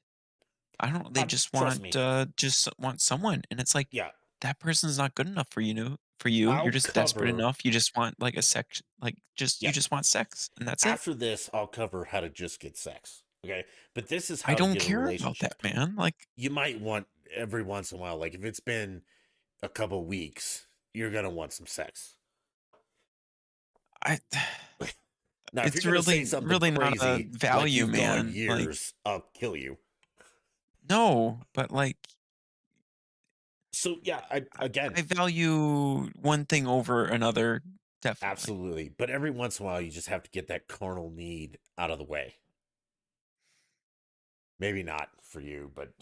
[SPEAKER 1] I don't know, they
[SPEAKER 2] Trust me.
[SPEAKER 1] just want someone and it's like
[SPEAKER 2] Yeah.
[SPEAKER 1] that person's not good enough for for you. You're
[SPEAKER 2] I'll
[SPEAKER 1] just desperate
[SPEAKER 2] cover.
[SPEAKER 1] enough. You just want like a sex like you
[SPEAKER 2] Yep.
[SPEAKER 1] just want sex and that's it.
[SPEAKER 2] After this, I'll cover how to just get sex. Okay. But this is
[SPEAKER 1] I
[SPEAKER 2] how to
[SPEAKER 1] don't
[SPEAKER 2] get a
[SPEAKER 1] care about that,
[SPEAKER 2] relationship.
[SPEAKER 1] man. Like
[SPEAKER 2] You might want every once in a while, like if it's been a couple weeks, you're going to want some sex.
[SPEAKER 1] I
[SPEAKER 2] Now, if you're
[SPEAKER 1] it's
[SPEAKER 2] going to say
[SPEAKER 1] really
[SPEAKER 2] something
[SPEAKER 1] really not a
[SPEAKER 2] crazy like
[SPEAKER 1] value,
[SPEAKER 2] you've gone
[SPEAKER 1] man. Like
[SPEAKER 2] years, I'll kill you.
[SPEAKER 1] no, but like
[SPEAKER 2] So, yeah, again,
[SPEAKER 1] I value one thing over another definitely.
[SPEAKER 2] absolutely. But every once in a while, you just have to get that carnal need out of the way. Maybe not for you, but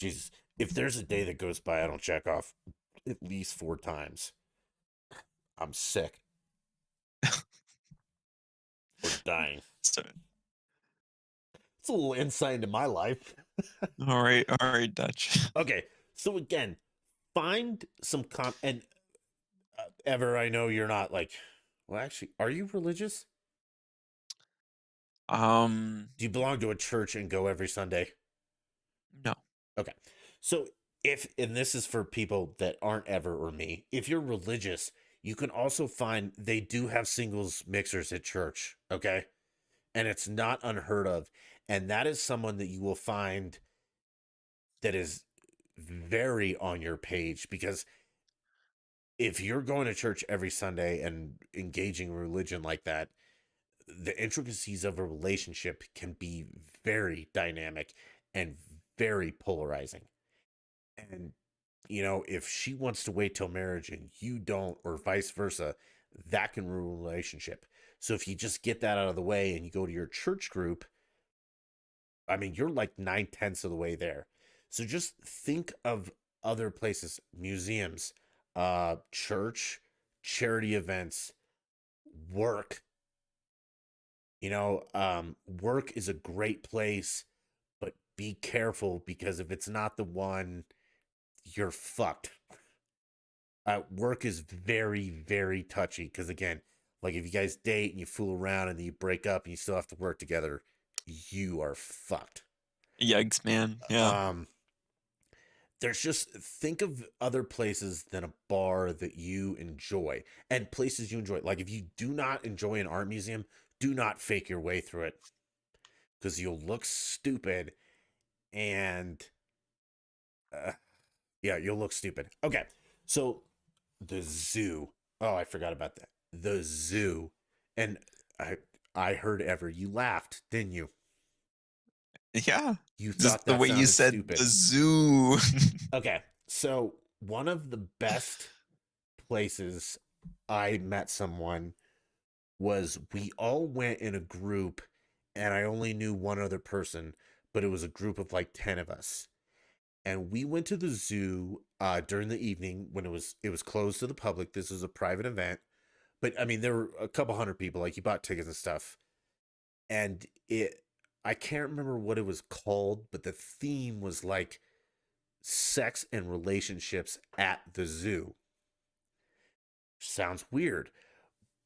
[SPEAKER 2] Jesus, if there's a day that goes by I don't check off at least 4 times, I'm sick or dying.
[SPEAKER 1] So
[SPEAKER 2] It's a little insight into my life.
[SPEAKER 1] all right, Dutch.
[SPEAKER 2] Okay, so again, find some and Ever, I know you're not like, well, actually, are you religious?
[SPEAKER 1] Um,
[SPEAKER 2] Do you belong to a church and go every Sunday?
[SPEAKER 1] no.
[SPEAKER 2] Okay. So and this is for people that aren't ever or me, if you're religious, you can also find they do have singles mixers at church. Okay. And it's not unheard of. And that is someone that you will find that is very on your page because if you're going to church every Sunday and engaging religion like that, the intricacies of a relationship can be very dynamic and very polarizing. And, if she wants to wait till marriage and you don't, or vice versa, that can ruin a relationship. So if you just get that out of the way and you go to your church group, I mean, you're like 9/10 of the way there. So just think of other places, museums, church, charity events, work. Work is a great place, but be careful because if it's not the one, you're fucked. Work is very, very touchy because, again, like if you guys date and you fool around and then you break up and you still have to work together, you are fucked.
[SPEAKER 1] Yikes, man. Yeah.
[SPEAKER 2] Um, there's just think of other places than a bar that you enjoy and places you enjoy. Like if you do not enjoy an art museum, do not fake your way through it because you'll look stupid and uh, yeah, you'll look stupid. Okay, so the zoo. Oh, I forgot about that. The zoo, and I I heard Ever. You laughed, didn't you?
[SPEAKER 1] Yeah.
[SPEAKER 2] You
[SPEAKER 1] Just
[SPEAKER 2] thought
[SPEAKER 1] the
[SPEAKER 2] that
[SPEAKER 1] way you
[SPEAKER 2] sounded
[SPEAKER 1] said
[SPEAKER 2] stupid.
[SPEAKER 1] the zoo.
[SPEAKER 2] Okay, so one of the best places I met someone was we all went in a group, and I only knew one other person, but it was a group of like 10 of us. And we went to the zoo during the evening when it was closed to the public. This was a private event, but I mean there were a couple hundred people. Like you bought tickets and stuff, and it I can't remember what it was called, but the theme was like sex and relationships at the zoo. Sounds weird,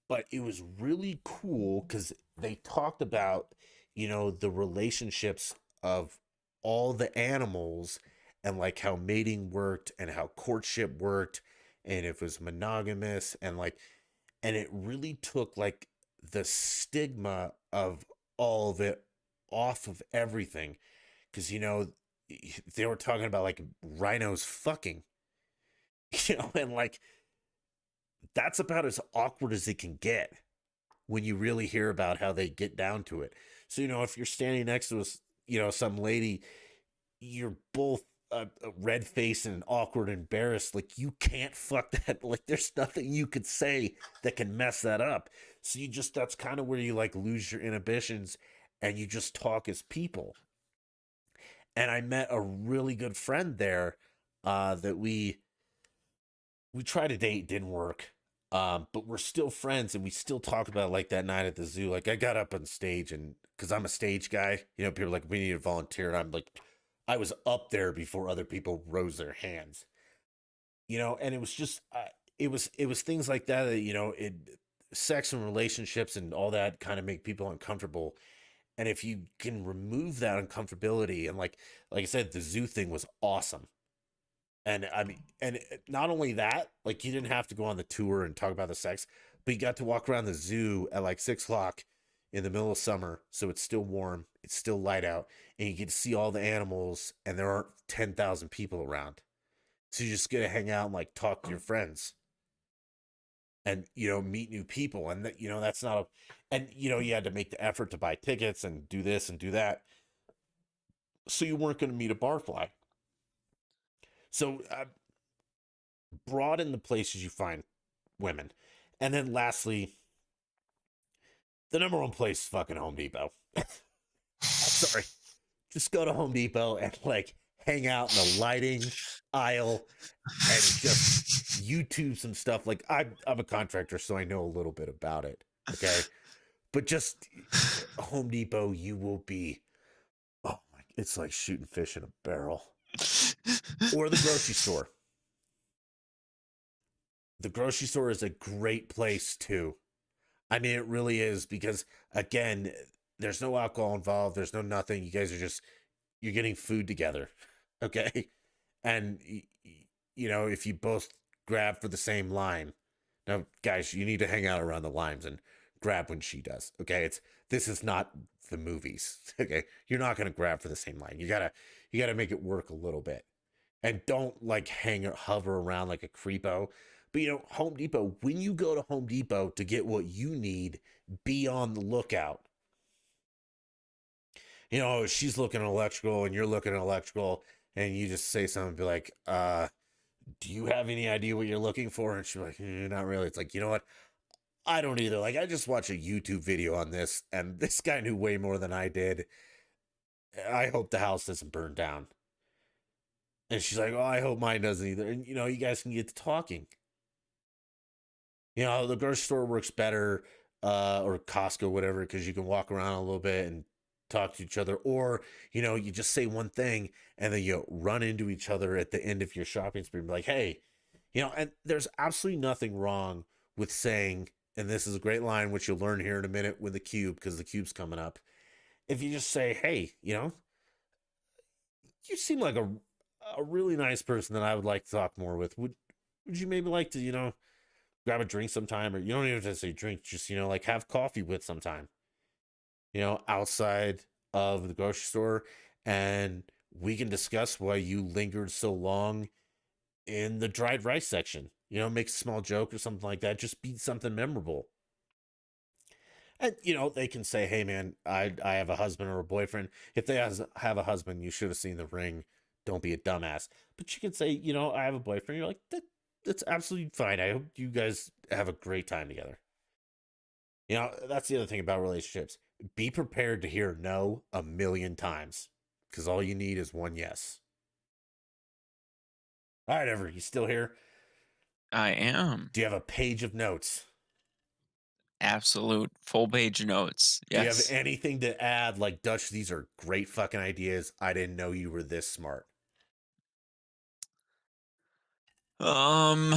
[SPEAKER 2] but it was really cool because they talked about, the relationships of all the animals and like how mating worked and how courtship worked and if it was monogamous and it really took like the stigma of all of it off of everything because they were talking about like rhinos fucking and like that's about as awkward as it can get when you really hear about how they get down to it. So, if you're standing next to us, some lady, you're both red faced and awkward and embarrassed. Like, you can't fuck that. Like, there's nothing you could say that can mess that up. So, that's kind of where you like lose your inhibitions and you just talk as people. And I met a really good friend there that we tried to date, didn't work. But we're still friends and we still talk about like that night at the zoo. Like I got up on stage and because I'm a stage guy, people are like, we need to volunteer. And I'm like, I was up there before other people rose their hands, and it was just, it was things like that, that, sex and relationships and all that kind of make people uncomfortable. And if you can remove that uncomfortability and like I said, the zoo thing was awesome. And I mean, and not only that, like you didn't have to go on the tour and talk about the sex, but you got to walk around the zoo at like 6 o'clock in the middle of summer. So it's still warm, it's still light out, and you get to see all the animals, and there aren't 10,000 people around. So you just get to hang out and like talk to your friends and, meet new people. And that, that's not a, and, you had to make the effort to buy tickets and do this and do that. So you weren't going to meet a barfly. So broaden the places you find women. And then lastly, the number one place is fucking Home Depot. I'm sorry. Just go to Home Depot and like hang out in the lighting aisle and just YouTube some stuff. Like I'm a contractor, so I know a little bit about it. Okay. But just Home Depot, you will be, oh my, it's like shooting fish in a barrel. Or the grocery store. The grocery store is a great place too. I mean, it really is because again, there's no alcohol involved. There's no nothing. You guys are just you're getting food together, okay? And if you both grab for the same line, now guys, you need to hang out around the limes and grab when she does. Okay, this is not the movies. Okay, you're not gonna grab for the same line. You gotta make it work a little bit, and don't like hang or hover around like a creepo. But Home Depot, when you go to Home Depot to get what you need, be on the lookout. She's looking at electrical and you're looking at electrical, and you just say something, be like, do you have any idea what you're looking for? And she's like, not really. It's like, you know what? I don't either. Like, I just watched a YouTube video on this, and this guy knew way more than I did. I hope the house doesn't burn down. And she's like, oh, I hope mine doesn't either. And, you guys can get to talking. The grocery store works better, or Costco, whatever, because you can walk around a little bit and talk to each other, or you just say one thing and then you run into each other at the end of your shopping spree and be like, hey, and there's absolutely nothing wrong with saying, and this is a great line which you'll learn here in a minute with the cube, because the cube's coming up. If you just say, hey, you seem like a really nice person that I would like to talk more with. Would you maybe like to, grab a drink sometime? Or you don't even have to say drink, just, like have coffee with sometime, outside of the grocery store, and we can discuss why you lingered so long in the dried rice section. Make a small joke or something like that. Just be something memorable. And they can say, "Hey, man, I have a husband or a boyfriend." If they have a husband, you should have seen the ring. Don't be a dumbass. But you can say, "I have a boyfriend." You're like, that's absolutely fine. I hope you guys have a great time together. That's the other thing about relationships. Be prepared to hear no a million times, because all you need is one yes. All right, Ever, you still here?
[SPEAKER 1] I am.
[SPEAKER 2] Do you have a page of notes?
[SPEAKER 1] Absolute full page notes.
[SPEAKER 2] Do you have
[SPEAKER 1] Yes.
[SPEAKER 2] anything to add? Like, Dutch, these are great fucking ideas. I didn't know you were this smart.
[SPEAKER 1] Um,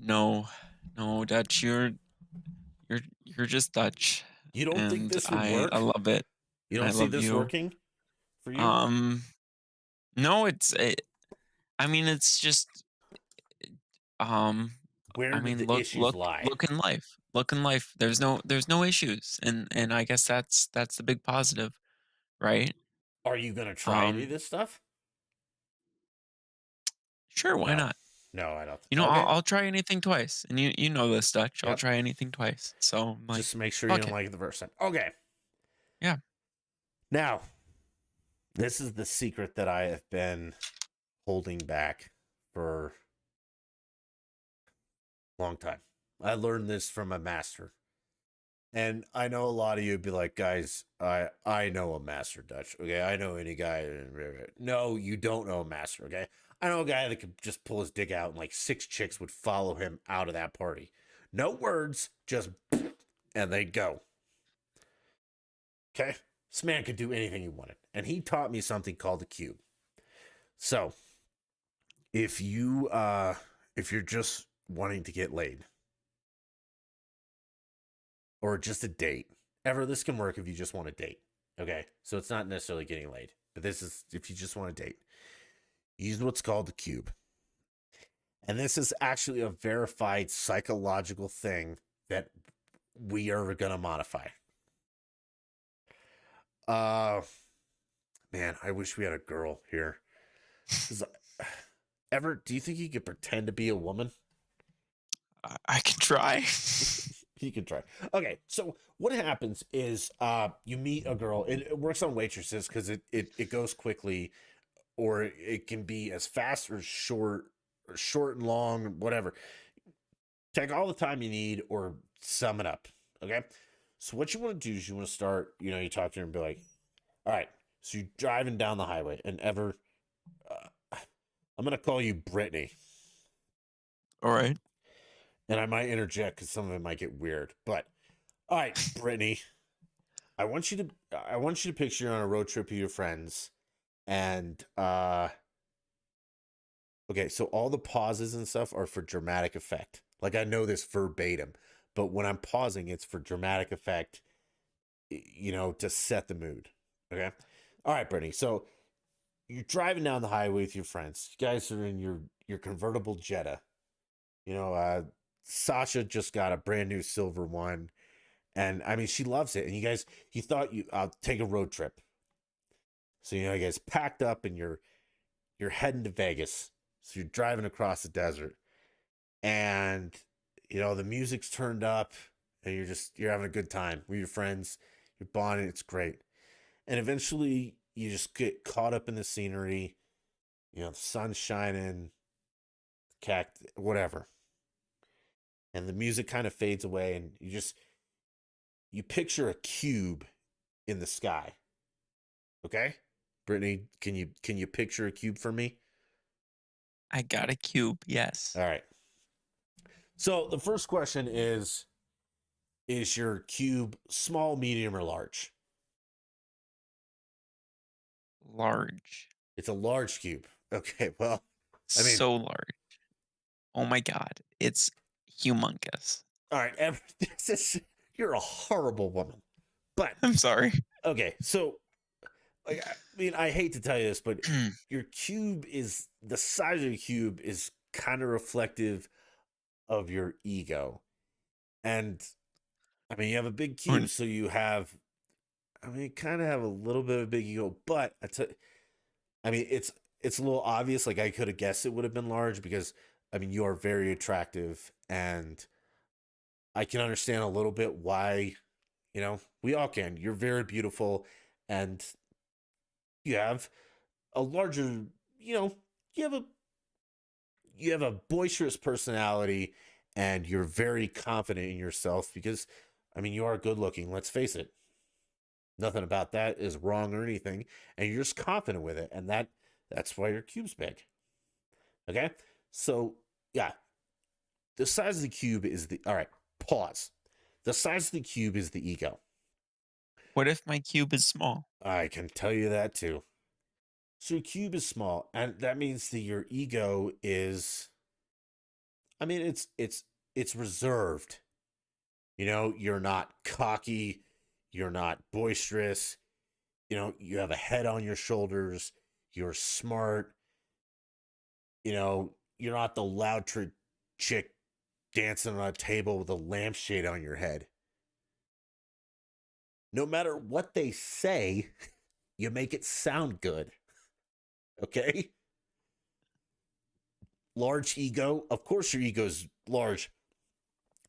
[SPEAKER 1] no, no, Dutch, you're just Dutch,
[SPEAKER 2] You don't think
[SPEAKER 1] and
[SPEAKER 2] this would
[SPEAKER 1] I
[SPEAKER 2] work?
[SPEAKER 1] love it.
[SPEAKER 2] You
[SPEAKER 1] I
[SPEAKER 2] don't see
[SPEAKER 1] love
[SPEAKER 2] this
[SPEAKER 1] you.
[SPEAKER 2] working for you?
[SPEAKER 1] Um, no, I mean, it's just um, I
[SPEAKER 2] Where did
[SPEAKER 1] mean,
[SPEAKER 2] the issues lie?
[SPEAKER 1] look in life, look in life. There's no issues, and I guess that's the big positive, right?
[SPEAKER 2] Are you going to try any of
[SPEAKER 1] Um,
[SPEAKER 2] this stuff?
[SPEAKER 1] sure, why
[SPEAKER 2] No.
[SPEAKER 1] not?
[SPEAKER 2] No, I don't.
[SPEAKER 1] I'll,
[SPEAKER 2] Okay.
[SPEAKER 1] I'll try anything twice, and you know this, Dutch. I'll
[SPEAKER 2] Yep.
[SPEAKER 1] try anything twice. So I'm like,
[SPEAKER 2] Just make sure you
[SPEAKER 1] fuck
[SPEAKER 2] don't
[SPEAKER 1] it,
[SPEAKER 2] like it the first time. Okay.
[SPEAKER 1] yeah.
[SPEAKER 2] Now, this is the secret that I have been holding back for a long time. I learned this from a master. And I know a lot of you would be like, guys, I know a master, Dutch. Okay, I know any guy. No, you don't know a master. Okay, I know a guy that could just pull his dick out and like 6 chicks would follow him out of that party. No words, just and they'd go. Okay, this man could do anything he wanted, and he taught me something called the cube. So if you're just wanting to get laid or just a date, ever this can work if you just want a date. Okay, so it's not necessarily getting laid, but this is if you just want a date. Use what's called the cube, and this is actually a verified psychological thing that we are gonna modify. Uh, man, I wish we had a girl here. Ever, do you think you could pretend to be a woman?
[SPEAKER 1] I can try.
[SPEAKER 2] You can try. Okay, so what happens is you meet a girl. It works on waitresses because it goes quickly, or it can be as fast or short and long, whatever. Take all the time you need, or sum it up. Okay. So what you want to do is you want to start. You talk to her and be like, "All right." So you're driving down the highway, and I'm gonna call you Brittany,
[SPEAKER 1] All right.
[SPEAKER 2] and I might interject because some of it might get weird. But all right, Brittany, I want you to picture you're on a road trip with your friends, and okay, so all the pauses and stuff are for dramatic effect. Like I know this verbatim, but when I'm pausing, it's for dramatic effect, to set the mood. Okay. All right, Brittany. So you're driving down the highway with your friends. You guys are in your convertible Jetta. You know, uh, Sasha just got a brand new silver one, and I mean she loves it. And you thought you take a road trip. So you guys packed up and you're heading to Vegas. So you're driving across the desert, and the music's turned up, and you're having a good time with your friends. You're bonding. It's great. And eventually, you just get caught up in the scenery. The sun's shining, whatever, and the music kind of fades away, and you picture a cube in the sky. Okay, Brittany, can you picture a cube for me?
[SPEAKER 1] I got a cube. Yes.
[SPEAKER 2] All right. So the first question is your cube small, medium, or large?
[SPEAKER 1] Large.
[SPEAKER 2] It's a large cube. Okay, well, I mean,
[SPEAKER 1] So large. Oh my god. It's humongous.
[SPEAKER 2] all right, this is, you're a horrible woman. But
[SPEAKER 1] I'm sorry.
[SPEAKER 2] okay, so like, I mean, I hate to tell you this, but your cube is the size of your cube is kind of reflective of your ego. And I mean, you have a big cube, so you have, I mean, you kind of have a little bit of a big ego, but I mean, it's a little obvious. Like I could have guessed it would have been large because I mean, you are very attractive, and I can understand a little bit why. You know, we all can. You're very beautiful, and you have a larger. You know, you have a you have a boisterous personality, and you're very confident in yourself because, I mean, you are good looking. Let's face it. Nothing about that is wrong or anything, and you're just confident with it, and that's why your cube's big. Okay, so yeah, the size of the cube is the all right. Pause. The size of the cube is the ego.
[SPEAKER 1] What if my cube is small?
[SPEAKER 2] I can tell you that too. So your cube is small, and that means that your ego is. I mean, it's reserved. You know, you're not cocky. You're not boisterous. You know, you have a head on your shoulders. You're smart. You know, you're not the loud chick dancing on a table with a lampshade on your head. No matter what they say, you make it sound good. Okay? Large ego. Of course, your ego's large.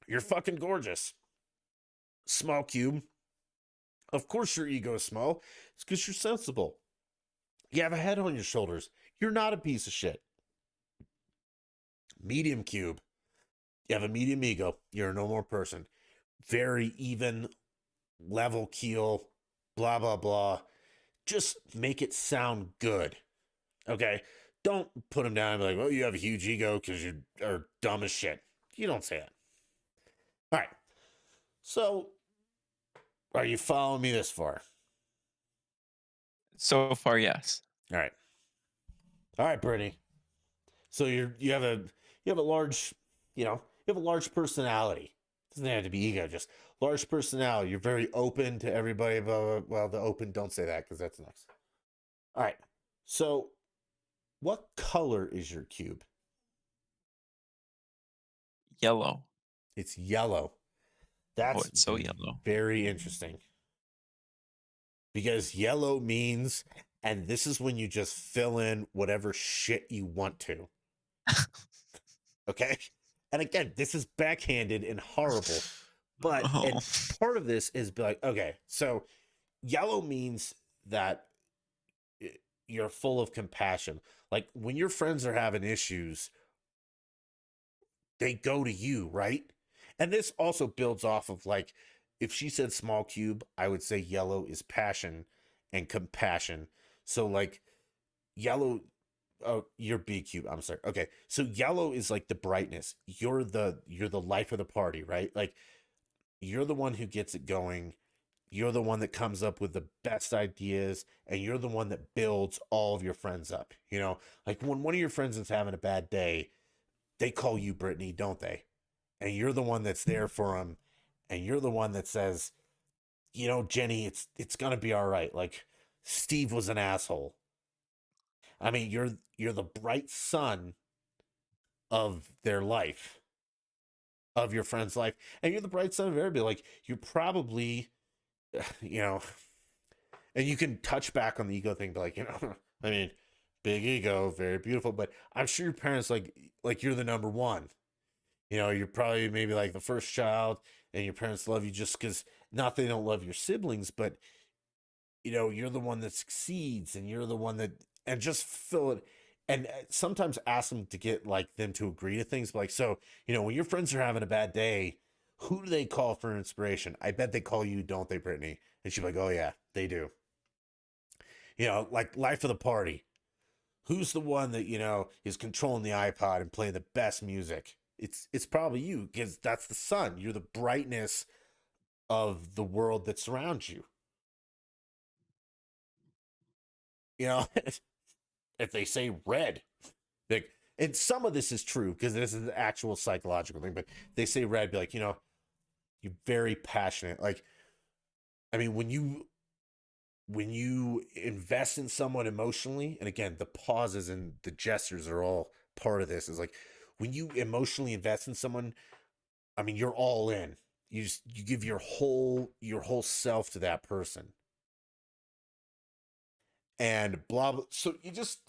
[SPEAKER 2] You're fucking gorgeous. Small cube. Of course, your ego is small. It's because you're sensible. You have a head on your shoulders. You're not a piece of shit. Medium cube. You have a medium ego. You're a normal person. Very even, level keel, blah, blah, blah. Just make it sound good. Okay? Don't put them down and be like, well, you have a huge ego because you are dumb as shit. You don't say that. All right. So, are you following me this far?
[SPEAKER 1] So far, yes.
[SPEAKER 2] All right. All right, Brittany. So you have a large, you know, you have a large personality. Doesn't have to be ego, just large personality. You're very open to everybody. Blah, blah, blah. Well, the open, don't say that because that's next. All right. So, what color is your cube?
[SPEAKER 1] Yellow.
[SPEAKER 2] It's yellow.
[SPEAKER 1] Oh,
[SPEAKER 2] That's
[SPEAKER 1] it's so yellow.
[SPEAKER 2] very interesting because yellow means, and this is when you just fill in whatever shit you want to. Okay. And again, this is backhanded and horrible. But,
[SPEAKER 1] Oh.
[SPEAKER 2] and part of this is be like, okay, so yellow means that you're full of compassion. Like when your friends are having issues, they go to you, right? And this also builds off of like, if she said small cube, I would say yellow is passion and compassion. So like yellow, oh, you're B cube. I'm sorry. Okay. So yellow is like the brightness. You're the life of the party, right? Like you're the one who gets it going. You're the one that comes up with the best ideas, and you're the one that builds all of your friends up. You know, like when one of your friends is having a bad day, they call you Brittany, don't they? And you're the one that's there for them, and you're the one that says, you know, Jenny, it's gonna be all right. Like Steve was an asshole. I mean, you're the bright sun of their life, of your friend's life, and you're the bright sun of everybody. Like you're probably, you know, and you can touch back on the ego thing, but like, you know, I mean, big ego, very beautiful, but I'm sure your parents like you're the number one. You know, you're probably maybe like the first child, and your parents love you just because not they don't love your siblings, but you know, you're the one that succeeds, and you're the one that and just fill it. And sometimes ask them to get like them to agree to things, like so. You know, when your friends are having a bad day, who do they call for inspiration? I bet they call you, don't they, Brittany? And she'd be like, "Oh yeah, they do." You know, like life of the party. Who's the one that, you know, is controlling the iPod and playing the best music? It's probably you because that's the sun. You're the brightness of the world that surrounds you. You know, if they say red, like, and some of this is true because this is the actual psychological thing, but they say red, be like, you're very passionate. Like, I mean, when you invest in someone emotionally, and again, the pauses and the gestures are all part of this, is like when you emotionally invest in someone, I mean, you're all in. You give your whole self to that person. And blah, blah. So you just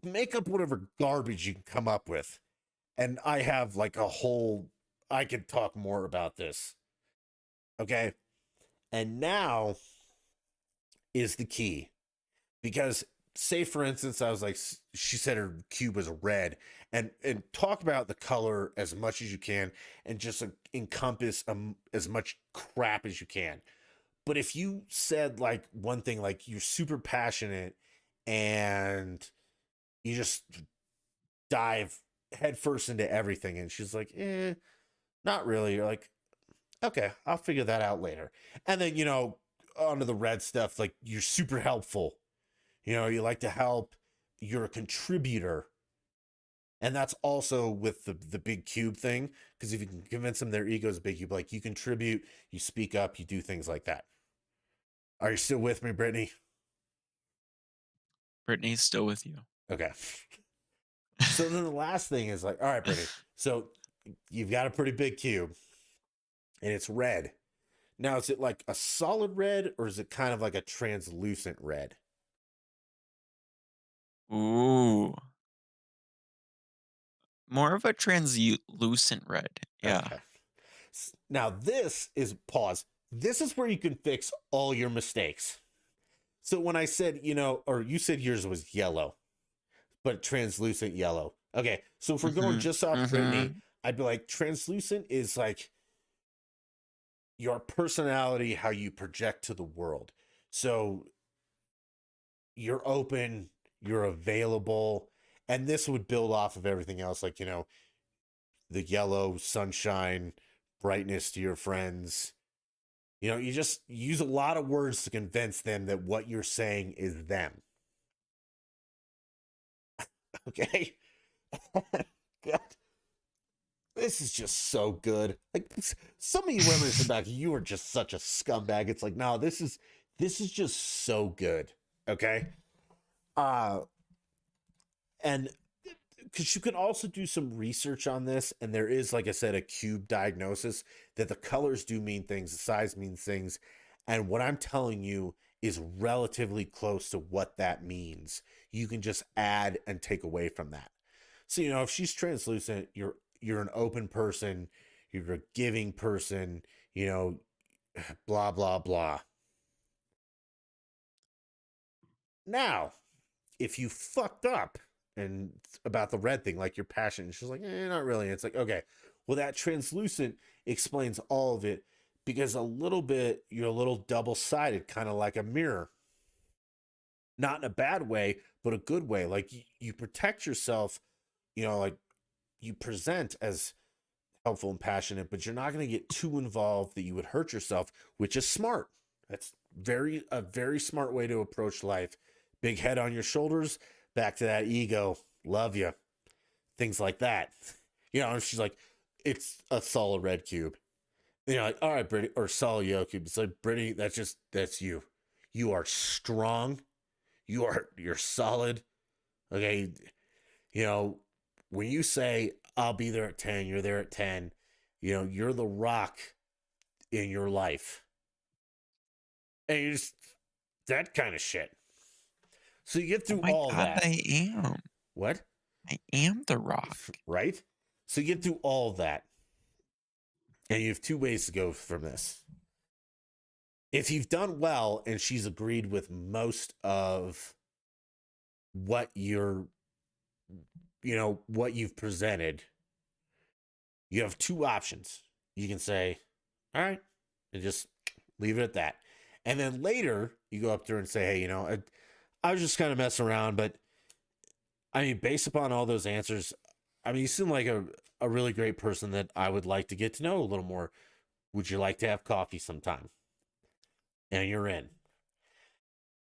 [SPEAKER 2] make up whatever garbage you can come up with. And I have like a whole, I could talk more about this. Okay. And now is the key. Because, say, for instance, I was like, she said her cube was red, and talk about the color as much as you can and just encompass as much crap as you can. But if you said like one thing, like you're super passionate and you just dive headfirst into everything. And she's like, not really. You're like, okay, I'll figure that out later. And then, onto the red stuff, like you're super helpful. You like to help, you're a contributor. And that's also with the big cube thing. Because if you can convince them their ego is big, you like, you contribute, you speak up, you do things like that. Are you still with me, Brittany?
[SPEAKER 1] Brittany's still with you.
[SPEAKER 2] Okay. So then the last thing is like, all right, Brittany. So you've got a pretty big cube and it's red. Now, is it like a solid red or is it kind of like a translucent red?
[SPEAKER 1] Ooh, more of a translucent red. Yeah.
[SPEAKER 2] Okay. Now, this is pause. This is where you can fix all your mistakes. So when I said, or you said yours was yellow, but translucent yellow. Okay. So if we're going
[SPEAKER 1] Mm-hmm.
[SPEAKER 2] just off
[SPEAKER 1] Mm-hmm.
[SPEAKER 2] Brittany, I'd be like, translucent is like your personality, how you project to the world. So you're open, you're available, and this would build off of everything else, like, the yellow, sunshine, brightness to your friends. You just use a lot of words to convince them that what you're saying is them. Okay? God, this is just so good. Like, some of you women in back, you are just such a scumbag. It's like, no, this is just so good. Okay? Uh and because you can also do some research on this, and there is, like I said, a cube diagnosis that the colors do mean things, the size means things, and what I'm telling you is relatively close to what that means. You can just add and take away from that. So, if she's translucent, you're an open person, you're a giving person, you know, blah blah blah. Now, if you fucked up and about the red thing, like your passion, she's like, not really. It's like, okay, well, that translucent explains all of it because a little bit, you're a little double sided, kind of like a mirror. Not in a bad way, but a good way. Like you protect yourself, like you present as helpful and passionate, but you're not going to get too involved that you would hurt yourself, which is smart. That's a very smart way to approach life. Big head on your shoulders, back to that ego, love you, things like that. And she's like, it's a solid red cube. Like, all right, Brittany, or solid yellow cube. It's like, Brittany, that's you. You are strong. You're solid. Okay. You know, when you say I'll be there at 10, you're there at 10, you're the rock in your life. And you just that kind of shit. So you get
[SPEAKER 1] Oh
[SPEAKER 2] through
[SPEAKER 1] my
[SPEAKER 2] all
[SPEAKER 1] God,
[SPEAKER 2] that.
[SPEAKER 1] I am.
[SPEAKER 2] What?
[SPEAKER 1] I am the rock.
[SPEAKER 2] Right? So you get through all that. And you have two ways to go from this. If you've done well and she's agreed with most of what what you've presented, you have two options. You can say, all right, and just leave it at that. And then later, you go up to her and say, hey, I was just kind of messing around, but I mean, based upon all those answers, I mean, you seem like a really great person that I would like to get to know a little more. Would you like to have coffee sometime? And you're in.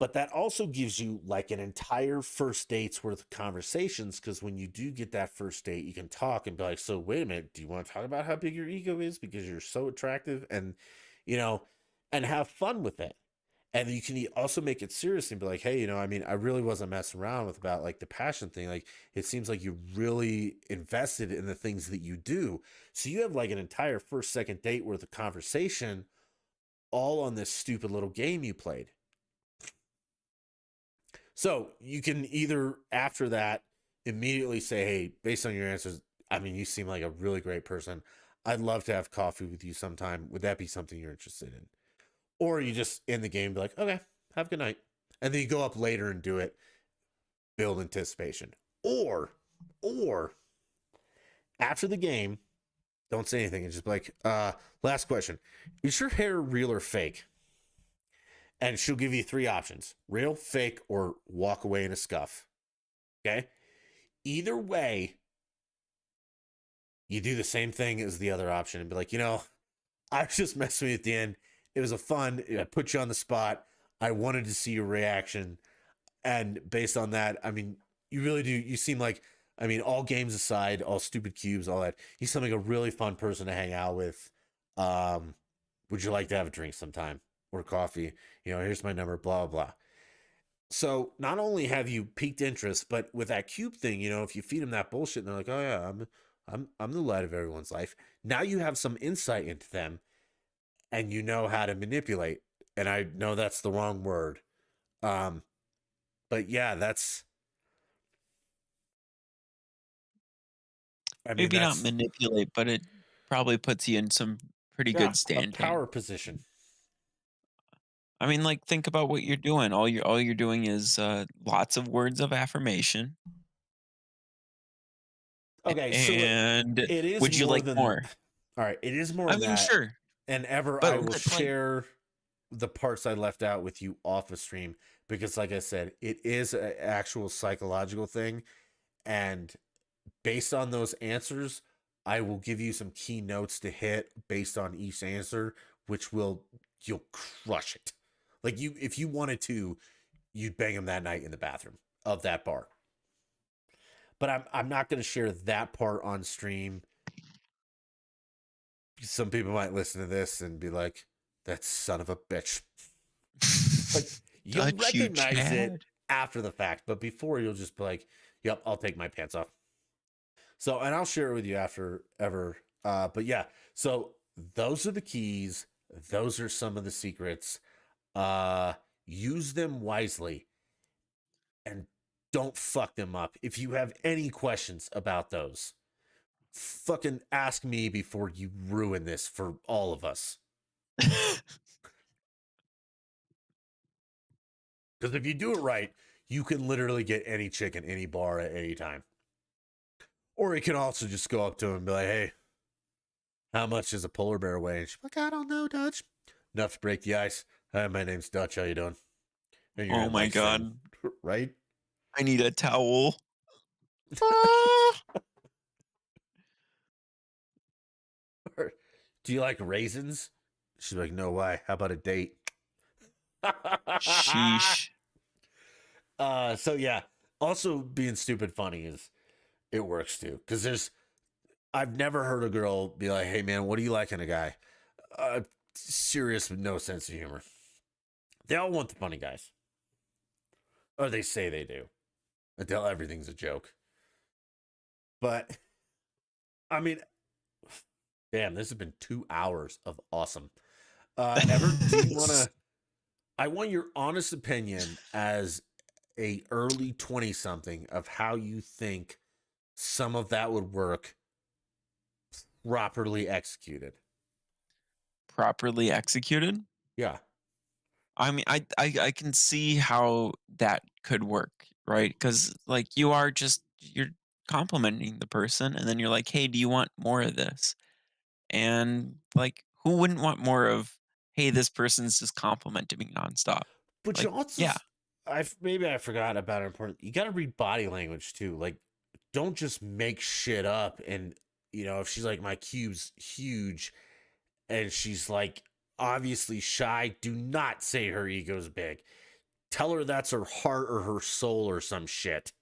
[SPEAKER 2] But that also gives you like an entire first date's worth of conversations, because when you do get that first date, you can talk and be like, so wait a minute, do you want to talk about how big your ego is because you're so attractive? And, you know, and have fun with it. And you can also make it serious and be like, hey, I mean, I really wasn't messing around with about like the passion thing. Like, it seems like you're really invested in the things that you do. So you have like an entire first, second date worth of conversation all on this stupid little game you played. So you can either after that immediately say, hey, based on your answers, I mean, you seem like a really great person. I'd love to have coffee with you sometime. Would that be something you're interested in? Or you just in the game be like, okay, have a good night. And then you go up later and do it, build anticipation. Or after the game, don't say anything and just be like, last question. Is your hair real or fake? And she'll give you three options: real, fake, or walk away in a scuff. Okay. Either way, you do the same thing as the other option and be like, I was just messing with you at the end. It was a fun, I put you on the spot. I wanted to see your reaction. And based on that, I mean, you really do. You seem like, I mean, all games aside, all stupid cubes, all that, you seem like a really fun person to hang out with. Um, would you like to have a drink sometime or coffee? Here's my number, blah, blah, blah. So not only have you piqued interest, but with that cube thing, if you feed them that bullshit and they're like, oh yeah, I'm the light of everyone's life. Now you have some insight into them and you know how to manipulate. And I know that's the wrong word. Um, but yeah, I mean,
[SPEAKER 1] Maybe not
[SPEAKER 2] that's
[SPEAKER 1] manipulate, but it probably puts you in some pretty
[SPEAKER 2] yeah,
[SPEAKER 1] good
[SPEAKER 2] a
[SPEAKER 1] standing.
[SPEAKER 2] power position.
[SPEAKER 1] I mean, like, think about what you're doing. All you're doing is lots of words of affirmation.
[SPEAKER 2] Okay, so
[SPEAKER 1] And
[SPEAKER 2] it is
[SPEAKER 1] would you
[SPEAKER 2] more
[SPEAKER 1] like
[SPEAKER 2] than
[SPEAKER 1] more?
[SPEAKER 2] all right, it is more
[SPEAKER 1] I
[SPEAKER 2] than
[SPEAKER 1] mean,
[SPEAKER 2] that.
[SPEAKER 1] sure,
[SPEAKER 2] And ever I
[SPEAKER 1] but
[SPEAKER 2] will
[SPEAKER 1] like,
[SPEAKER 2] share the parts I left out with you off the stream because like I said, it is an actual psychological thing. And based on those answers, I will give you some key notes to hit based on each answer, which you'll crush it. Like if you wanted to, you'd bang them that night in the bathroom of that bar. But I'm not going to share that part on stream. Some people might listen to this and be like, "That son of a bitch." Like you'll
[SPEAKER 1] touch you,
[SPEAKER 2] recognize it
[SPEAKER 1] Chad.
[SPEAKER 2] after the fact, but before you'll just be like, "Yep, I'll take my pants off." So, and I'll share it with you after ever. But yeah, so those are the keys. Those are some of the secrets. Uh, use them wisely and don't fuck them up. If you have any questions about those, fucking ask me before you ruin this for all of us. Because if you do it right, you can literally get any chick in any bar at any time. Or you can also just go up to him and be like, hey, how much is a polar bear weigh? And she's like, I don't know, Dutch. Enough to break the ice. Hi, my name's Dutch. How you doing? And you're
[SPEAKER 1] Oh
[SPEAKER 2] in
[SPEAKER 1] my
[SPEAKER 2] like Finn,
[SPEAKER 1] god,
[SPEAKER 2] right?
[SPEAKER 1] I need a towel. Ah!
[SPEAKER 2] Or, do you like raisins? She's like, no, why? How about a date?
[SPEAKER 1] Sheesh.
[SPEAKER 2] So yeah. Also, being stupid funny is it works too. Because I've never heard a girl be like, hey man, what do you like in a guy? Serious with no sense of humor. They all want the funny guys. Or they say they do. Until everything's a joke. But I mean, damn, this has been 2 hours of awesome. Ever do you wanna I want your honest opinion as a early 20 something of how you think some of that would work properly executed.
[SPEAKER 1] Properly executed?
[SPEAKER 2] Yeah.
[SPEAKER 1] I mean, I can see how that could work, right? Because like you're complimenting the person, and then you're like, "Hey, do you want more of this?" And like, who wouldn't want more of, "Hey, this person's just complimenting me nonstop."
[SPEAKER 2] But you
[SPEAKER 1] Like,
[SPEAKER 2] also
[SPEAKER 1] yeah,
[SPEAKER 2] maybe I forgot about it important. You gotta read body language too. Like, don't just make shit up and if she's like my cube's huge and she's like obviously shy, do not say her ego's big. tell her that's her heart or her soul or some shit.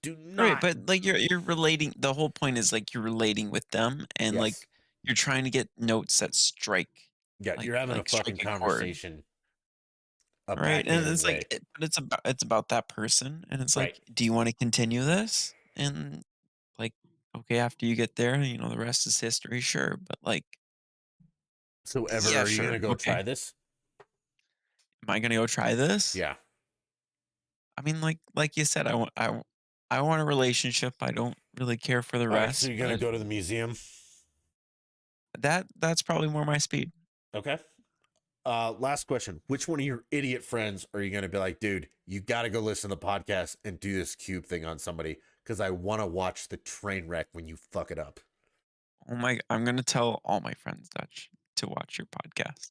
[SPEAKER 2] Do
[SPEAKER 1] Right,
[SPEAKER 2] not.
[SPEAKER 1] but like you're relating. The whole point is like you're relating with them, and
[SPEAKER 2] Yes.
[SPEAKER 1] like you're trying to get notes that strike,
[SPEAKER 2] Yeah,
[SPEAKER 1] like
[SPEAKER 2] you're having a fucking
[SPEAKER 1] strike a chord,
[SPEAKER 2] conversation a
[SPEAKER 1] right? And
[SPEAKER 2] backhanded
[SPEAKER 1] it's like,
[SPEAKER 2] way.
[SPEAKER 1] but it's about that person, and it's
[SPEAKER 2] Right.
[SPEAKER 1] like, do you want to continue this? And like, okay, after you get there, the rest is history, sure. But like,
[SPEAKER 2] So, Ever,
[SPEAKER 1] yeah,
[SPEAKER 2] are you
[SPEAKER 1] sure,
[SPEAKER 2] going to go
[SPEAKER 1] okay.
[SPEAKER 2] try this?
[SPEAKER 1] Am I gonna go try this?
[SPEAKER 2] Yeah.
[SPEAKER 1] I mean, like you said, I want a relationship. I don't really care for the
[SPEAKER 2] All right. So,
[SPEAKER 1] rest,
[SPEAKER 2] you're going to
[SPEAKER 1] but
[SPEAKER 2] go to the museum?
[SPEAKER 1] that's probably more my speed.
[SPEAKER 2] Okay. Last question. Which one of your idiot friends are you going to be like, dude, you got to go listen to the podcast and do this cube thing on somebody because I want to watch the train wreck when you fuck it up?
[SPEAKER 1] Oh my, I'm gonna tell all my friends, Dutch, to watch your podcast.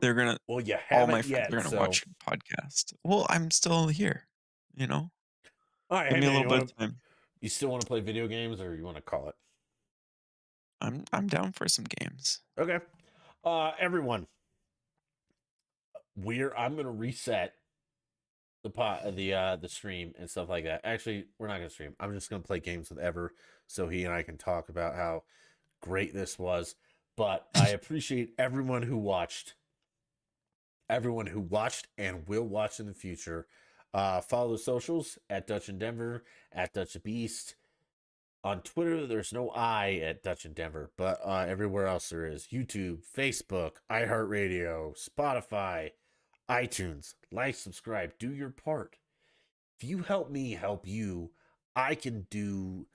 [SPEAKER 1] They're gonna
[SPEAKER 2] Well, you
[SPEAKER 1] All my
[SPEAKER 2] haven't
[SPEAKER 1] friends are
[SPEAKER 2] yet.
[SPEAKER 1] gonna
[SPEAKER 2] So,
[SPEAKER 1] watch your podcast. Well, I'm still here, you know?
[SPEAKER 2] all right.
[SPEAKER 1] Give
[SPEAKER 2] Hey,
[SPEAKER 1] me a
[SPEAKER 2] man,
[SPEAKER 1] little bit of time.
[SPEAKER 2] you still want to play video games or you want to call it?
[SPEAKER 1] I'm down for some games.
[SPEAKER 2] Okay. Everyone, I'm going to reset the stream and stuff like that. Actually, we're not gonna stream. I'm just gonna play games with Ever so he and I can talk about how great this was. But I appreciate everyone who watched and will watch in the future. Follow the socials at Dutch and Denver, at Dutch Beast. On Twitter, there's no I at Dutch and Denver, but everywhere else there is. YouTube, Facebook, iHeartRadio, Spotify, iTunes. Like, subscribe, do your part. If you help me help you, I can do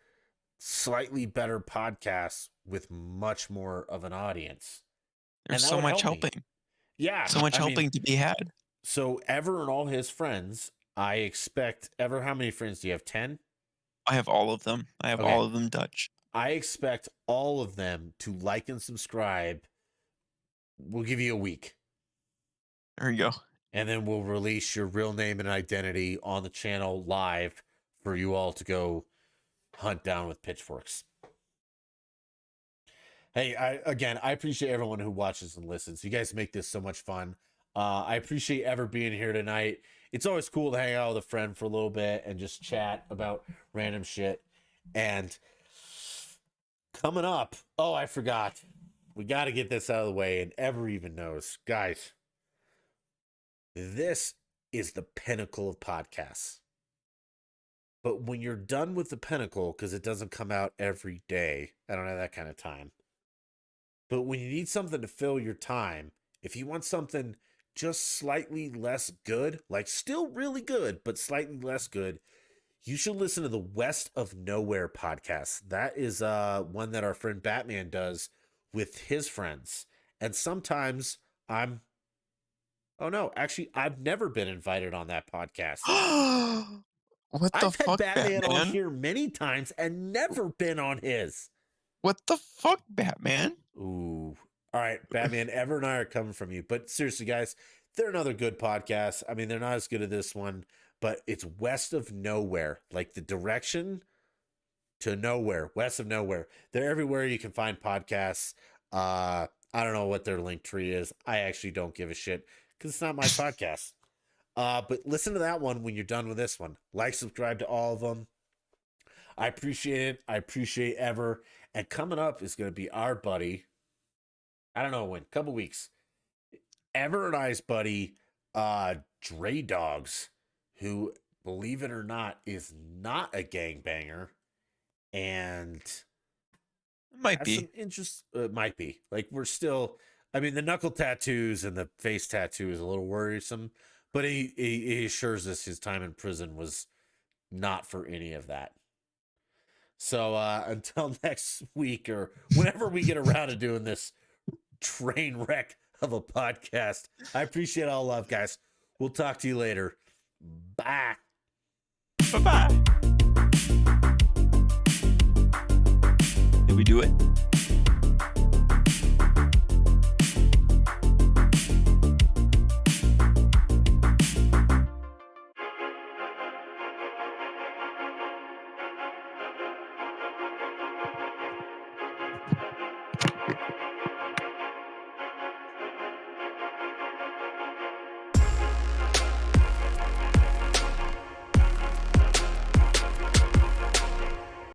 [SPEAKER 2] slightly better podcasts with much more of an audience.
[SPEAKER 1] There's
[SPEAKER 2] And that
[SPEAKER 1] so
[SPEAKER 2] would
[SPEAKER 1] much
[SPEAKER 2] help me.
[SPEAKER 1] helping.
[SPEAKER 2] Yeah.
[SPEAKER 1] So much
[SPEAKER 2] I mean,
[SPEAKER 1] helping to be had.
[SPEAKER 2] so Ever and all his friends, I expect, Ever, how many friends do you have? 10?
[SPEAKER 1] I have all of them. I have
[SPEAKER 2] Okay.
[SPEAKER 1] all of them, Dutch.
[SPEAKER 2] I expect all of them to like and subscribe. We'll give you a week.
[SPEAKER 1] There you go.
[SPEAKER 2] And then we'll release your real name and identity on the channel live for you all to go hunt down with pitchforks. Hey, I appreciate everyone who watches and listens. You guys make this so much fun. I appreciate Ever being here tonight. It's always cool to hang out with a friend for a little bit and just chat about random shit. And coming up, oh, I forgot. We got to get this out of the way, and Ever even knows. Guys, this is the pinnacle of podcasts. But when you're done with the pinnacle, because it doesn't come out every day, I don't have that kind of time. But when you need something to fill your time, if you want something just slightly less good, like still really good, but slightly less good, you should listen to the West of Nowhere podcast. That is one that our friend Batman does with his friends. And sometimes oh no, actually, I've never been invited on that podcast.
[SPEAKER 1] What the
[SPEAKER 2] I've had
[SPEAKER 1] fuck,
[SPEAKER 2] Batman on
[SPEAKER 1] Batman?
[SPEAKER 2] here many times and never been on his.
[SPEAKER 1] What the fuck, Batman?
[SPEAKER 2] Ooh. All right, Batman, Ever and I are coming from you. But seriously, guys, they're another good podcast. I mean, they're not as good as this one, but it's West of Nowhere. Like the direction to nowhere, West of Nowhere. They're everywhere you can find podcasts. I don't know what their link tree is. I actually don't give a shit because it's not my podcast. But listen to that one when you're done with this one. Like, subscribe to all of them. I appreciate it. I appreciate Ever. And coming up is going to be our buddy. I don't know when. Couple weeks. Ever and I's buddy, Dre Dogs, who, believe it or not, is not a gangbanger, and
[SPEAKER 1] It might
[SPEAKER 2] has
[SPEAKER 1] be.
[SPEAKER 2] some interest. Might be. Like, we're still. I mean, the knuckle tattoos and the face tattoo is a little worrisome, but he assures us his time in prison was not for any of that. So until next week or whenever we get around to doing this train wreck of a podcast, I appreciate all love, guys. We'll talk to you later. Bye.
[SPEAKER 1] Bye-bye. Did we do it?